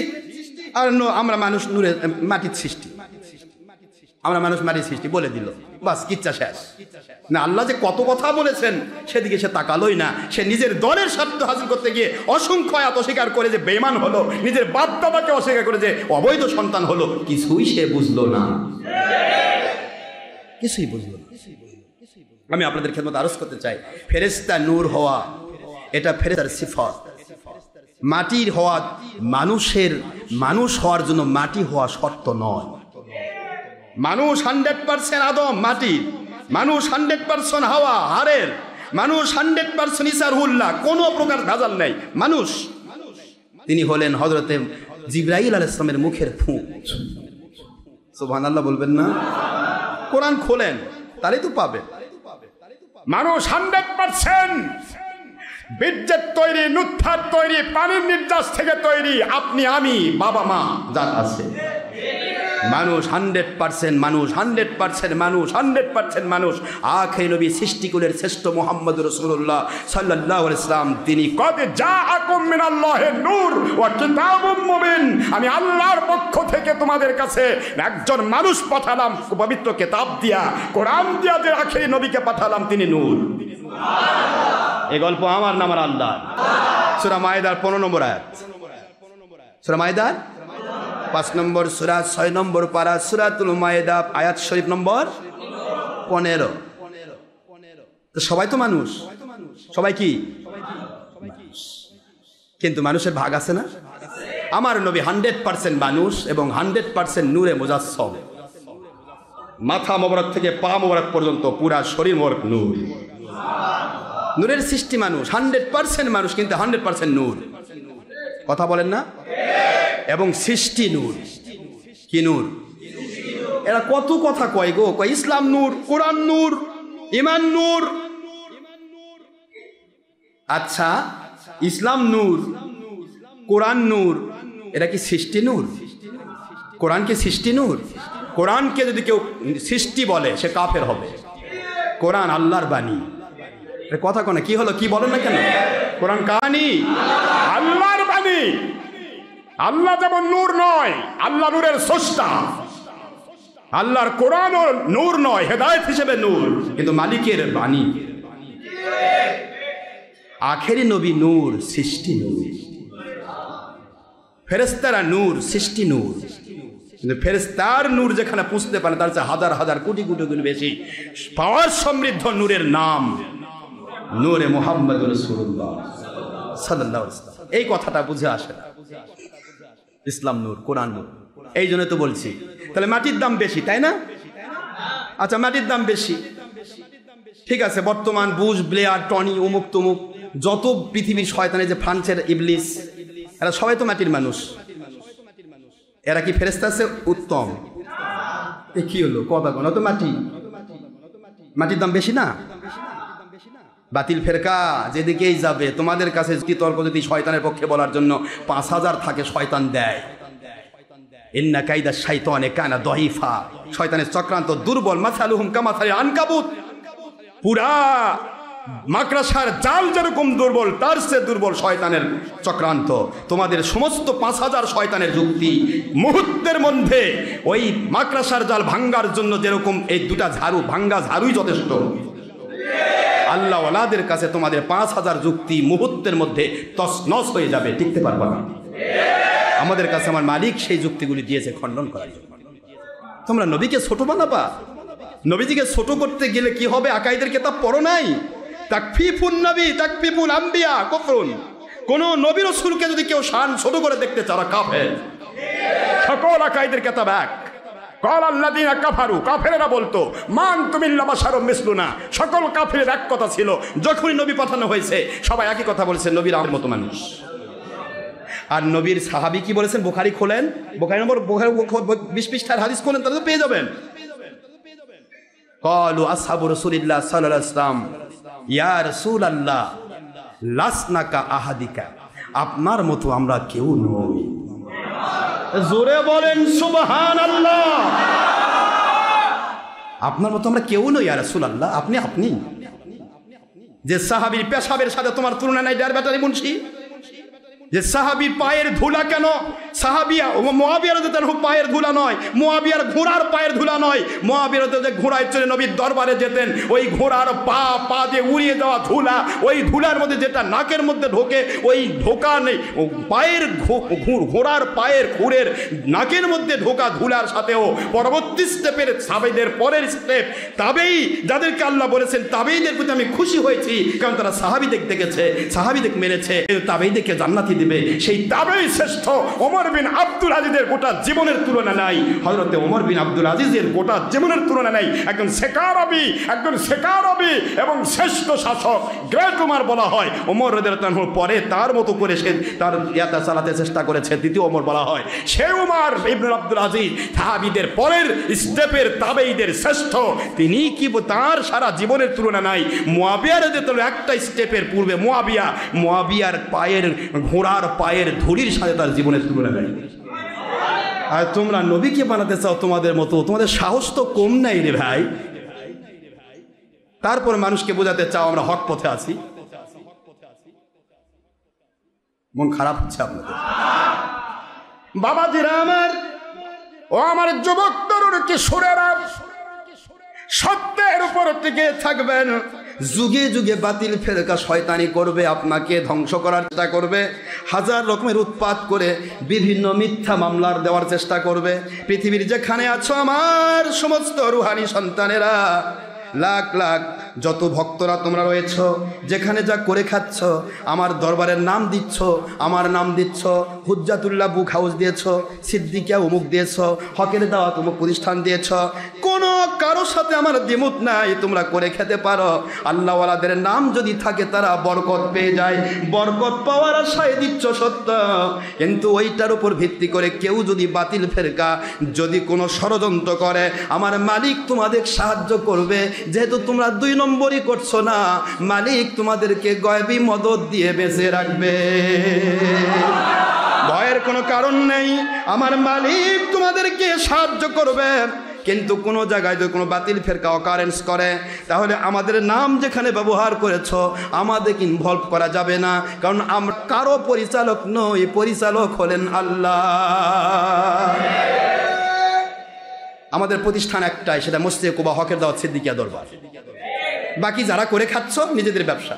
আর আমরা মানুষ নূরের মাটির সৃষ্টি। আমরা মানুষ মাটির সৃষ্টি বলে দিল, বাস কিচ্ছা শেষ। না, আল্লাহ যে কত কথা বলেছেন সেদিকে সে তাকালোই না। সে নিজের দলের স্বার্থ হাসিল করতে গিয়ে অসংখ্য আয়াত অস্বীকার করে যে বেঈমান হলো, নিজের বাপ দাদাকে অস্বীকার করে যে অবৈধ সন্তান হলো, কিছুই সে বুঝলো না, কিছুই বুঝলো না। আমি আপনাদের খেদমত আরজ করতে চাই, ফেরেশতা নূর হওয়া এটা ফেরেশতার সিফত। মাটির হওয়া, মানুষ হওয়ার জন্য মাটি হওয়া শর্ত নয়। মানুষ 100% আদম মাটির, মানুষ 100% হাওয়া হাড়ের, মানুষ 100% ঈসা রুহুল্লাহ, কোনো প্রকার ভেজাল নেই। মানুষ তিনি হলেন হযরতে জিবরাইল আলাইহিস সালামের মুখের ফুঁক। সুবহানাল্লাহ বলবেন না? কোরআন খোলেন তাহলেই তো পাবেন। মানুষ 100% বীর্যের তৈরি, নুৎফার তৈরি, পানির নির্যাস থেকে তৈরি। আপনি, আমি, বাবা মা যার আছে, মানুষ 100% মানুষ, 100% মানুষ, 100% মানুষ। আখির নবী সৃষ্টিকুলের শ্রেষ্ঠ মুহাম্মদ রাসূলুল্লাহ সাল্লাল্লাহু আলাইহি ওয়াসাল্লাম, তিনি কদ জাআকুম মিনাল্লাহি নূর ওয়া কিতাবুম মুবিন, আমি আল্লাহর পক্ষ থেকে তোমাদের কাছে একজন মানুষ পাঠালাম, পবিত্র কিতাব দিয়া, কোরআন দিয়া, যে আখির নবীকে পাঠালাম, তিনি নূর। এই গল্প আমার না আমার আল্লাহ। সূরা মায়েদার 15 নম্বর আয়াত, সূরা মায়েদার 5 নম্বর সূরা 6 নম্বর পারা, সূরাতুল মায়েদা আয়াত শরীফ নম্বর 15। তো সবাই তো মানুষ, সবাই কি? কিন্তু মানুষের ভাগ আছে না? আমার নবী 100% মানুষ এবং 100% নূরে মুজাসসাম। মাথা মোবারক থেকে পা মোবারক পর্যন্ত পুরা শরীর মোবারক নূর। নূরের সৃষ্টি মানুষ, 100% মানুষ, কিন্তু 100% নূর। কথা বলেন না? এবং সৃষ্টি নূর। কি নূর? এরা কত কথা কয় গো, কয় ইসলাম নূর, কোরআন নূর, ঈমান নূর। আচ্ছা, ইসলাম নূর, কোরআন নূর, এটা কি সৃষ্টি নূর? কোরআন কি সৃষ্টি নূর? কোরআনকে যদি কেউ সৃষ্টি বলে সে কাফের হবে। কোরআন আল্লাহর বাণী। কথা কোনে কি হলো, কি বলেন না কেন? কোরআন কাহানি আল্লাহর বাণী। আল্লাহ যেমন নূর নয়, আল্লাহ নূরের স্রষ্টা। আল্লাহর কোরআনও নূর নয়, হেদায়েত হিসেবে নূর, কিন্তু মালিকের বাণী। আখেরি নবী নূর, সৃষ্টি নূর। ফেরেশতারা নূর, সৃষ্টি নূর। কিন্তু ফেরেশতার নূর যেখানে পুষতে পারে তার চেয়ে হাজার হাজার কোটি কোটি গুণ বেশি পাওয়ার সমৃদ্ধ নূরের নাম নূরে মুহাম্মদুর রাসূলুল্লাহ সাল্লাল্লাহু আলাইহি ওয়াসাল্লাম। এই কথাটা বুঝে আসে না। ইসলাম নূর, কোরআন নূর। এই জন্য তো বলছি, তাহলে মাটির দাম বেশি, তাই না? আচ্ছা, মাটির দাম বেশি, ঠিক আছে। বর্তমান বুশ, ব্লেয়ার, টনি, অমুক তমুক যত পৃথিবীর শয়তানের যে ফ্রান্সের ইবলিস, এরা সবাই তো মাটির মানুষ। এরা কি ফেরেশতা আছে উত্তম? এ কি হলো কথা কোন তো মাটি, মাটির দাম বেশি না? বাতিল ফেরকা যেদিকেই যাবে তোমাদের কাছে কি তর্ক যদি শয়তানের পক্ষে বলার জন্য 5000 থাকে, শয়তান দেয়। ইন্না কাইদা শাইতানে কানা দাঈফা, শয়তানের চক্রান্ত দুর্বল। মাসালুহুম কামাসালিল আনকাবুত, পুরা মাকড়সার জাল যেরকম দুর্বল তার চেয়ে দুর্বল শয়তানের চক্রান্ত। তোমাদের সমস্ত 5000 শয়তানের যুক্তি মুহূর্তের মধ্যে ওই মাকড়সার জাল ভাঙ্গার জন্য যেরকম এই দুটা ঝাড়ু, ভাঙ্গা ঝাড়ুই যথেষ্ট। আল্লাহ ওয়ালাদের কাছে তোমাদের 5000 যুক্তি মুহূর্তের মধ্যে তছনছ হয়ে যাবে, টিকতে পারবে না। আমাদের কাছে আমার মালিক সেই যুক্তিগুলি দিয়েছে খণ্ডন করার জন্য। তোমরা নবীকে ছোট বানাবা? নবীজিকে ছোট করতে গেলে কি হবে? আকাইদের কিতাব পড়ো নাই? তাকফিফুন নবী তাকফিফুল আম্বিয়া কুফরুন। কোন নবী রাসূলকে যদি কেউ শান ছোট করে দেখতে চায় কাফের। সকল আকাইদের কিতাব এক। قال الذين كفروا, কাফেররা বলতো মান তুমিল্লা বাশারুম মিসলুনা। সকল কাফেরের এক কথা ছিল, যখনই নবী পাঠানো হয়েছে সবাই একই কথা বলেছে, নবীর আমার মতো মানুষ। আর নবীর সাহাবী কি বলেছেন? বুখারী খোলেন, বুখারী নম্বর 20 পৃষ্ঠার হাদিস খোলেন, তাহলে তো পেয়ে যাবেন। ক্বালু আসহাবু রাসূলিল্লাহ সাল্লাল্লাহু আলাইহি ওয়াসাল্লাম ইয়া রাসূলুল্লাহ লাসনাকা আহাদিকা, আপনার মতো আমরা কেউ নই। জোরে বলেন সুবহানাল্লাহ। আপনার মতো আমরা কেউ নই ইয়া রাসূলুল্লাহ, আপনি আপনি। যে সাহাবীর পেশাবের সাথে তোমার তুলনা নাই, ডার ব্যাটারি মুন্সি। যে সাহাবীর পায়ের ধুলা কেন? সাহাবিয়া মুআবিয়া রাদিয়াল্লাহু আনহু পায়ের ধুলা নয়, মুআবিয়ার ঘোড়ার পায়ের ধুলা নয়। মুআবিয়া রাদিয়াল্লাহু যে ঘোড়ায় চড়ে নবীর দরবারে যেতেন, ওই ঘোড়ার পা যে উড়িয়ে যাওয়া ধুলা, ওই ধুলার মধ্যে যেটা নাকের মধ্যে ঢোকে, ওই ঢোকা নেই পায়ের ঘোড়ার পায়ের খুরের নাকের মধ্যে ঢোকা ধুলার সাথেও পরবর্তী স্টেপের সাহাবীদের পরের স্টেপ তাবেই, যাদেরকে আল্লাহ বলেছেন তাবেইদের প্রতি আমি খুশি হয়েছি, কারণ তারা সাহাবীদের দেখেছে, সাহাবীদের মেনেছে, তাবেইদেরকে জান্নাতি দিবে। সেই তাবেই শ্রেষ্ঠ। ওমর বিন আব্দুল আজিজের গোটা জীবনের তুলনা নাই। হযরতে ওমর বিন আব্দুল আজিজের গোটা জীবনের তুলনা নাই। একজন সেকারবি এবং শ্রেষ্ঠ শাসক, গ্রেট উমার বলা হয়। ওমর রাদিয়াল্লাহু আনহুর পরে তার মতো করে সে তার ইয়াতা চালাতে চেষ্টা করেছে, দ্বিতীয় ওমর বলা হয়। সে উমার ইবনে আব্দুল আজিজ সাহাবীদের পরের স্টেপের তাবেঈদের শ্রেষ্ঠ। তিনি কি তার সারা জীবনের তুলনা নাই। মুআবিয়া রাদিয়াল্লাহু আনহু একটা স্টেপের পূর্বে, মুআবিয়ার পায়ের ঘোড়ার পায়ের ধুলির সাথে তার জীবনের তুলনা নাই। আর তোমরা নবীকে বানাতে চাও তোমাদের মতো, তোমাদের সাহস তো কম নাই রে ভাই। তারপর মানুষকে বোঝাতে চাও আমরা হক পথে আছি। মন খারাপ হচ্ছে আপনাদের। বাবাজিরা আমার, ও আমার যুবক তরুণ কিশোরেরা, সত্যের উপর টিকে থাকবেন। যুগে যুগে বাতিল ফেরকা শয়তানি করবে, আপনাকে ধ্বংস করার চেষ্টা করবে, হাজার রকমের উৎপাত করে বিভিন্ন মিথ্যা মামলার দেওয়ার চেষ্টা করবে। পৃথিবীর যেখানে আছো আমার সমস্ত রুহানি সন্তানেরা, লাখ লাখ যত ভক্তরা তোমরা রয়েছ, যেখানে যা করে খাচ্ছ, আমার দরবারের নাম দিচ্ছ, আমার নাম দিচ্ছ, হুজ্জাতুল্লাহ বুক হাউস দিয়েছ, সিদ্দিকিয়া অমুক দিয়েছ, হকের দাওয়াত অমুক প্রতিষ্ঠান দিয়েছ, কোনো কারোর সাথে আমার দ্বিমত নাই, তোমরা করে খেতে পারো। আল্লাহওয়ালাদের নাম যদি থাকে তারা বরকত পেয়ে যায়, বরকত পাওয়ার আশায় দিচ্ছ সত্য, কিন্তু ওইটার উপর ভিত্তি করে কেউ যদি বাতিল ফেরকা যদি কোনো ষড়যন্ত্র করে, আমার মালিক তোমাদের সাহায্য করবে। যেহেতু তোমরা 2 নম্বরই করছো না, মালিক তোমাদেরকে গয়বী মদদ দিয়ে বেঁচে রাখবে। ভয়ের কোনো কারণ নেই, আমার মালিক তোমাদেরকে সাহায্য করবে। কিন্তু কোনো জায়গায় যদি কোনো বাতিল ফেরকা অকারেন্স করে, তাহলে আমাদের নাম যেখানে ব্যবহার করেছ আমাদেরকে ইনভলভ করা যাবে না, কারণ আমরা কারো পরিচালক নই, পরিচালক হলেন আল্লাহ। আমাদের প্রতিষ্ঠান একটাই, সেটা মসজিদে কুবা হকের দাওয়াত সিদ্দিকিয়া দরবার। বাকি যারা করে খাচ্ছ নিজেদের ব্যবসা,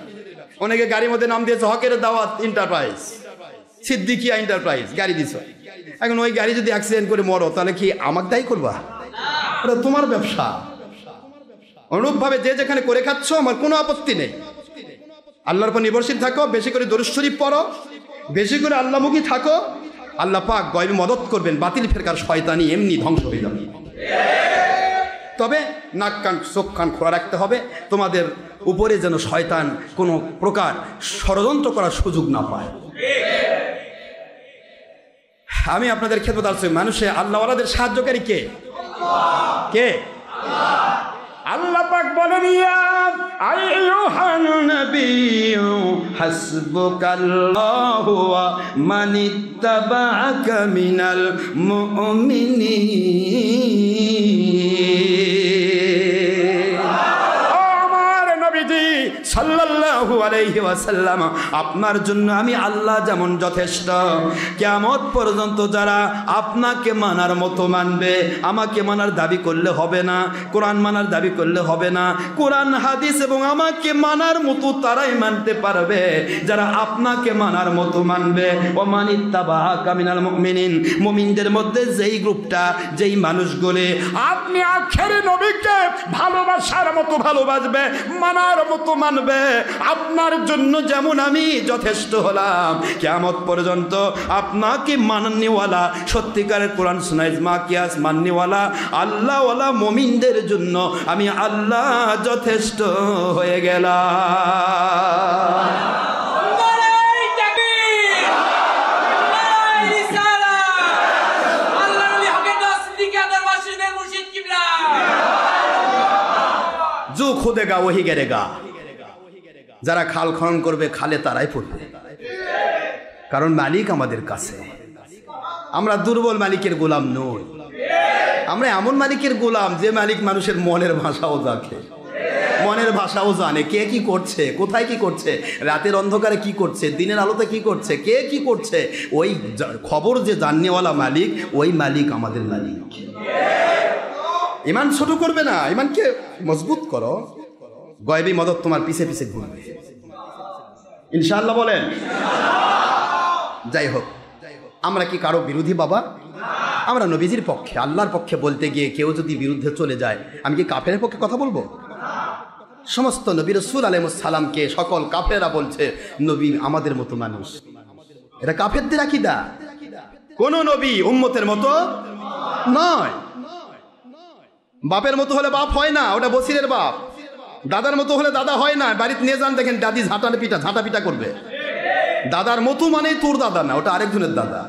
অনেকে গাড়ির মধ্যে নাম দিয়েছে হকের দাওয়াত এন্টারপ্রাইজ, সিদ্দিকিয়া এন্টারপ্রাইজ গাড়ি দিছ। এখন ওই গাড়ি যদি অ্যাক্সিডেন্ট করে মরো তাহলে কি আমাকে দায়ী করবা? ওটা তোমার ব্যবসা। অনুরূপভাবে যে যেখানে করে খাচ্ছ আমার কোনো আপত্তি নেই। আল্লাহর উপর নির্ভরশীল থাকো, বেশি করে দরুদ শরীফ পড়ো, বেশি করে আল্লাহমুখী থাকো। আল্লাহ পাক গয়বে মদত করবেন, বাতিল ফেরকার শয়তানি এমনি ধ্বংস হয়ে যাবে। তবে নাক কান চোখ কান খোলা রাখতে হবে, তোমাদের উপরে যেন শয়তান কোনো প্রকার ষড়যন্ত্র করার সুযোগ না পায়। আমি আপনাদের খেদমত আছি, মানুষে আল্লাহওয়ালাদের সাহায্যকারী কে? কে? আল্লাহ পাক বলেন, ইয়া আইয়ুহান নবিয়্যু হাসবুকাল্লাহু ওয়া মানিত্তাবা'আকা মিনাল মুমিনিন। আমার নবীজি সাল্লাল্লাহু আলাইহি ওয়াসাল্লাম, আপনার জন্য আমি আল্লাহ যেমন যথেষ্ট, কিয়ামত পর্যন্ত যারা আপনাকে মানার মতো মানবে, আমাকে মানার দাবি করলে হবে না, কোরআন মানার দাবি করলে হবে না, কোরআন হাদিস এবং আমাকে মানার মতো তারাই মানতে পারবে যারা আপনাকে মানার মতো মানবে। ওমান ইত্তাবা'আকা মিনাল মুমিনিন, মুমিনদের মধ্যে যেই গ্রুপটা, যেই মানুষগুলো আপনি আখেরি নবীকে ভালোবাসার মতো ভালোবাসবে, মানার মতো মানবে, আপনার জন্য যেমন আমি যথেষ্ট হলাম, কিয়ামত পর্যন্ত আপনাকে মাননিওয়ালা, সত্যিকারের কোরআন সুন্নাহ ইজমা কিয়াস মাননিওয়ালা আল্লাহওয়ালা মুমিনদের জন্য আমি আল্লাহ যথেষ্ট হয়ে গেলাম। जो खुदेगा वही गिरेगा, যারা খাল খনন করবে খালে তারাই পড়বে, কারণ মালিক আমাদের কাছে। আমরা দুর্বল মালিকের গোলাম নই, আমরা এমন মালিকের গোলাম যে মালিক মানুষের মনের ভাষাও জানে, মনের ভাষাও জানে, কে কি করছে, কোথায় কি করছে, রাতের অন্ধকারে কি করছে, দিনের আলোতে কি করছে, কে কি করছে, ওই খবর যে জাননেওয়ালা মালিক, ওই মালিক আমাদের মালিক। ইমান ছোট করবে না, ইমানকে মজবুত করো, গয়বী মদত তোমার পিছে পিছে ঘুরবে ইনশাআল্লাহ বলেন। যাই হোক, আমরা কি কারো বিরোধী বাবা? আমরা নবীজির পক্ষে, আল্লাহর পক্ষে বলতে গিয়ে কেউ যদি বিরুদ্ধে চলে যায়, আমি কি কাফেরের পক্ষে কথা বলবো? সমস্ত নবী রাসূল আলাইহিস সালামকে সকল কাফেররা বলছে নবী আমাদের মতো মানুষ। এটা কাফেরদের আকীদা। কোন নবী উম্মতের মতো নয়। বাপের মতো হলে বাপ হয় না, ওটা বসিরের বাপ। দাদার মতো হলে দাদা হয় না, বাড়িতে নিয়ে যান দেখেন দাদি ঝাঁটা পিটা করবে। দাদার মতো মানে তোর দাদা না, ওটা আরেকজনের দাদা।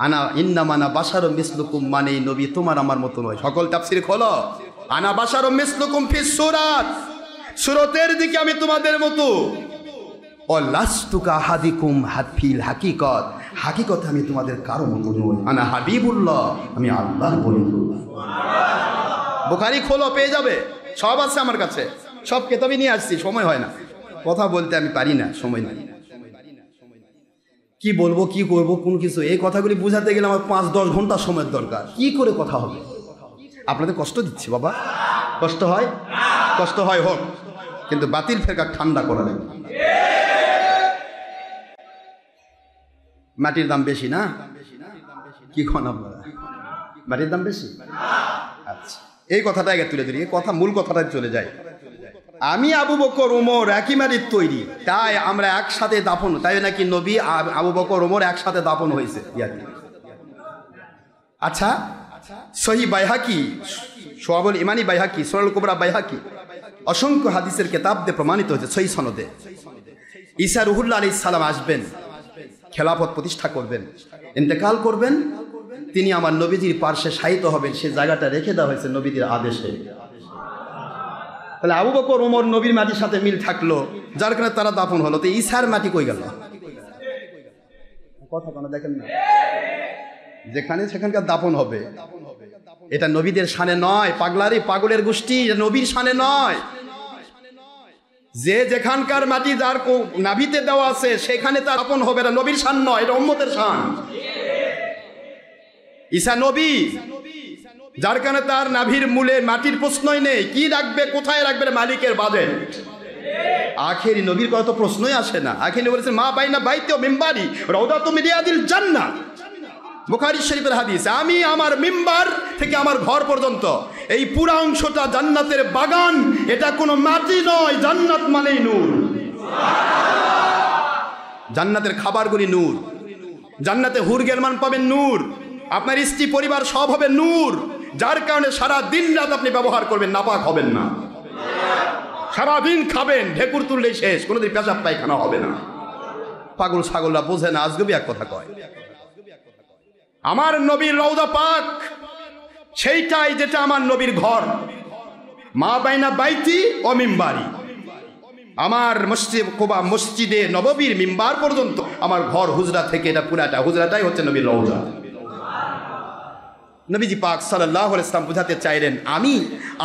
আনা ইন্নামানা বাশারুম মিসলুকুম মানে নবী তোমার আমার মতো নয়। সকল তাফসীর খোলো, আনা বাশারুম মিসলুকুম ফিস সূরাত, সূরাতের দিকে আমি তোমাদের মতো। ও লাস্তুকা হাদিকুম হাফিল হাকিকত, হাকিকতে আমি তোমাদের কারো মতো নই। আনা হাবিবুল্লাহ, আমি আল্লাহর বন্ধু। বুখারী খোলো, পেয়ে যাবে, সব আছে আমার কাছে, সব কিতাবই নিয়ে আসছি। সময় হয় না, কথা বলতে আমি পারি না, সময় নাই। কি বলবো, কি করবো, কোন কিছু, এই কথাগুলি বোঝাতে গেলে আমার 5-10 ঘন্টা সময়ের দরকার। কি করে কথা হবে? আপনাদের কষ্ট দিচ্ছি বাবা, কষ্ট হয়, কষ্ট হয় হোক, কিন্তু বাতিল ফেরকা ঠান্ডা করা লাগবে। মাটির দাম বেশি না? কি খান আপনারা? মাটির দাম বেশি? আচ্ছা, এই কথাটা আগে তুলে ধরি, কথা মূল কথাটাই চলে যায়। আমি আবু বকর ওমর একই মাটির তৈরি, তাই আমরা একসাথে দাফন, তাই নাকি নবী আবু বকর ওমর একসাথে দাফন হয়েছে। আচ্ছা, সহি বাইহাকি, সোয়াবুল ইমানি বাইহাকি, সুনানুল কুবরা বাইহাকি, অসংখ্য হাদিসের কিতাব দিয়ে প্রমাণিত হয়েছে সহি সনদে। ঈসা রুহুল্লাহ আলাইহিস সালাম আসবেন, খেলাফত প্রতিষ্ঠা করবেন, ইন্তেকাল করবেন, তিনি আমার নবীজির পার্শ্বে শায়িত হবেন। সে জায়গাটা রেখে দেওয়া হয়েছে নবীজির আদেশে। তাহলে আবু বকর ওমর নবীর মাটির সাথে মিল থাকলো, যার কারণে তারা দাফন হলো। তো ঈসার মাটি কই গেল? কথা কোনো দেখেন না, যেখানে সেখানকার দাফন হবে। এটা নবীদের শানে নয়, পাগলারি পাগলের গোষ্ঠী, নবীর শানে নয়। যে যেখানকার মাটি যার নাভিতে দেওয়া আছে সেখানে তার দাফন হবে, এটা নবীর শান নয়, এটা উম্মতের শান। ঈসা নবী, যার কারণে তার নাভির মূলে মাটির প্রশ্নই নেই। কি রাখবে, কোথায় রাখবে, মালিকের বাজেট। আখেরি নবীর কথা তো প্রশ্নই আসে না। আখেরি নবী বলেছেন মা বাইনা বাইতি ও মিম্বারি রাউদাতু মিন রিয়াদিল জান্নাহ, বুখারী শরীফের হাদিস। আমি আমার মিম্বার থেকে আমার ঘর পর্যন্ত এই পুরো অংশটা জান্নাতের বাগান, এটা কোনো মাটি নয়, জান্নাত মানেই নূর। জান্নাতের খাবারগুলি নূর, জান্নাতে হুর গেলমান পাবেন নূর, আপনার স্ত্রী পরিবার সব হবে নূর, যার কারণে সারা দিন রাত আপনি ব্যবহার করবেন, নাপাক হবেন না। সারাদিন খাবেন, ঢেকুর তুললেই শেষ, কোনোদিন পেশাব পায়খানা হবে না। পাগল ছাগলরা বোঝে না, আজগবি এক কথা কয়। আমার নবীর রওজা পাক সেইটাই যেটা আমার নবীর ঘর, মা বাইনা বাইতি ও মিম্বারি। আমার মসজিদ কোবা, মসজিদে নববীর মিম্বার পর্যন্ত আমার ঘর, হুজরা থেকে এটা পুরাটা, হুজরাটাই হচ্ছে নবীর রওজা। নবীজি পাক সাল্লাল্লাহু আলাইহি ওয়াসাল্লাম বুঝাতে চাইলেন আমি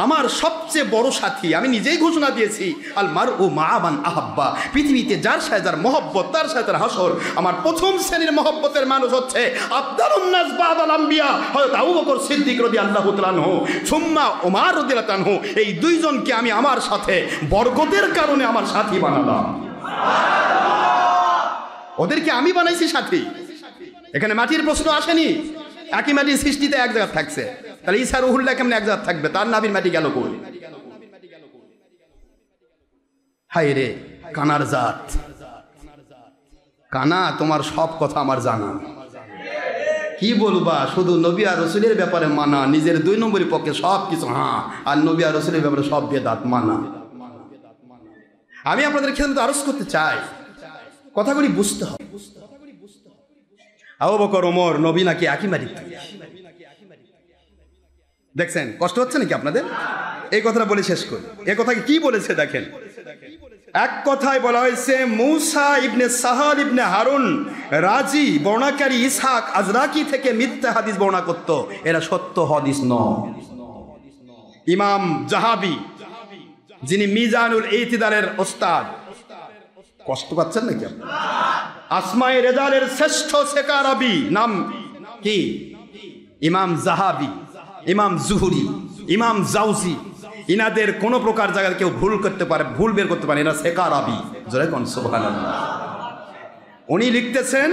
আমার সবচেয়ে বড় সাথী, আমি নিজেই ঘোষণা দিয়েছি আল মারউ মা মান আহাব্বা, পৃথিবীতে যার সাথে যার মহব্বত তার সাথে তার হাসর। আমার প্রথম শ্রেণীর মহব্বতের মানুষ হচ্ছে আফদালুন নাস বাদাল আম্বিয়া, হযরত আবু বকর সিদ্দিক রাদিয়াল্লাহু তাআলা আনহু, সুম্মা ওমর রাদিয়াল্লাহু আনহু। এই দুইজনকে আমি আমার সাথে বরকতের কারণে আমার সাথী বানালাম। ওদেরকে আমি বানাইছি সাথী। এখানে মাটির প্রশ্ন আসেনি, একই মাটির সৃষ্টিতে এক জায়গা থাকছে, তাহলে ঈসা রুহুল্লাহ কেমন এক জায়গা থাকবে? তার নাবির মাটি গেল কই? হায় রে কানার জাত, কানা তোমার সব কথা আমার জানা, কি বলবা? শুধু নবী আর রসুলের ব্যাপারে মানা, নিজের 2 নম্বরের পক্ষে সব কিছু হ্যাঁ, আর নবী আর রসুলের ব্যাপারে সব বেদাত মানা। আমি আপনাদের ক্ষেত্রে আরজ করতে চাই, কথাগুলি বুঝতে হবে। আবু বকর ওমর নবী নাকি একই মাটির থেকে? দেখছেন কষ্ট হচ্ছে নাকি আপনাদের? এই কথাটা বলে শেষ করি। এই কথাকে কি বলেছে দেখেন, এক কথায় বলা হয়েছে মূসা ইবনে সাহাল ইবনে হারুন রাজি বর্ণাকারী ইসহাক আজরাকি থেকে মিথ্যা হাদিস বর্ণনা করত, এরা সত্য হাদিস নয়। ইমাম জাহাবি যিনি মিজানুল ইতিদালের ওস্তাদ, কষ্ট পাচ্ছেন নাকি আপনারা? আসমায়ে রেজালের শ্রেষ্ঠ সেকারাবি নাম কি? ইমাম জাহাবি, ইমাম জুহরি, ইমাম জাউজি, ইনাদের কোন প্রকার জায়গায় কেউ ভুল করতে পারে, ভুল বের করতে পারে, এরা সেকারাবি। জোরে কোন সুবহানাল্লাহ। উনি লিখতেছেন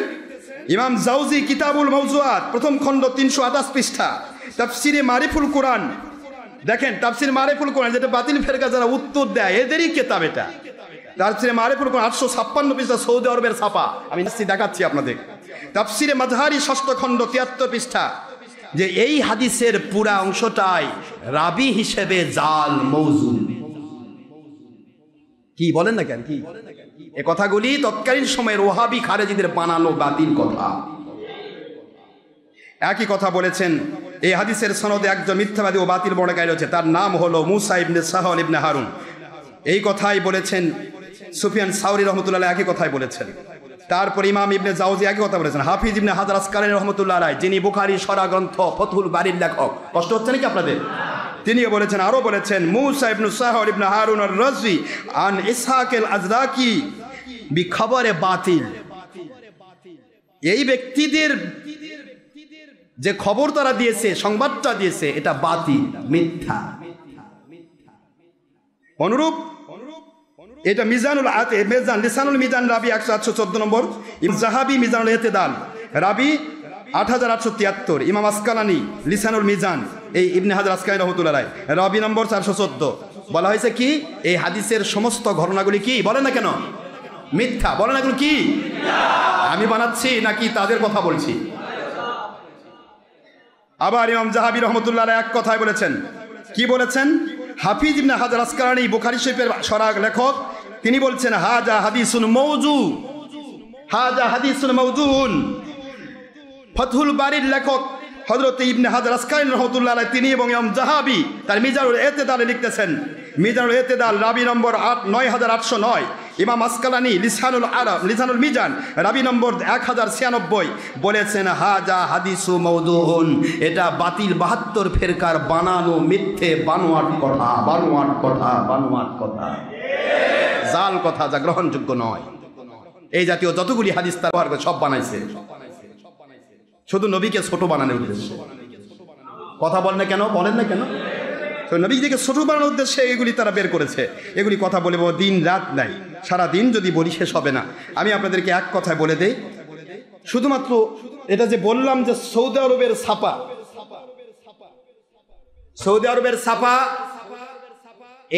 ইমাম জাউজি কিতাবুল মাওজুআত প্রথম খণ্ড 328 পৃষ্ঠা, তাফসিরে মারিফুল কোরআন। দেখেন তাফসির মারিফুল কোরআন যেটা বাতিল ফেরকা যারা উত্তর দেয় এদেরই কিতাব এটা। তাফসিরে মারিফুল কোরআন 856 পৃষ্ঠা, সৌদি আরবের ছাপা। আমি দেখাচ্ছি আপনাদের। তাফসিরে মাজহারি 6ষ্ঠ খণ্ড 73 পৃষ্ঠা, যে এই হাদিসের পুরা অংশটাই রাবি হিসেবে জাল মওজু। কি বলেন না কেন? কি এই কথাগুলি তৎকালীন সময়ের ওহাবি খারেজিদের বানানো বাতিল কথা। একই কথা বলেছেন এই হাদিসের সনদে একজন মিথ্যাবাদী ও বাতিল বর্ণনাকারী রয়েছে, তার নাম হলো মূসা ইবনে সাহাল ইবনে হারুন। এই কথাই বলেছেন সুফিয়ান সাউরি রহমতুল্লাহ, একই কথাই বলেছেন। তারপর ইমাম ইবনে জাউজি একই কথা বলেছেন। হাফিজ ইবনে হাজার আসকালানী রহমতুল্লাহ আলাইহি, যিনি বুখারী সরা গ্রন্থ ফতহুল বারীর লেখক, কষ্ট হচ্ছে নাকি আপনাদের? তিনিও বলেছেন, আরো বলেছেন মূসা ইবনে সাহাল ইবনে হারুন আর-রাজি আন ইসহাক আল-আজরাকি বিখবরে বাতিল। এই ব্যক্তিদের যে খবর তারা দিয়েছে, সংবাদটা দিয়েছে, এটা বাতিল, মিথ্যা। অনুরূপ এটা মিজানুল মিজান লিসানুল মিজান রাবি 114 নম্বর, জাহাবি মিজানুল ইতিদাল রাবি 8873, ইমাম আসকালানি লিসানুল মিজান, এই ইবনে হাজার আসকালানী রাহমাতুল্লাহ আলাইহি রাবি নম্বর 414। বলা হয়েছে কি এই হাদিসের সমস্ত ঘটনাগুলি কি বলে না কেন? মিথ্যা। বলে না এগুলো কি আমি বানাচ্ছি নাকি তাদের কথা বলছি? আবার ইমাম জাহাবি রহমতুল্লাহ আলাইহি এক কথায় বলেছেন, কি বলেছেন? হাফিজ ইবনে হাজার আসকালানী বুখারী শরীফের সরাগ লেখক, তিনি বলছেন হাজা হাদিসুন মওজু, হাজা হাদিসুন মাওজুন। ফতহুল বারীর লেখক হযরত ইবনে হাজার আসকালানী রাহমাতুল্লাহ আলাইহি তিনি এবং ইমাম জাহাবি তার মিজানুল ইতিদালে লিখতেছেন, মিজানুল ইতিদাল রাবি নম্বর 9809, ইমাম আসকালানি লিসানুল আরব লিসানুল মিজান রাবি নম্বর 1096 বলেছেন হাজা হাদিসু মাওদুউন, এটা বাতিল 72 ফেরকার বানানো মিথ্যে বানোয়াট কথা, বানোয়াট কথা, বানোয়াট কথা, জাল কথা, যা গ্রহণযোগ্য নয়। এই জাতীয় যতগুলি হাদিস তার ব্যবহার করে সব বানাইছে শুধু নবীকে ছোট বানানোর উদ্দেশ্যে। কথা বলেন না কেন? বলেন না কেন? তো নবীজিকে ছোট বানানোর উদ্দেশ্যে এগুলি তারা বের করেছে। এগুলি কথা বলে দিন রাত নাই, সারা দিন যদি বলি শেষ হবে না। আমি আপনাদেরকে এক কথায় বলে দেই, শুধুমাত্র এটা যে বললাম যে সৌদি আরবের ছাপা, সৌদি আরবের ছাপা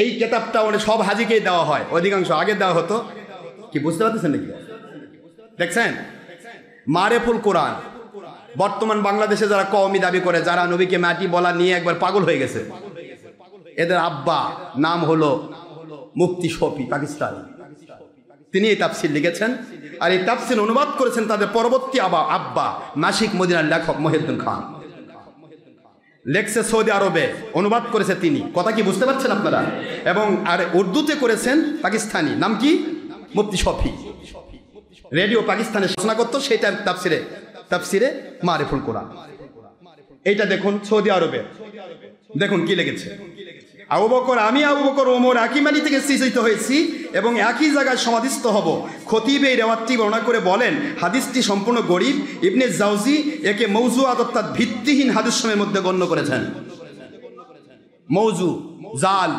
এই কেতাবটা মানে সব হাজিকেই দেওয়া হয়, অধিকাংশ আগে দেওয়া হতো। কি বুঝতে পারতেছেন নাকি? দেখছেন মারেফুল কোরআন, বর্তমান বাংলাদেশে যারা কওমি দাবি করে, যারা নবীকে মাটি বলা নিয়ে একবার পাগল হয়ে গেছে, এদের আব্বা নাম হলো মুফতি শফি, পাকিস্তান। তিনি এই তাফসির লিখেছেন, আর এই তাফসির অনুবাদ করেছেন তাদের পরবর্তী আব্বা মাসিক মদিনার লেখক মহিউদ্দিন খান। লেখছে সৌদি আরবে, অনুবাদ করেছে তিনি। কথা কি বুঝতে পারছেন আপনারা? এবং আর উর্দুতে করেছেন পাকিস্তানি, নাম কি? মুফতি শফি। রেডিও পাকিস্তানে ঘোষণা করতো, সেটা তাফসিরে মারিফুল কোরআন। এইটা দেখুন সৌদি আরবে, দেখুন কি লেগেছে। আমি আবু বকর ওমর একই মাটি থেকে সৃজিত হয়েছি এবং একই জায়গায় সমাধিস্থ হব। খতিব এই রেওয়াতটি বর্ণনা করে বলেন, হাদিসটি সম্পূর্ণ গরীব। ইবনে জাউজি একে মৌজুআত অর্থাৎ ভিত্তিহীন হাদিস সময়ের মধ্যে গণ্য করেছেন। মৌজু, জাল,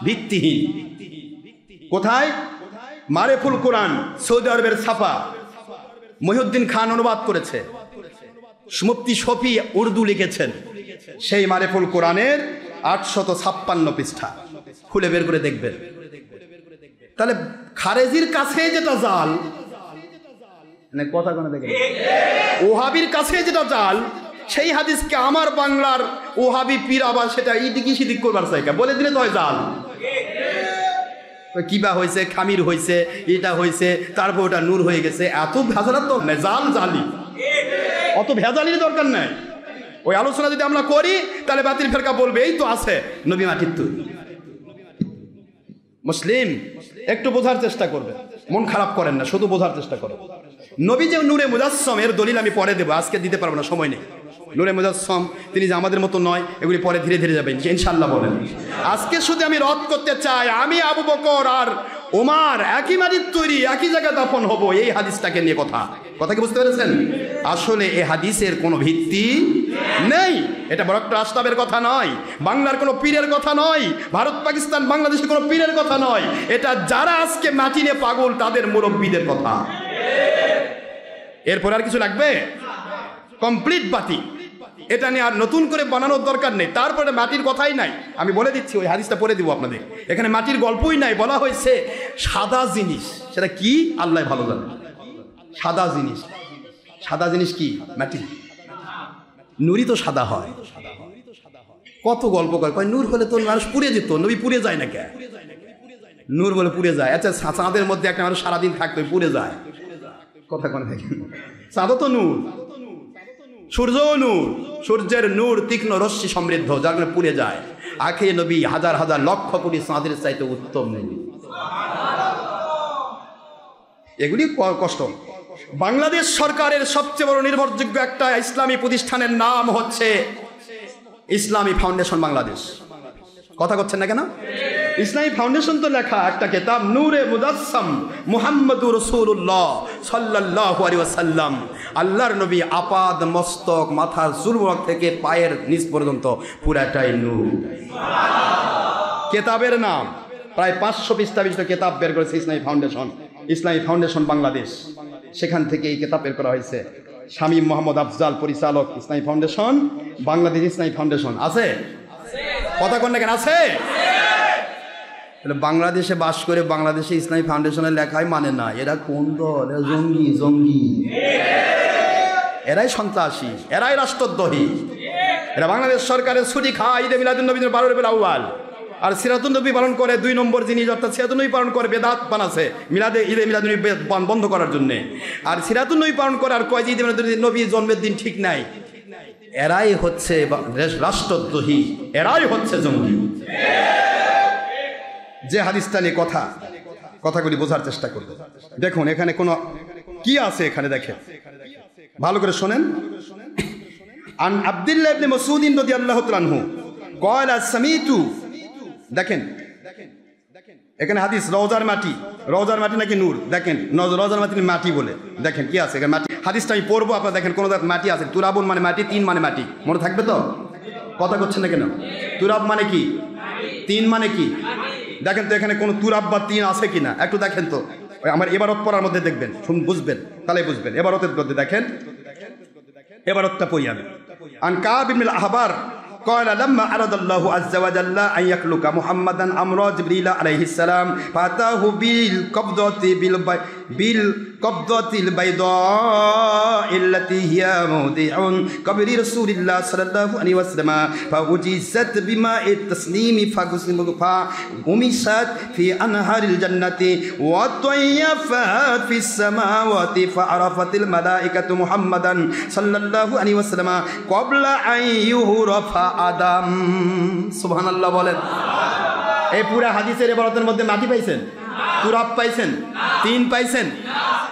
ভিত্তিহীন। কোথায়? মারিফুল কোরআন, সৌদি আরবের ছাপা, মহিউদ্দিন খান অনুবাদ করেছে, মুফতি শফি উর্দু লিখেছেন। সেই মারিফুল কোরআনের 856 পৃষ্ঠা খুলে বের করে দেখবেন। তাহলে খারেজির কাছে যেটা জাল, মানে কথা কোন দেখেন, ওহাবির কাছে যেটা জাল, সেই হাদিসকে আমার বাংলার ওহাবি পীর আবার সেটা ইদিকি সিদিক করবার চাইকা বলে দিলে তো হয় জাল। কিবা হয়েছে, খামির হয়েছে, এটা হয়েছে, তারপর ওটা নূর হয়ে গেছে। এত ভেজালার তো জাল জালি, অত ভেজালির দরকার নাই। ওই আলোচনা যদি আমরা করি তাহলে বাতিল ফেরকা বলবে এই তো আছে নবী মাটির তৈরি। মুসলিম একটু বোঝার চেষ্টা করবে, মন খারাপ করেন না, শুধু বোঝার চেষ্টা করেন। নবী যে নূরে মুজাসসম, এর দলিল আমি পরে দেবো, আজকে দিতে পারবো না, সময় নেই। নূরে মুজাসসম তিনি যে আমাদের মতো নয়, এগুলি পরে ধীরে ধীরে যাবেন ইনশাআল্লাহ বলেন। আজকে শুধু আমি রদ করতে চাই, আমি আবু বকর আর ওমর একই মাটির তৈরি, একই জায়গায় দাফন হব, এই হাদিসটাকে নিয়ে কথা কি বুঝতে পেরেছেন? আসলে এই হাদিসের কোনো ভিত্তি নেই। এটা বড় একটা আস্তাবের কথা নয়, বাংলার কোনো পীরের কথা নয়, ভারত পাকিস্তান বাংলাদেশের কোনো পীরের কথা নয়। এটা যারা আজকে মাটি নিয়ে পাগল তাদের মুরব্বীদের কথা। এরপর আর কিছু লাগবে? কমপ্লিট বাতি। এটা নিয়ে আর নতুন করে বানানোর দরকার নেই। তারপরে মাটির কথাই নাই, আমি বলে দিচ্ছি, ওই হাদিসটা পড়ে দিব আপনাদের। এখানে মাটির গল্পই নাই, বলা হয়েছে সাদা জিনিস। সেটা কি আল্লাহ ভালো জানে। সাদা জিনিস, সাদা জিনিস কি? মাটি। নুরই তো সাদা হয়। কত গল্প করে, নূর হলে তো মানুষ পুড়ে যেত, নবী পুড়ে যায় না কে? নূর বলে পুড়ে যায়। আচ্ছা চাঁদের মধ্যে একটা মানুষ সারাদিন থাকতো, পুড়ে যায়। কথা কোন দেখেন, চাঁদও তো নূর, সূর্যও নূর, সূর্যের নূর তীক্ষ্ণ রশ্মি সমৃদ্ধ, যার কারণে পুড়ে যায়। আখিরে নবী হাজার হাজার লক্ষ কোটি চাঁদের চাইতে উত্তম নেই। এগুলি কষ্ট। বাংলাদেশ সরকারের সবচেয়ে বড় নির্ভরযোগ্য একটা ইসলামী প্রতিষ্ঠানের নাম হচ্ছে ইসলামী ফাউন্ডেশন বাংলাদেশ। কথা করছেন না কেন? ইসলামী ফাউন্ডেশন তো লেখা একটা কিতাব, নূরে মুজাসসাম মুহাম্মদুর রাসূলুল্লাহ সাল্লাল্লাহু আলাইহি ওয়াসাল্লাম। আল্লাহর নবী আপাদ মস্তক, মাথার চুল থেকে পায়ের নিচ পর্যন্ত পুরাটাই নূর। কিতাবের নাম প্রায় 500 পৃষ্ঠা বিশিষ্ট কিতাব বের করেছে ইসলামী ফাউন্ডেশন বাংলাদেশ। সেখান থেকে এই কিতাব বের করা হয়েছে। শামীম মোহাম্মদ আফজাল পরিচালক, ইসলামী ফাউন্ডেশন বাংলাদেশ। ইসলামী ফাউন্ডেশন আছে? কথা কোন কেন আছে? বাংলাদেশে বাস করে বাংলাদেশে ইসলামী ফাউন্ডেশনের লেখাই মানে না। এরা কোন দল? জঙ্গি, এরাই সন্ত্রাসী, এরাই রাষ্ট্রদ্রোহী। এরা বাংলাদেশ সরকারের ছুটি খায় ঈদে মিলাদুন্নবী 12 রবিউল আউয়াল, আর সিরাতুন্নবী পালন করে 2 নম্বর জিনিস, অর্থাৎ সিরাতুন্নবী পালন করে বেদাত বানাছে ঈদে মিলাদুন্নবী বন্ধ করার জন্য। আর সিরাতুন্নবী পালন করে আর কয় যে ঈদে মিলাদুন্নবী জন্মের দিন ঠিক নাই। এরাই হচ্ছে রাষ্ট্রদ্রোহী, এরাই হচ্ছে জঙ্গি। যে হাদিসটা নিয়ে কথাগুলি বোঝার চেষ্টা করবে। দেখুন এখানে কোন কি আছে, এখানে দেখেন ভালো করে শোনেন। আন আব্দুল্লাহ ইবনে মাসউদ রাদিয়াল্লাহু তাআলা আনহু ক্বালা সামিতু। দেখেন এখানে হাদিস, রওজার মাটি নাকি নূর। দেখেন রওজার মাটি বলে, দেখেন কি আছে এখানে মাটি। হাদিসটা আমি পড়বো, আপনারা দেখেন কোন মাটি আছে। তুরাবুন মানে মাটি, তিন মানে মাটি, মনে থাকবে তো? কথা করছেন না কেন? তুরাব মানে কি? তিন মানে কি দেখেন তো, এখানে কোনো তুরাব বা তিন আছে কিনা একটু দেখেন তো। ওই আমার এবারত পড়ার মধ্যে দেখবেন, বুঝবেন, তাহলে বুঝবেন। এবারতের মধ্যে দেখেন, এবারতটা পড়ি আমি। আন কাব ইবনুল আহবার قال لما أراد الله عز وجل أن يخلق محمدا أمر جبريل عليه السلام فأتاه بالقبضة البيضاء التي هي موضع قبر رسول الله صلى الله عليه وسلم فأجيزت بماء التسنيم فغمست في أنهار الجنة وطيفت في السماوات فعرفت الملائكة محمدا صلى الله عليه وسلم قبل أن يعرف আদম। সুবহানাল্লাহ বলেন। এই পুরা হাদিসের ইবারতের মধ্যে মাটি পাইছেন, তুরাব পাইছেন, তিন পাইছেন।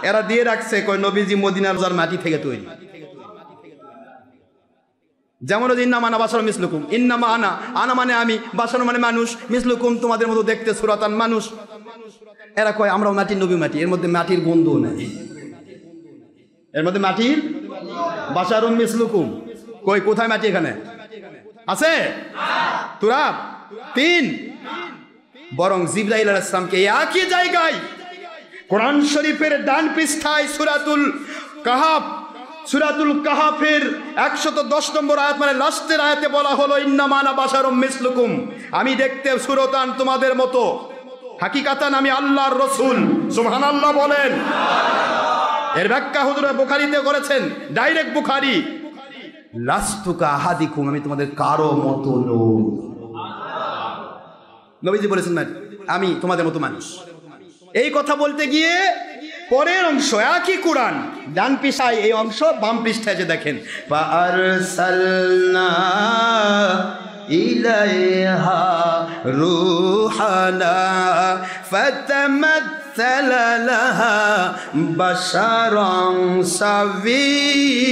এরা দিয়ে রাখছে কই নবীজি মদিনার যার মাটি থেকে তৈরি। যেমন ইন্নামা আনা বাশারুম মিসলুকুম, ইন্নামা আনা, আনা মানে আমি, বাশারুম মানে মানুষ, মিসলুকুম তোমাদের মতো দেখতে সুরাতান মানুষ। এরা কয় আমরাও মাটির, নবী মাটি। এর মধ্যে মাটির গন্ধও নাই, এর মধ্যে মাটির বাশারুম মিসলুকুম কই, কোথায় মাটি এখানে আছে? তুরাব তিন। বরং জিবরাইল আলাইহিস সালামকে একই জায়গায় কোরআন শরীফের ডান পৃষ্ঠায় সূরাতুল কাহাফের 110 নম্বর আয়াত মানে লাস্টের আয়াতে বলা হলো ইন্নামা আনা বাশারুম মিসলুকুম, আমি দেখতে সুরতান তোমাদের মতো, হাকিকাতান আমি আল্লাহর রাসূল। সুবহানাল্লাহ বলেন। এর ব্যাখ্যা হুজুর বুখারীতে করেছেন, ডাইরেক্ট বুখারী, লাস্তুকা আহাদিকুম, আমি তোমাদের কারো মতো নই। নবীজি বলেছেন আমি তোমাদের মতো মানুষ। এই কথা বলতে গিয়ে পরের অংশ একই কোরআন, ডান পৃষ্ঠায় এই অংশ, বাম পৃষ্ঠায় যে দেখেন ফাআরসালনা ইলাইহা রূহানা ফাতামাসসালা লাহা বাশারান সাবিয়্যা।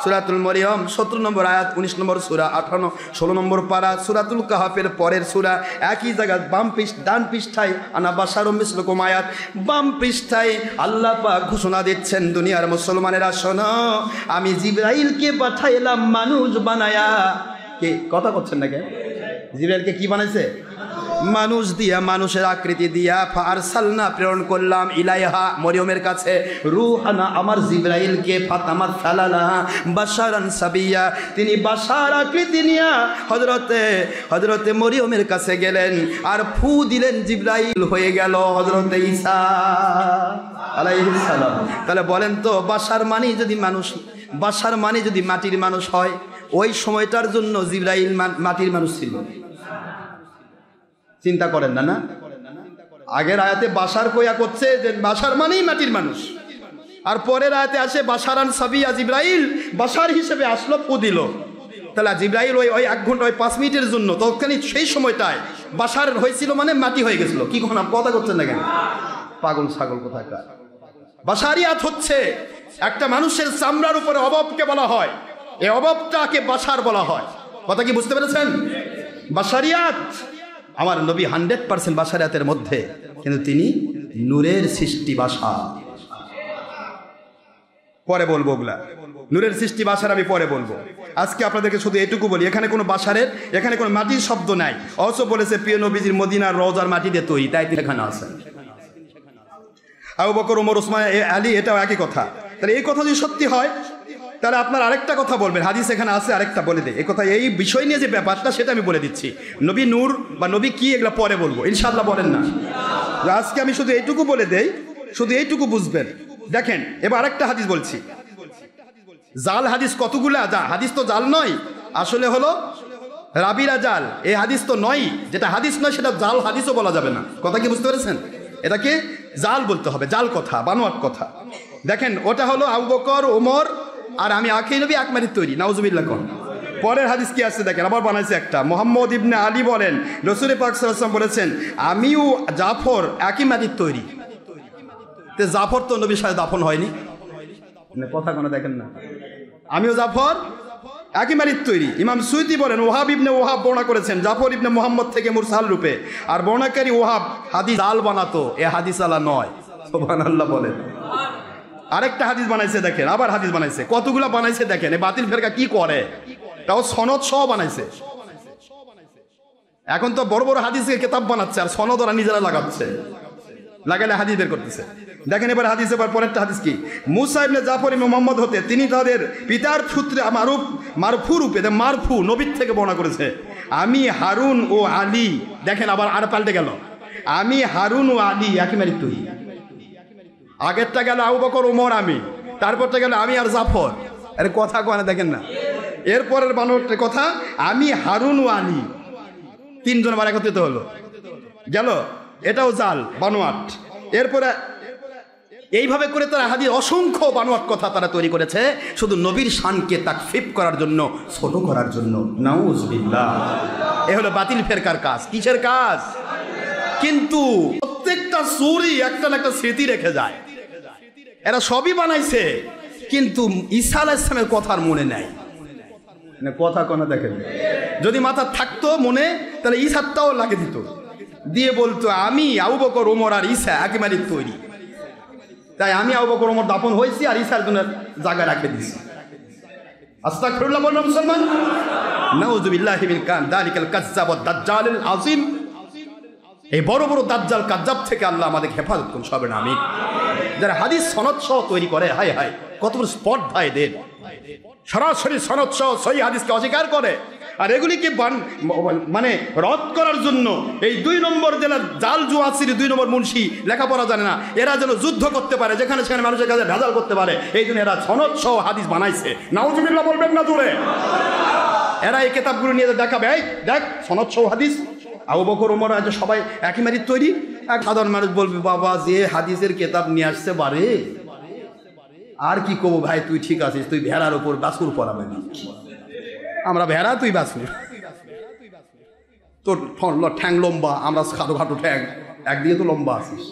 সূরাতুল মরিয়ম 17 নম্বর আয়াত, 19 নম্বর সূরা, 18 16 নম্বর পারা, সূরাতুল কাহাফের পরের সূরা, একই জায়গায় বাম ডান পৃষ্ঠায় আনা বাশারুম মিসলুকুম আয়াত, বাম পৃষ্ঠায় আল্লাহ পাক ঘোষণা দিচ্ছেন দুনিয়ার মুসলমানেরা শোনো, আমি জিবরাইলকে পাঠাইলাম মানুষ বানায়া। কে কথা করছেন না কেন? জিবরাইলকে কি বানাইছে? মানুষ দিয়া, মানুষের আকৃতি দিয়া। ফারসালনা প্রেরণ করলাম, ইলাইহা মরিয়মের কাছে, রূহানা আমার জিবরাইলকে, ফাতামাসসালা লাহা বাশারান সাবিয়্যা, তিনি বাশার আকৃতি নিয়া হযরতে মরিয়মের কাছে গেলেন আর ফু দিলেন, জিবরাইল হয়ে গেল হযরতে ঈসা আলাইহিস সালাম। তাহলে বলেন তো, বাশার মানে যদি মানুষ, বাশার মানে যদি মাটির মানুষ হয়, ওই সময়টার জন্য জিবরাইল মাটির মানুষ ছিল? চিন্তা করেন না? না, আগের আয়াতে বাশার কইয়া করছে যে বাশার মানেই মাটির মানুষ, আর পরের আয়াতে আসে বাশারান সাবিয়্যা, জিবরাইল বাশার হিসেবে আসলো, ফু দিল। তাহলে জিবরাইল ওই 1 ঘন্টা, ওই 5 মিনিটের জন্য তৎক্ষণিক সেই সময়টায় বাশার হয়েছিল মানে মাটি হয়ে গেছিল। কি কথা করছেন না কেন? পাগল ছাগল কোথাকার। বাশারিয়াত হচ্ছে একটা মানুষের চামড়ার উপরে অববকে বলা হয়, এই অববটাকে বাশার বলা হয়। কথা কি বুঝতে পেরেছেন? বাশারিয়াত। আমার নবী 100% বাশারিয়াতের মধ্যে, কিন্তু তিনি নূরের সৃষ্টি বাশার। পরে বলবো ওগুলা, নূরের সৃষ্টি বাশার আমি পরে বলবো। আজকে আপনাদেরকে শুধু এটুকু বলি, এখানে কোনো বাশারের, এখানে কোনো মাটির শব্দ নাই। অবশ্য বলেছে প্রিয় নবীজির মদিনার রওজার মাটি দিয়ে তৈরি, তাই এখানে আছে। আবু বকর, ওমর, ওসমান, আলী, এটাও একই কথা। তাহলে এই কথা যদি সত্যি হয়, তাহলে আপনার আরেকটা কথা বলবেন, হাদিস এখানে আছে, আরেকটা বলে দেয়। এই কথা, এই বিষয় নিয়ে যে ব্যাপারটা, সেটা আমি বলে দিচ্ছি। নবী নূর বা নবী কি, এগুলো পরে বলবো ইনশাআল্লাহ, বলেন না। আজকে আমি শুধু এইটুকু বলে দেই, শুধু এইটুকু বুঝবেন। দেখেন, এবার আরেকটা হাদিস বলছি। জাল হাদিস কতগুলা, হাদিস তো জাল নয়, আসলে হলো রাবিরা জাল। এই হাদিস তো নয়, যেটা হাদিস নয় সেটা জাল হাদিসও বলা যাবে না। কথা কি বুঝতে পেরেছেন? এটাকে জাল বলতে হবে, জাল কথা, বানোয়াট কথা। দেখেন, ওটা হলো আবু বকর, ওমর আর আমি আখির নবী একমারির তৈরি, নাউজুবিল্লাহ কোন। পরের হাদিস কি আছে দেখেন, আবার বানাইছে একটা। মুহাম্মদ ইবনে আলী বলেন, রাসূল পাক সাল্লাল্লাহু আলাইহি ওয়াসাল্লাম বলেছেন, আমিও জাফর একই মাটির তৈরি। তে জাফর তো নবীর সাথে দাফন হয়নি, কথা কোনো দেখেন না। আমিও জাফর একই মাটির তৈরি। ইমাম সুয়ুতি বলেন, ওহাব ইবনে ওহাব বর্ণনা করেছেন জাফর ইবনে মুহাম্মদ থেকে মুরসাল রূপে, আর বর্ণাকারী ওহাব হাদিস জাল বানাতো, এ হাদিস আলা নয়। সুবহানাল্লাহ বলেন। আরেকটা হাদিস বানাইছে দেখেন, আবার হাদিস বানাইছে, কতগুলো বানাইছে দেখেন। এই বাতিল ফেরকা কি করে, তাও সনদ সহ বানাইছে। এখন তো বড় বড় হাদিসের কিতাব বানাচ্ছে আর সনদ ওরা নিজেরা লাগাচ্ছে, লাগালে হাদিস বের করতেছে। দেখেন এবার হাদিস, এবার পরেরটা হাদিস কি, মুসা ইবনে জাফর ইবনে মুহাম্মদ হতে তিনি তাদের পিতার সূত্রে মারফু রূপে, মারফু নবীর থেকে বর্ণনা করেছে, আমি হারুন ও আলী, দেখেন আবার আর পাল্টে গেল, আমি হারুন ও আলী একই মারি তুই। আগেরটা গেল আবু বকর ওমর আমি, তারপরটা গেল আমি আর জাফর। আরে কথা কয় না দেখেন না, এরপরের বানোয়ারটা কথা আমি হারুন ও আলী, তিনজন আবার একত্রিত হলো গেল, এটাও জাল বানোয়াট। এরপরে এইভাবে করে তারা হাদিস অসংখ্য বানোয়াট কথা তারা তৈরি করেছে শুধু নবীর শানকে তাকফিফ করার জন্য, ছোট করার জন্য। নাউজুবিল্লাহ, এ হলো বাতিল ফেরকার কাজ। কিসের কাজ? কিন্তু প্রত্যেকটা সূরি একটা না একটা স্মৃতি রেখে যায়। এরা সবই বানাইছে কিন্তু ঈসা আলাইহিস সালামের কথা আর মনে নাই। কথা কোনা দেখেন, যদি মাথা থাকতো মনে তাহলে ঈসাটাও লাগিয়ে দিত, দিয়ে বলতো আমি আবু বকর ওমর আর ঈসা একেবারে তৈরি, তাই আমি আবু বকর ওমর দাফন হয়েছি আর ঈসার জন্য জায়গা রাখে দিছি। আস্তাগফিরুল্লাহ বলুন মুসলমান। নাউযুবিল্লাহি মিন যালিকাল কাযযাব ওয়াদ দাজ্জালিল আযীম। এই বড় বড় দাজ্জাল কাযযাব থেকে আল্লাহ আমাদের হেফাজত করুন সবেন আমিন। যারা হাদিস সনদ সহ তৈরি করে, হায় হায় কত বড় স্পর্ধা এদের, সরাসরি সনদ সহ সহিহ হাদিসকে অস্বীকার করে। আর এগুলিকে মানে রদ করার জন্য এই 2 নম্বর জেলার জাল জুয়াসির 2 নম্বর মুন্সি লেখাপড়া জানে না, এরা যেন যুদ্ধ করতে পারে, যেখানে সেখানে মানুষের কাছে ভেজাল করতে পারে, এই জন্য এরা সনদ সহ হাদিস বানাইছে। নাউজুবিল্লাহ বলবেন না জোরে। এরা এই কিতাবগুলো নিয়ে দেখাবে, এই দেখ সনদ সহ হাদিস, আবু বকর ওমর আজ সবাই একই মারির তৈরি। এক সাধারণ মানুষ বলবে বাবা যে হাদিসের কিতাব নিয়ে আসছে বারে, আর কি কব ভাই, তুই ঠিক আছিস, তুই ভেড়ার উপর বাছুর পরাবে না, আমরা ভেড়া তুই বাছুর, তোর ঠ্যাং লম্বা, আমরা খাটো খাটো ঠ্যাং, একদিকে তো লম্বা আছিস,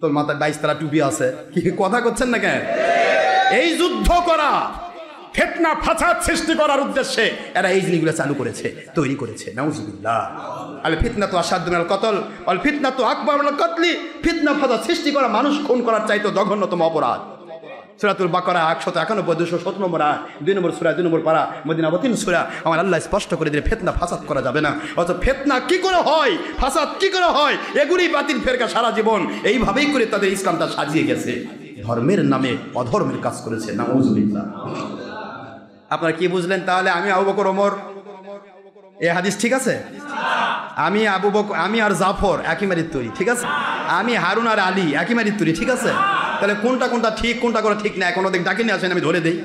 তোর মাথায় 22 তারা টুপি আছে, কি কথা করছেন না কেন? এই যুদ্ধ করা, ফিতনা ফাসাদ সৃষ্টি করার উদ্দেশ্যে এরা এই জিনিসগুলো চালু করেছে, তৈরি করেছে। নাউজুবিল্লাহ। আল ফিতনাতু আশাদ্দু মিনাল কতল ওয়াল ফিতনাতু আকবারু মিনাল কতলি। ফিতনা ফাসাদ সৃষ্টি করা, মানুষ খুন করার চাইতে জঘন্যতম অপরাধ। সূরাতুল বাকারা 191 207 নম্বর আয়াত, 2 নম্বর সূরা 2 নম্বর পারা মদিনা অবতীর্ণ সূরা। আমার আল্লাহ স্পষ্ট করে দিলে ফিতনা ফাসাদ করা যাবে না। অথচ ফিতনা কি করে হয়, ফাসাদ কি করে হয়, এগুলি বাতিল ফেরকা সারা জীবন এইভাবেই করে তাদের ইসলামটা সাজিয়ে গেছে, ধর্মের নামে অধর্মের কাজ করেছে। নাউজুবিল্লাহ। আপনারা কি বুঝলেন তাহলে? আমি আবু বকর ওমর এই হাদিস ঠিক আছে, আমি আবু বকর, আমি আর জাফর একই মারির তৈরি, ঠিক আছে, আমি হারুন আর আলী একই মারির তৈরি, ঠিক আছে, তাহলে কোনটা কোনটা ঠিক কোনটা করে ঠিক না কোনো দিক ডাকে নিয়ে আসেন, আমি ধরে দেই।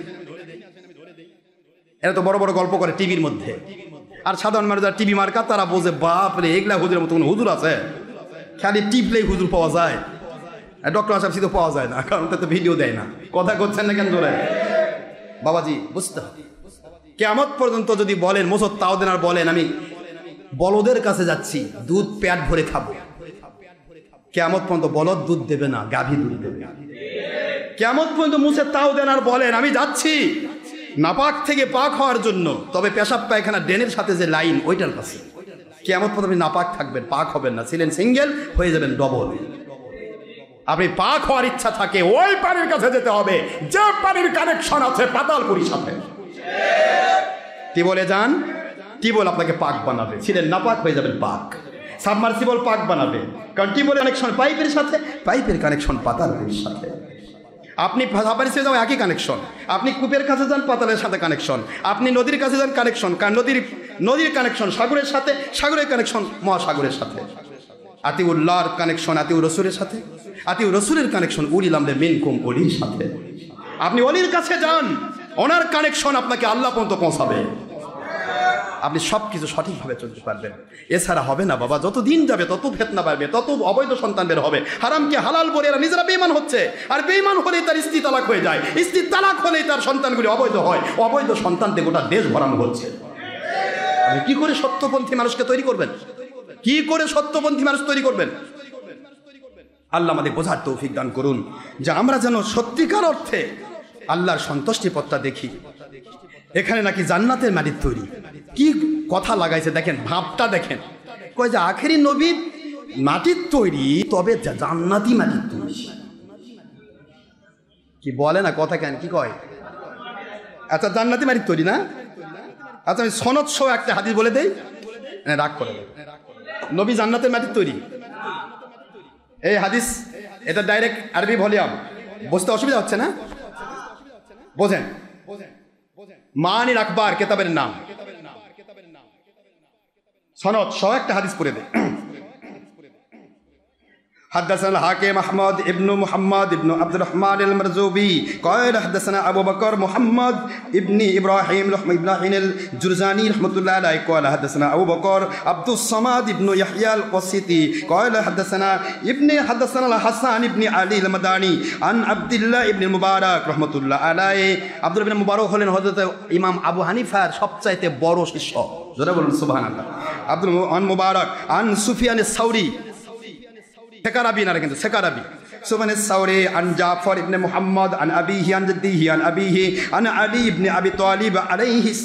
এরা তো বড় বড় গল্প করে টিভির মধ্যে, আর সাধারণ মানুষ যারা টিভি মার্কা তারা বোঝে বাপ রে এগুলা হুজুরের মতো কোনো হুজুর আছে, খালি টিপলেই হুজুর পাওয়া যায়, ডক্টর আসাম সিদ্ধ পাওয়া যায় না, কারণ তো ভিডিও দেয় না। কথা করছেন না কেন ধরে? বাবাজি বুঝতে হবে, কিয়ামত পর্যন্ত যদি বলেন মোসদ তাওদেন আর বলেন আমি বলদের কাছে যাচ্ছি দুধ পেট ভরে খাবো, কিয়ামত পর্যন্ত বলদ দুধ দেবে না, গাভী দুধ দেবে। কিয়ামত পর্যন্ত মুসে তাওদেন আর বলেন আমি যাচ্ছি নাপাক থেকে পাক হওয়ার জন্য, তবে পেশাব পায়খানা ড্রেনের সাথে যে লাইন ওইটার কাছে। কিয়ামত পর্যন্ত আপনি নাপাক থাকবেন, পাক হবেন না, ছিলেন সিঙ্গেল হয়ে যাবেন ডবল। আপনি পাক হওয়ার ইচ্ছা থাকে ওই পানির কাছে যেতে হবে যে পানির কানেকশন আছে পাতালপুরীর সাথে। টিবলে যান, টিবল আপনাকে পাক বানাবে, ছিলেন নাপাক হয়ে যাবেন পাক। সাবমার্সিবল পাক বানাবে, কারণ টিবলের কানেকশন পাইপের সাথে, পাইপের কানেকশন পাতালপুরীর সাথে। আপনি সাবমার্সিবল যাও একই কানেকশন, আপনি কূপের কাছে যান পাতালের সাথে কানেকশন, আপনি নদীর কাছে যান কানেকশন, কারণ নদীর কানেকশন সাগরের সাথে, সাগরের কানেকশন মহাসাগরের সাথে। আতিউল্লাহর কানেকশন আতিউর রসুলের সাথে, আতিউর রসুলের কানেকশন উলিল আমরি মিনকুম ওলির সাথে। আপনি অলির কাছে যান, ওনার কানেকশন আপনাকে আল্লাহ পর্যন্ত পৌঁছাবে, আপনি সব কিছু সঠিকভাবে চলতে পারবেন। এছাড়া হবে না বাবা, যত দিন যাবে তত ফিতনা বাড়বে, তত অবৈধ সন্তান বের হবে। হারামকে হালাল বলে এরা নিজেরা বেঈমান হচ্ছে, আর বেঈমান হলেই তার স্ত্রী তালাক হয়ে যায়, স্ত্রী তালাক হলেই তার সন্তানগুলি অবৈধ হয়, অবৈধ সন্তানতে গোটা দেশ ভরানো হচ্ছে। আপনি কি করে সত্যপন্থী মানুষকে তৈরি করবেন? কি করে সত্যপন্থী মানুষ তৈরি করবেন? আল্লাহ আমাদের বোঝার তৌফিক দান করুন, যে আমরা যেন সত্যিকার অর্থে আল্লাহর সন্তুষ্টি পথটা দেখি। এখানে নাকি জান্নাতের মাটির তৈরি, কি কথা লাগাইছে দেখেন, ভাবটা দেখেন, কয় যে আখেরি নবী মাটির তৈরি, তবে জান্নাতি মাটির তৈরি। কি বলে না কথা কেন, কি কয়? আচ্ছা জান্নাতি মাটির তৈরি না? আচ্ছা আমি সনদ সহ একটা হাদিস বলে দেই, রাগ করে দেয়। নবী জান্নাতের মাটির তৈরি, এই হাদিস, এটা ডাইরেক্ট আরবি ভলিউম, বুঝতে অসুবিধা হচ্ছে না? বোঝেন, মানিল আকবার কেতাবের নাম, সনদ সহ একটা হাদিস পড়ে দেয়। حدثنا الحاكم أحمد ابن محمد ابن عبد الرحمن المرزوبي قال حدثنا أبو بكر محمد ابن إبراهيم الجرزاني رحمة الله عليه قال حدثنا أبو بكر عبد الصمد ابن يحيى القسيطي قال حدثنا الحسن ابن علي المداني عن عبد الله ابن المبارك رحمة الله عليه। عبد الله ابن المبارك হলেন হযরত ইমাম আবু হানিফার সবচাইতে বড় শিষ্য, জোরে বলুন সুবহানাল্লাহ। আব্দুল মুবারক আন সুফিয়ান আস-সাউরি, সেকারাবি না কিন্তু সেকারাবি, সুফিয়ান আস-সাউরি আন জাফর ইবনে মুহাম্মদ আন আবিহি আন জাদ্দিহি আন আবিহি আন আলী ইবনে আবি তালিব আলাইহিস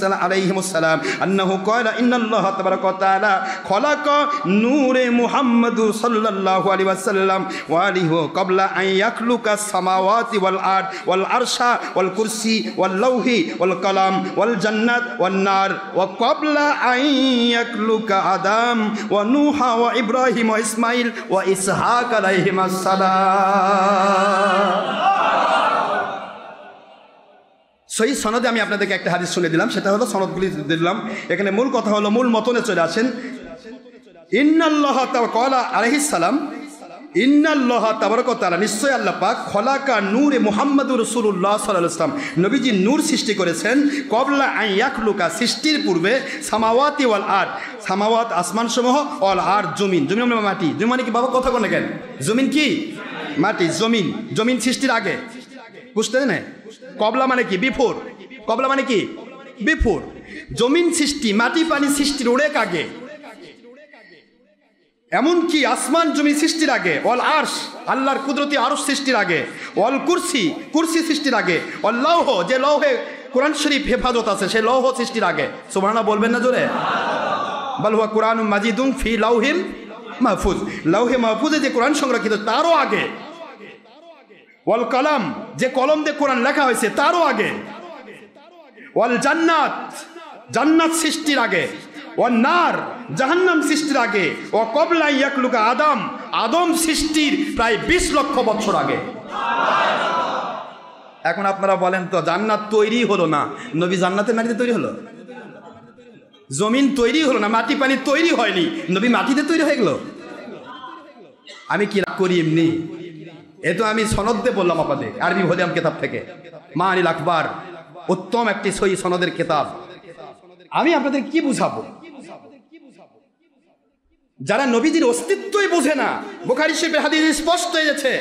সালাম আন্নাহু ক্বালা ইন্নাল্লাহা তাবারাকা ওয়া তাআলা খলাকা নূরে মুহাম্মদ সাল্লাল্লাহু আলাইহি ওয়াসাল্লাম ওয়া আলিহি ক্বাবলা আন ইয়াখলুকা সামাওয়াতি ওয়াল আরদ ওয়াল আরশা ওয়াল কুরসি ওয়াল লাওহি ওয়াল কালাম ওয়াল জান্নাত ওয়ান নার ওয়া ক্বাবলা আন ইয়াখলুকা আদম ওয়া নূহা ওয়া ইব্রাহিম ওয়া ইসমাঈল ওয়া ইসহাক আলাইহিমাস সালাম। সহি সনদে আমি আপনাদেরকে একটা হাদিস শুনে দিলাম, সেটা হলো সনদগুলি দিলাম। এখানে মূল কথা হলো, মূল মতনে চলে আসেন। ইন্নাল্লাহ তাআলা আলাইহিস সালাম, ইন্নাল্লাহ তাবারাকা ওয়া তাআলা, নিশ্চয় আল্লাহ পাক খলাকা নূরে মুহাম্মাদুর রাসূলুল্লাহ সাল্লাল্লাহু আলাইহি ওয়াসাল্লাম, নবীজি নূর সৃষ্টি করেছেন ক্বাবলা আন ইয়াখলুকা, সৃষ্টির পূর্বে, সামাওয়াতি ওয়াল আরদ, সামাওয়াত আসমান সমূহ, ওয়াল আরদ জমিন, জমিন মানে মাটি, জমিন মানে কি বাবা কথা কোন কেন, জমিন কি মাটি, জমিন, জমিন সৃষ্টির আগে, বুঝতে না? কবলা মানে কি বিফোর, কবলা মানে কি বিফোর, জমিন সৃষ্টি, মাটি পানি সৃষ্টির অনেক আগে, এমনকি আসমান জমি সৃষ্টির আগে, ওয়াল আরশ, আল্লাহর কুদরতি আরশ সৃষ্টির আগে, ওয়াল কুরসি, কুরসি সৃষ্টির আগে, ওয়াল লৌহ, যে লৌহে কোরআন শরীফ হেফাজত আছে সেই লৌহ সৃষ্টির আগে, সুবহানাল্লাহ বলবেন না জোরে? বাল হুয়া কুরআনুম মাজিদুন ফি লাউহিল মাহফুজ, লৌহে মাহফুজে যে কোরআন সংরক্ষিত তারও আগে, ওয়াল কালাম, যে কলম দিয়ে কোরআন লেখা হয়েছে তারও আগে, ওয়াল জান্নাত, জান্নাত সৃষ্টির আগে, ওয়ান নার, জাহান্নাম সৃষ্টির আগে, ও ক্বাবলা ইয়াখলুকা আদম, আদম সৃষ্টির প্রায় 20 লক্ষ বছর আগে। এখন আপনারা বলেন তো, জান্নাত তৈরি হলো না, নবী জান্নাতের মাটিতে তৈরি হলো? জমিন তৈরি হলো না, মাটি পানি তৈরি হয়নি, নবী মাটিতে তৈরি হয়ে গেল? আমি কি করি এমনি? এ তো আমি সনদে বললাম আপনাদের, আরবি ভলিউম কিতাব থেকে, মানিল আকবার, উত্তম একটি সহি সনদের কিতাব। আমি আপনাদের কি বুঝাবো? যারা নবীজির অস্তিত্বই বোঝে না, বুখারী শরীফের হাদিস স্পষ্ট হয়েছে,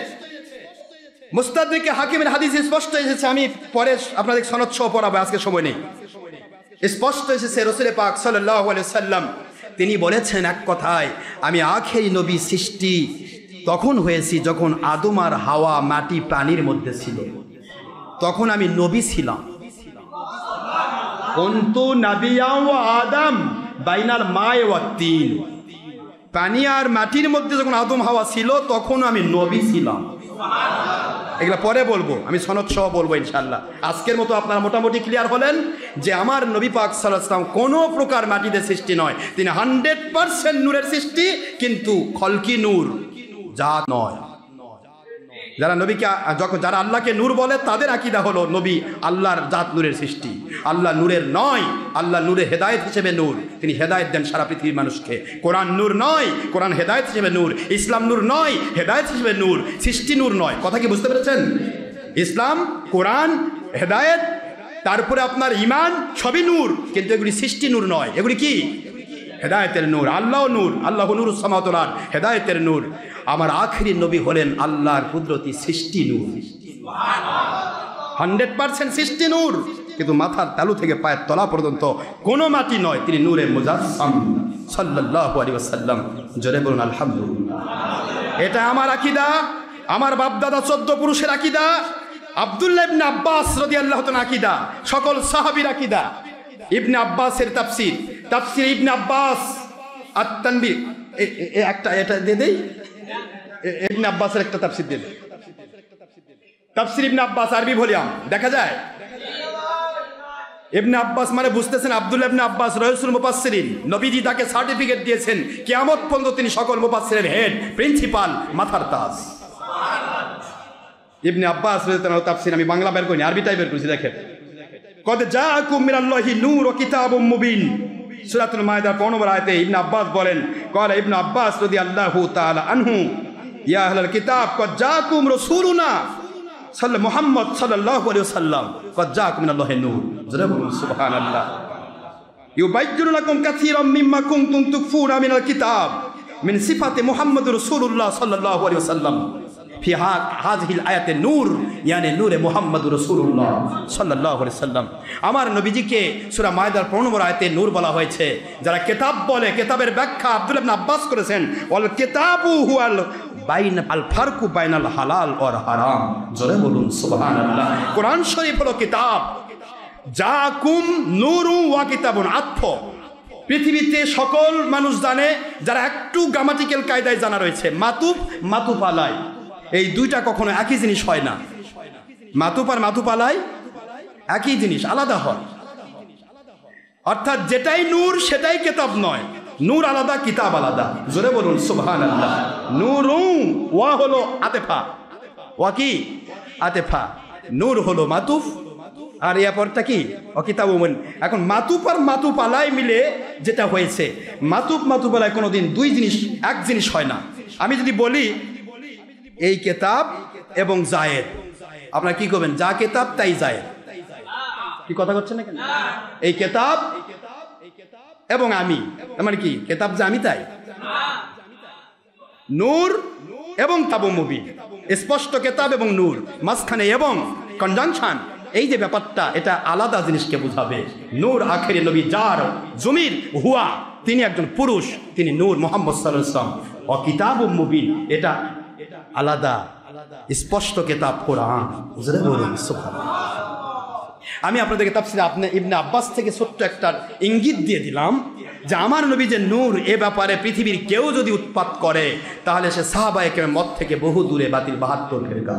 মুস্তাদরিকে হাকিমের হাদিস স্পষ্ট হয়েছে, আমি পরে আপনাদের সনদ সহ পড়াবো, আজকে সময় নেই। স্পষ্ট এসেছে রাসূল পাক সাল্লাল্লাহু আলাইহি ওয়াসাল্লাম তিনি বলেছেন এক কথায়, আমি আখেরি নবী সৃষ্টি তখন হয়েছি যখন আদম আর হাওয়া মাটি পানির মধ্যে ছিল, তখন আমি নবী ছিলাম। কুনতু নাবিয়্যা ওয়া আদম বাইনাল মা'i ওয়াত তিন, পানি আর মাটির মধ্যে যখন আদম হাওয়া ছিল তখন আমি নবী ছিলাম। এগুলা পরে বলবো, আমি সনদ সহ বলবো ইনশাআল্লাহ। আজকের মতো আপনারা মোটামুটি ক্লিয়ার হলেন যে আমার নবী পাক সাল্লাল্লাহু আলাইহি ওয়াসাল্লাম কোনো প্রকার মাটিতে সৃষ্টি নয়, তিনি 100% নূরের সৃষ্টি, কিন্তু খলকি নূর, জাত নয়। যারা নবীকে, যারা আল্লাহকে নূর বলে তাদের আকীদা হলো নবী আল্লাহর জাত নূরের সৃষ্টি, আল্লাহ নূরের নয়, আল্লাহ নূরে হেদায়েত হিসেবে নূর, তিনি হেদায়েত দেন সারা পৃথিবীর মানুষকে। কোরআন নূর নয়, কোরআন হেদায়েত হিসেবে নূর, ইসলাম নূর নয়, হেদায়েত হিসেবে নূর, সৃষ্টি নূর নয়। কথা কি বুঝতে পেরেছেন? ইসলাম, কোরআন, হেদায়েত, তারপরে আপনার ঈমান সবই নূর, কিন্তু এগুলি সৃষ্টি নূর নয়, এগুলি কি হেদায়েতের নূর। আল্লাহ নূর, আল্লাহ নূরুস সামাওয়াতি ওয়াল আরদ, হেদায়েতের নূর। আমার আখেরি নবী হলেন আল্লাহর কুদরতি সৃষ্টি নূর, 100% সৃষ্টি নূর, কিন্তু মাথার তালু থেকে পায়ের তলা পর্যন্ত কোনো মাটি নয়, তিনি নূরে মুজাসসাম সাল্লাল্লাহু আলাইহি ওয়াসাল্লাম। জোরে বলুন আলহামদুলিল্লাহ। এটা আমার আকীদা, আমার বাপদাদা 14 পুরুষের আকীদা, আব্দুল্লাহ ইবনে আব্বাস রাদিয়াল্লাহু তাআলা আকীদা, সকল সাহাবীর আকীদা। ইবনে আব্বাসের তাফসীর, তাফসীর ইবনে আব্বাস আত-তানবীর, একটা এটা দিয়ে দেই, ইবনে আব্বাসের একটা তাফসীর দিয়ে দেই, তাফসির ইবনে আব্বাস আরবি ভলিউম দেখা যায়। ইবনে আব্বাস মানে বুঝতেছেন আব্দুল্লাহ ইবনে আব্বাস রাইসুল মুফাসসিরিন, নবীজি তাকে সার্টিফিকেট দিয়েছেন কিয়ামত পর্যন্ত তিনি সকল মুফাসসিরের হেড, প্রিন্সিপাল, মাথার তাজ। ইবনে আব্বাস রাদিয়াল্লাহু তাফসির আমি বাংলা বের করিনি, আরবিটাই বের করেছি। দেখেন, কদ জাআকুম মিনাল্লাহি নূর ওয়া কিতাবুম মুবিন, সূরাতুল মায়েদার 15 নম্বর আয়াতে ইবনে আব্বাস বলেন, ক্বালা ইবনে আব্বাস রাদিয়াল্লাহু তাআলা আনহু, ইয়া আহলাল কিতাব কদ জাআকুম রাসূলুনা মুহাম্মদ সাল্লাল্লাহু আলাইহি ওয়াসাল্লাম কদ জাআকুম মিনাল্লাহি নূর। জোরে বলুন সুবহানাল্লাহ। ইউবাইয়্যিনু লাকুম কাসীরাম মিম্মা কুনতুম তুকফুনা মিনাল কিতাব মিন সিফাতি মুহাম্মাদুর রাসূলুল্লাহ সাল্লাল্লাহু আলাইহি ওয়াসাল্লাম ফি হাযিহিল আয়াতে নূর, ইয়ানি নূরে মুহাম্মাদুর রাসূলুল্লাহ সাল্লাল্লাহু আলাইহি ওয়াসাল্লাম। আমার নবীজিকে সূরা মায়েদার 15 নম্বর আয়াতে নূর বলা হয়েছে। যারা কিতাব বলে, কিতাবের ব্যাখ্যা আব্দুল্লাহ ইবনে আব্বাস করেছেন, ওয়াল কিতাবু হুয়াল বাইন আল ফারকু বাইনাল হালাল ওয়াল হারাম। জোরে বলুন সুবহানাল্লাহ। কোরআন শরীফ হলো কিতাব। জাকুম নূরু ওয়া কিতাবুন, আত্ম পৃথিবীতে সকল মানুষ জানে যারা একটু গ্রামাটিক্যাল কায়দায় জানা রয়েছে। মাতুফ, মাতুফ আলাই, এই দুইটা কখনো একই জিনিস হয় না। মাতুফ আর মাতুফ আলাই একই জিনিস, আলাদা হয়। অর্থাৎ যেটাই নূর সেটাই কিতাব নয়। নূর আলাদা, কিতাব আলাদা। জোরে বলুন সুবহানাল্লাহ। নূরু ওয়া হলো আতেফা, ওয়া কি আতেফা, নূর হলো মাতুফ, আর এরপরটা কি অকিতাবুন। এখন মাতুফ আর মাতুফ আলাই মিলে যেটা হয়েছে, মাতুফ মাতুফ আলাই কোনোদিন দুই জিনিস এক জিনিস হয় না। আমি যদি বলি এই কিতাব এবং জায়েদ, আপনারা কি করবেন? যা কিতাব তাই জায়েদ। কি কথা করছেন না কেন? এই কিতাব এবং আমি, মানে কি কিতাব যে আমি তাই? নূর এবং তাবু মুবিন, স্পষ্ট কিতাব এবং নূর, মাঝখানে এবং কনজাংশন, এই যে ব্যাপারটা, এটা আলাদা জিনিসকে বোঝাবে। নূর আখেরি নবী যার জমির হুয়া, তিনি একজন পুরুষ, তিনি নূর মুহাম্মদ সাল্লাল্লাহু আলাইহি ওয়াসাল্লাম। ও কিতাবুম মুবিন, এটা আলাদা স্পষ্ট কিতাব কোরআন। জোরে বলুন সুবহানাল্লাহ। আমি আপনাদেরকে তাফসীরে ইবনে আব্বাস থেকে ছোট্ট একটা ইঙ্গিত দিয়ে দিলাম যে আমার নবী যে নূর, এ ব্যাপারে পৃথিবীর কেউ যদি উৎপাত করে তাহলে সে সাহাবায়ে কেরামের মত থেকে বহু দূরে, বাতিল 72 ফিরকা।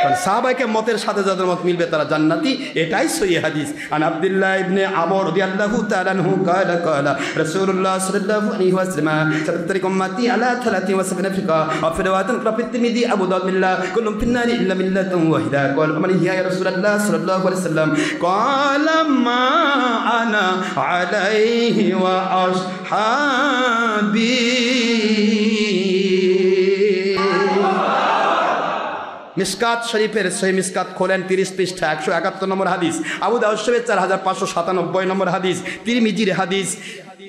কারণ সাহাবায়ে কেরামের মতের সাথে যাদের মত মিলবে তারা জান্নাতি, এটাই সহিহ হাদিস। আন আব্দুল্লাহ ইবনে আমর রাদিয়াল্লাহু তাআলা আনহু قال قال রাসূলুল্লাহ সাল্লাল্লাহু আলাইহি ওয়াসাল্লাম সাতারিক উম্মতি আলা 73 ফিরকা ওয়া ফি রিওয়ায়াতিন রাফি তিরমিজি আবু দাউদ মিল্লাহ কুল্লুম ফিন্নারি ইল্লা মিল্লাতুন ওয়াহিদা। قال মান হিয়া ইয়া রাসূলুল্লাহ সাল্লাল্লাহু আলাইহি ওয়াসাল্লাম قال মা আনা আলাইহি ওয়া আসহাবি। মিসকাত শরীফের সহিহ মিসকাত খোলেন, 30 পৃষ্ঠা 171 নম্বর হাদিস, আবু দাউদ শরীফের 4597 নম্বর হাদিস, তিরমিজির হাদিস,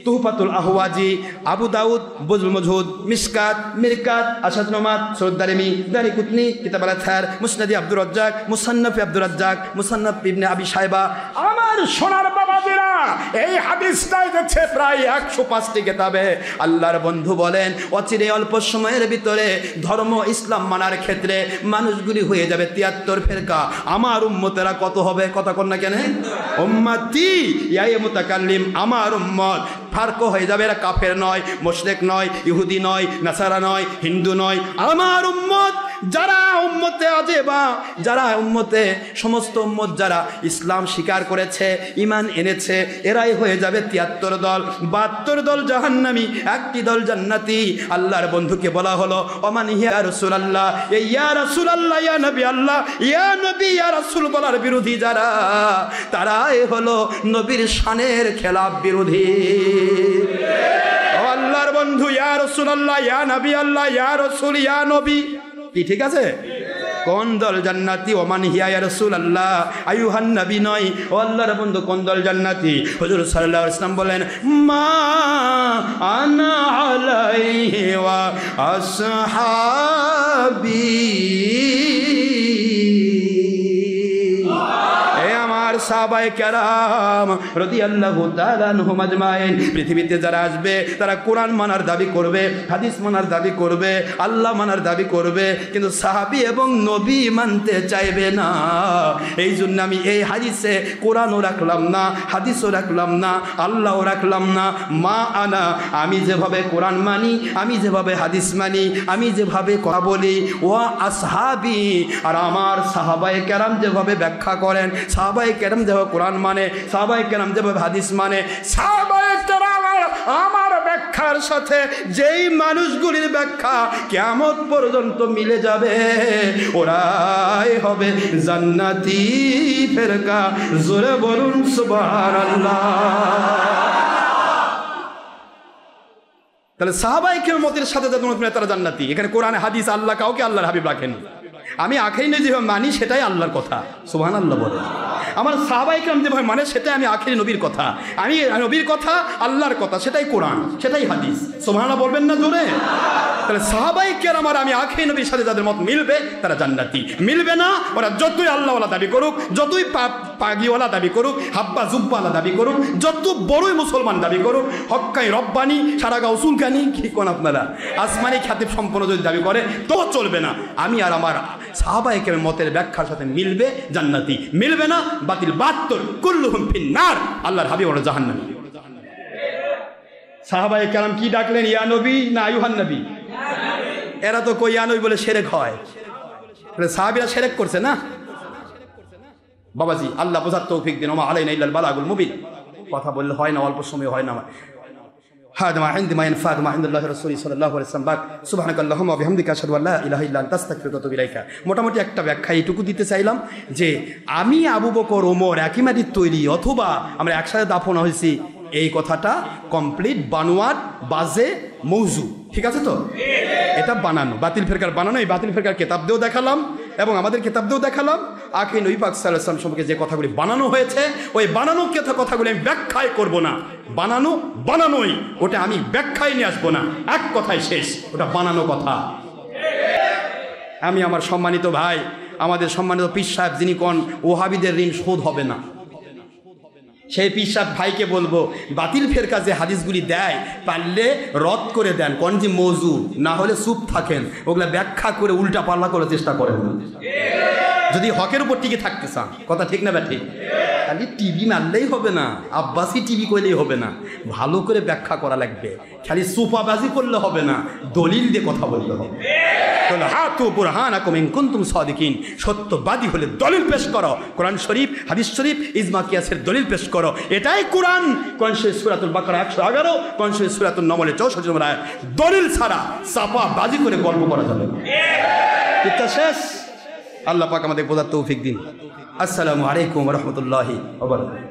তুহফাতুল আহওয়াজি, আবু দাউদ বুজুল মজহুদ, মিসকাত, মিরকাত, আশাদুন্নামাত, সুরদারিমি, দারিকুতনি, কিতাব আল-আথহার, মুসনাদি আব্দুর রাজ্জাক, মুসান্নাফ আব্দুর রাজ্জাক, মুসান্নাফ ইবনে আবি শাইবা। আমার সোনার বাবাজিরা, এই হাদিসটাই যাচ্ছে প্রায় 105টি কিতাবে। আল্লাহর বন্ধু বলেন অচিরে অল্প সময়ের ভিতরে ধর্ম ইসলাম মানার ক্ষেত্রে মানুষগুলি হয়ে যাবে 73 ফিরকা। আমার উম্মতেরা কত হবে? কথা কন না কেন? উম্মতি ইয়া মুতাকাল্লিম, আমার উম্মত ফারক হয়ে যাবে। এরা কাফের নয়, মুশরিক নয়, ইহুদি নয়, নাসারা নয়, হিন্দু নয়। আমার উম্মত যারা উম্মতে আজেবা, যারা উম্মতে সমস্ত উম্মত যারা ইসলাম স্বীকার করেছে, ঈমান এনেছে, এরাই হয়ে যাবে 73 দল। 72 দল জাহান্নামী, একটি দল জান্নাতি। আল্লাহর বন্ধুকে বলা হলো ওমান ইয়া রাসূলুল্লাহ, ইয়া রাসূলুল্লাহ, ইয়া নবী আল্লাহ, ইয়া নবী, ইয়া রাসূল বলার বিরোধী যারা, তারাই হলো নবীর শানের খেলাফ বিরোধী। ও আল্লাহর বন্ধু, ইয়া রাসূলুল্লাহ, ইয়া নবী আল্লাহ, ইয়া রাসূল, ইয়া নবী, কি ঠিক আছে? কোন দল জান্নাতি? ওমান হিয়া ইয়া রাসূলুল্লাহ, আইয়ুহান নবী নয়। ও আল্লাহর বন্ধু, কোন দল জান্নাতি? হুজুর সাল্লাল্লাহু আলাইহি ওয়াসাল্লাম বলেন মা আনা আলাইহি ওয়া আসহাবি। সাহাবায়ে কেরাম রাদিয়াল্লাহু তাআলা আনহুম আজমাইন। পৃথিবীতে যারা আসবে তারা কোরআন মানার দাবি করবে, হাদিস মানার দাবি করবে, আল্লাহ মানার দাবি করবে, কিন্তু সাহাবী এবং নবী মানতে চাইবে না। এই জন্য আমি এই হাদিসে কোরআনও রাখলাম না, হাদিসও রাখলাম না, আল্লাহও রাখলাম না। মা আনা, আমি যেভাবে কোরআন মানি, আমি যেভাবে হাদিস মানি, আমি যেভাবে কথা বলি, ওয়া আসহাবি, আর আমার সাহাবায়ে কেরাম যেভাবে ব্যাখ্যা করেন, সাহাবায়ে কেরাম যেভাবে কোরআন মানে, সাহাবায়ে কেরাম যেভাবে হাদিস মানে, সাহাবায়ে কেরাম আমার ব্যাখ্যার সাথে যেই মানুষগুলির ব্যাখ্যা কিয়ামত পর্যন্ত মিলে যাবে, ওরাই হবে জান্নাতি ফেরকা। জোরে বলুন সুবহানাল্লাহ। তাহলে সাহাবায়ে কেরামের সাথে যাদের তারা জান্নাতি। এখানে কোরআনে হাদিস আল্লাহ কাউকে আল্লাহর হাবিব রাখেন। আমি আখিরি যেভাবে মানি সেটাই আল্লাহর কথা, সুবহানাল্লাহ বলে। আমার সাহাবায়ে কেরাম যেভাবে মানে সেটাই আমি আখিরি নবীর কথা, আমি নবীর কথা, আল্লাহর কথা, সেটাই কোরআন, সেটাই হাদিস। সুবহানাল্লাহ বলবেন না জোরে? তাহলে সাহাবায়ে কেরাম আর আমি আখিরি নবীর সাথে যাদের মত মিলবে তারা জান্নাতি, মিলবে না ওরা যতই আল্লাহওয়ালা দাবি করুক, যতই পাগিওয়ালা দাবি করুক, হাব্বা জুব্বাওয়ালা দাবি করুক, যত বড়ই মুসলমান দাবি করুক, হক্কাই রব্বানি, সারা গাঁও সুলকানি, কি কোন আপনারা আসমানি খ্যাতি সম্পন্ন যদি দাবি করে তো চলবে না। আমি আর আমার সাহাবায়ে কেরামের মতের ব্যাখ্যার সাথে মিলবে জান্নাতি, মিলবে না বাতিল বাত্তর কুল্লুহুম ফিন্নার। আল্লাহর হাবিব ওরা জাহান্নামী। সাহাবায়ে কেরাম কি ডাকলেন? ইয়া নবী না আইয়ুহান নবী? এরা তো কই ইয়া নবী বলে শিরক হয়। সাহাবীরা শিরক করছে না বাবাজি। আল্লাহ বোঝার তৌফিক দিন। ওমা আলাইনা ইল্লাল বালাগুল মুবিন। কথা বললে হয় না, অল্প সময় হয় না। هذا ما عندي ما ينفع ما عند الله رسول صلى الله عليه وسلم سبحانك اللهم وبحمدك اشهد ان لا اله الا انت استغفرك واتوب اليك। মোটামুটি একটা ব্যাখ্যা এইটুকু দিতে চাইলাম যে আমি আবু বকর ওমর একই মাটির তৈরি, অথবা আমরা একসাথে দাফন হয়েছি, এই কথাটা কমপ্লিট বানোয়াট, বাজে, মৌজু। ঠিক আছে তো? এটা বানানো, বাতিল ফেরকার বানানো। এই বাতিল ফেরকার কিতাব দিয়েও দেখালাম এবং আমাদের কিতাব দিয়েও দেখালাম। আখিরি নবী পাক সাল্লাল্লাহু আলাইহি ওয়াসাল্লাম সম্পর্কে যে কথাগুলি বানানো হয়েছে, ওই বানানো কথাগুলি আমি ব্যাখ্যায় করব না। বানানো বানানোই, ওটা আমি ব্যাখ্যায় নিয়ে আসবো না। এক কথায় শেষ, ওটা বানানো কথা। আমি আমার সম্মানিত ভাই, আমাদের সম্মানিত পীর সাহেব যিনি কোন ওহাবিদের ঋণ শোধ হবে না, সেই পীর সাহেব ভাইকে বলবো বাতিল ফেরকা যে হাদিসগুলি দেয় পারলে রদ করে দেন, কোন যে মৌজু, না হলে চুপ থাকেন, ওগুলা ব্যাখ্যা করে উল্টা পাল্লা করার চেষ্টা করেন যদি হকের উপর টিকে থাকতে চান। কথা ঠিক না ব্যাঠিক? খালি টিভি মারলেই হবে না, আব্বাসি টিভি করলেই হবে না, ভালো করে ব্যাখ্যা করা লাগবে। খালি সুপাবাজি করলে হবে না, দলিল দিয়ে কথা বলতে হবে। হাতু বুরহানাকুম ইন কুনতুম সাদিকিন, সত্যবাদী হলে দলিল পেশ করো। কোরআন শরীফ, হাদিস শরীফ, ইজমা কিয়াসের দলিল পেশ করো। এটাই কোরআন। কোরআন শরীফ সূরাতুল বাকারা 111, কোরআন শরীফ সূরাতুন নামলে 64 নম্বর আয়াত। দলিল ছাড়া চাপাবাজি করে গল্প করা যাবে না। এটা শেষ। আল্লাহ পাক আমাদের বোঝার তৌফিক দিন। আসসালামু আলাইকুম ওয়া রাহমাতুল্লাহি ওয়া বারাকাতুহু।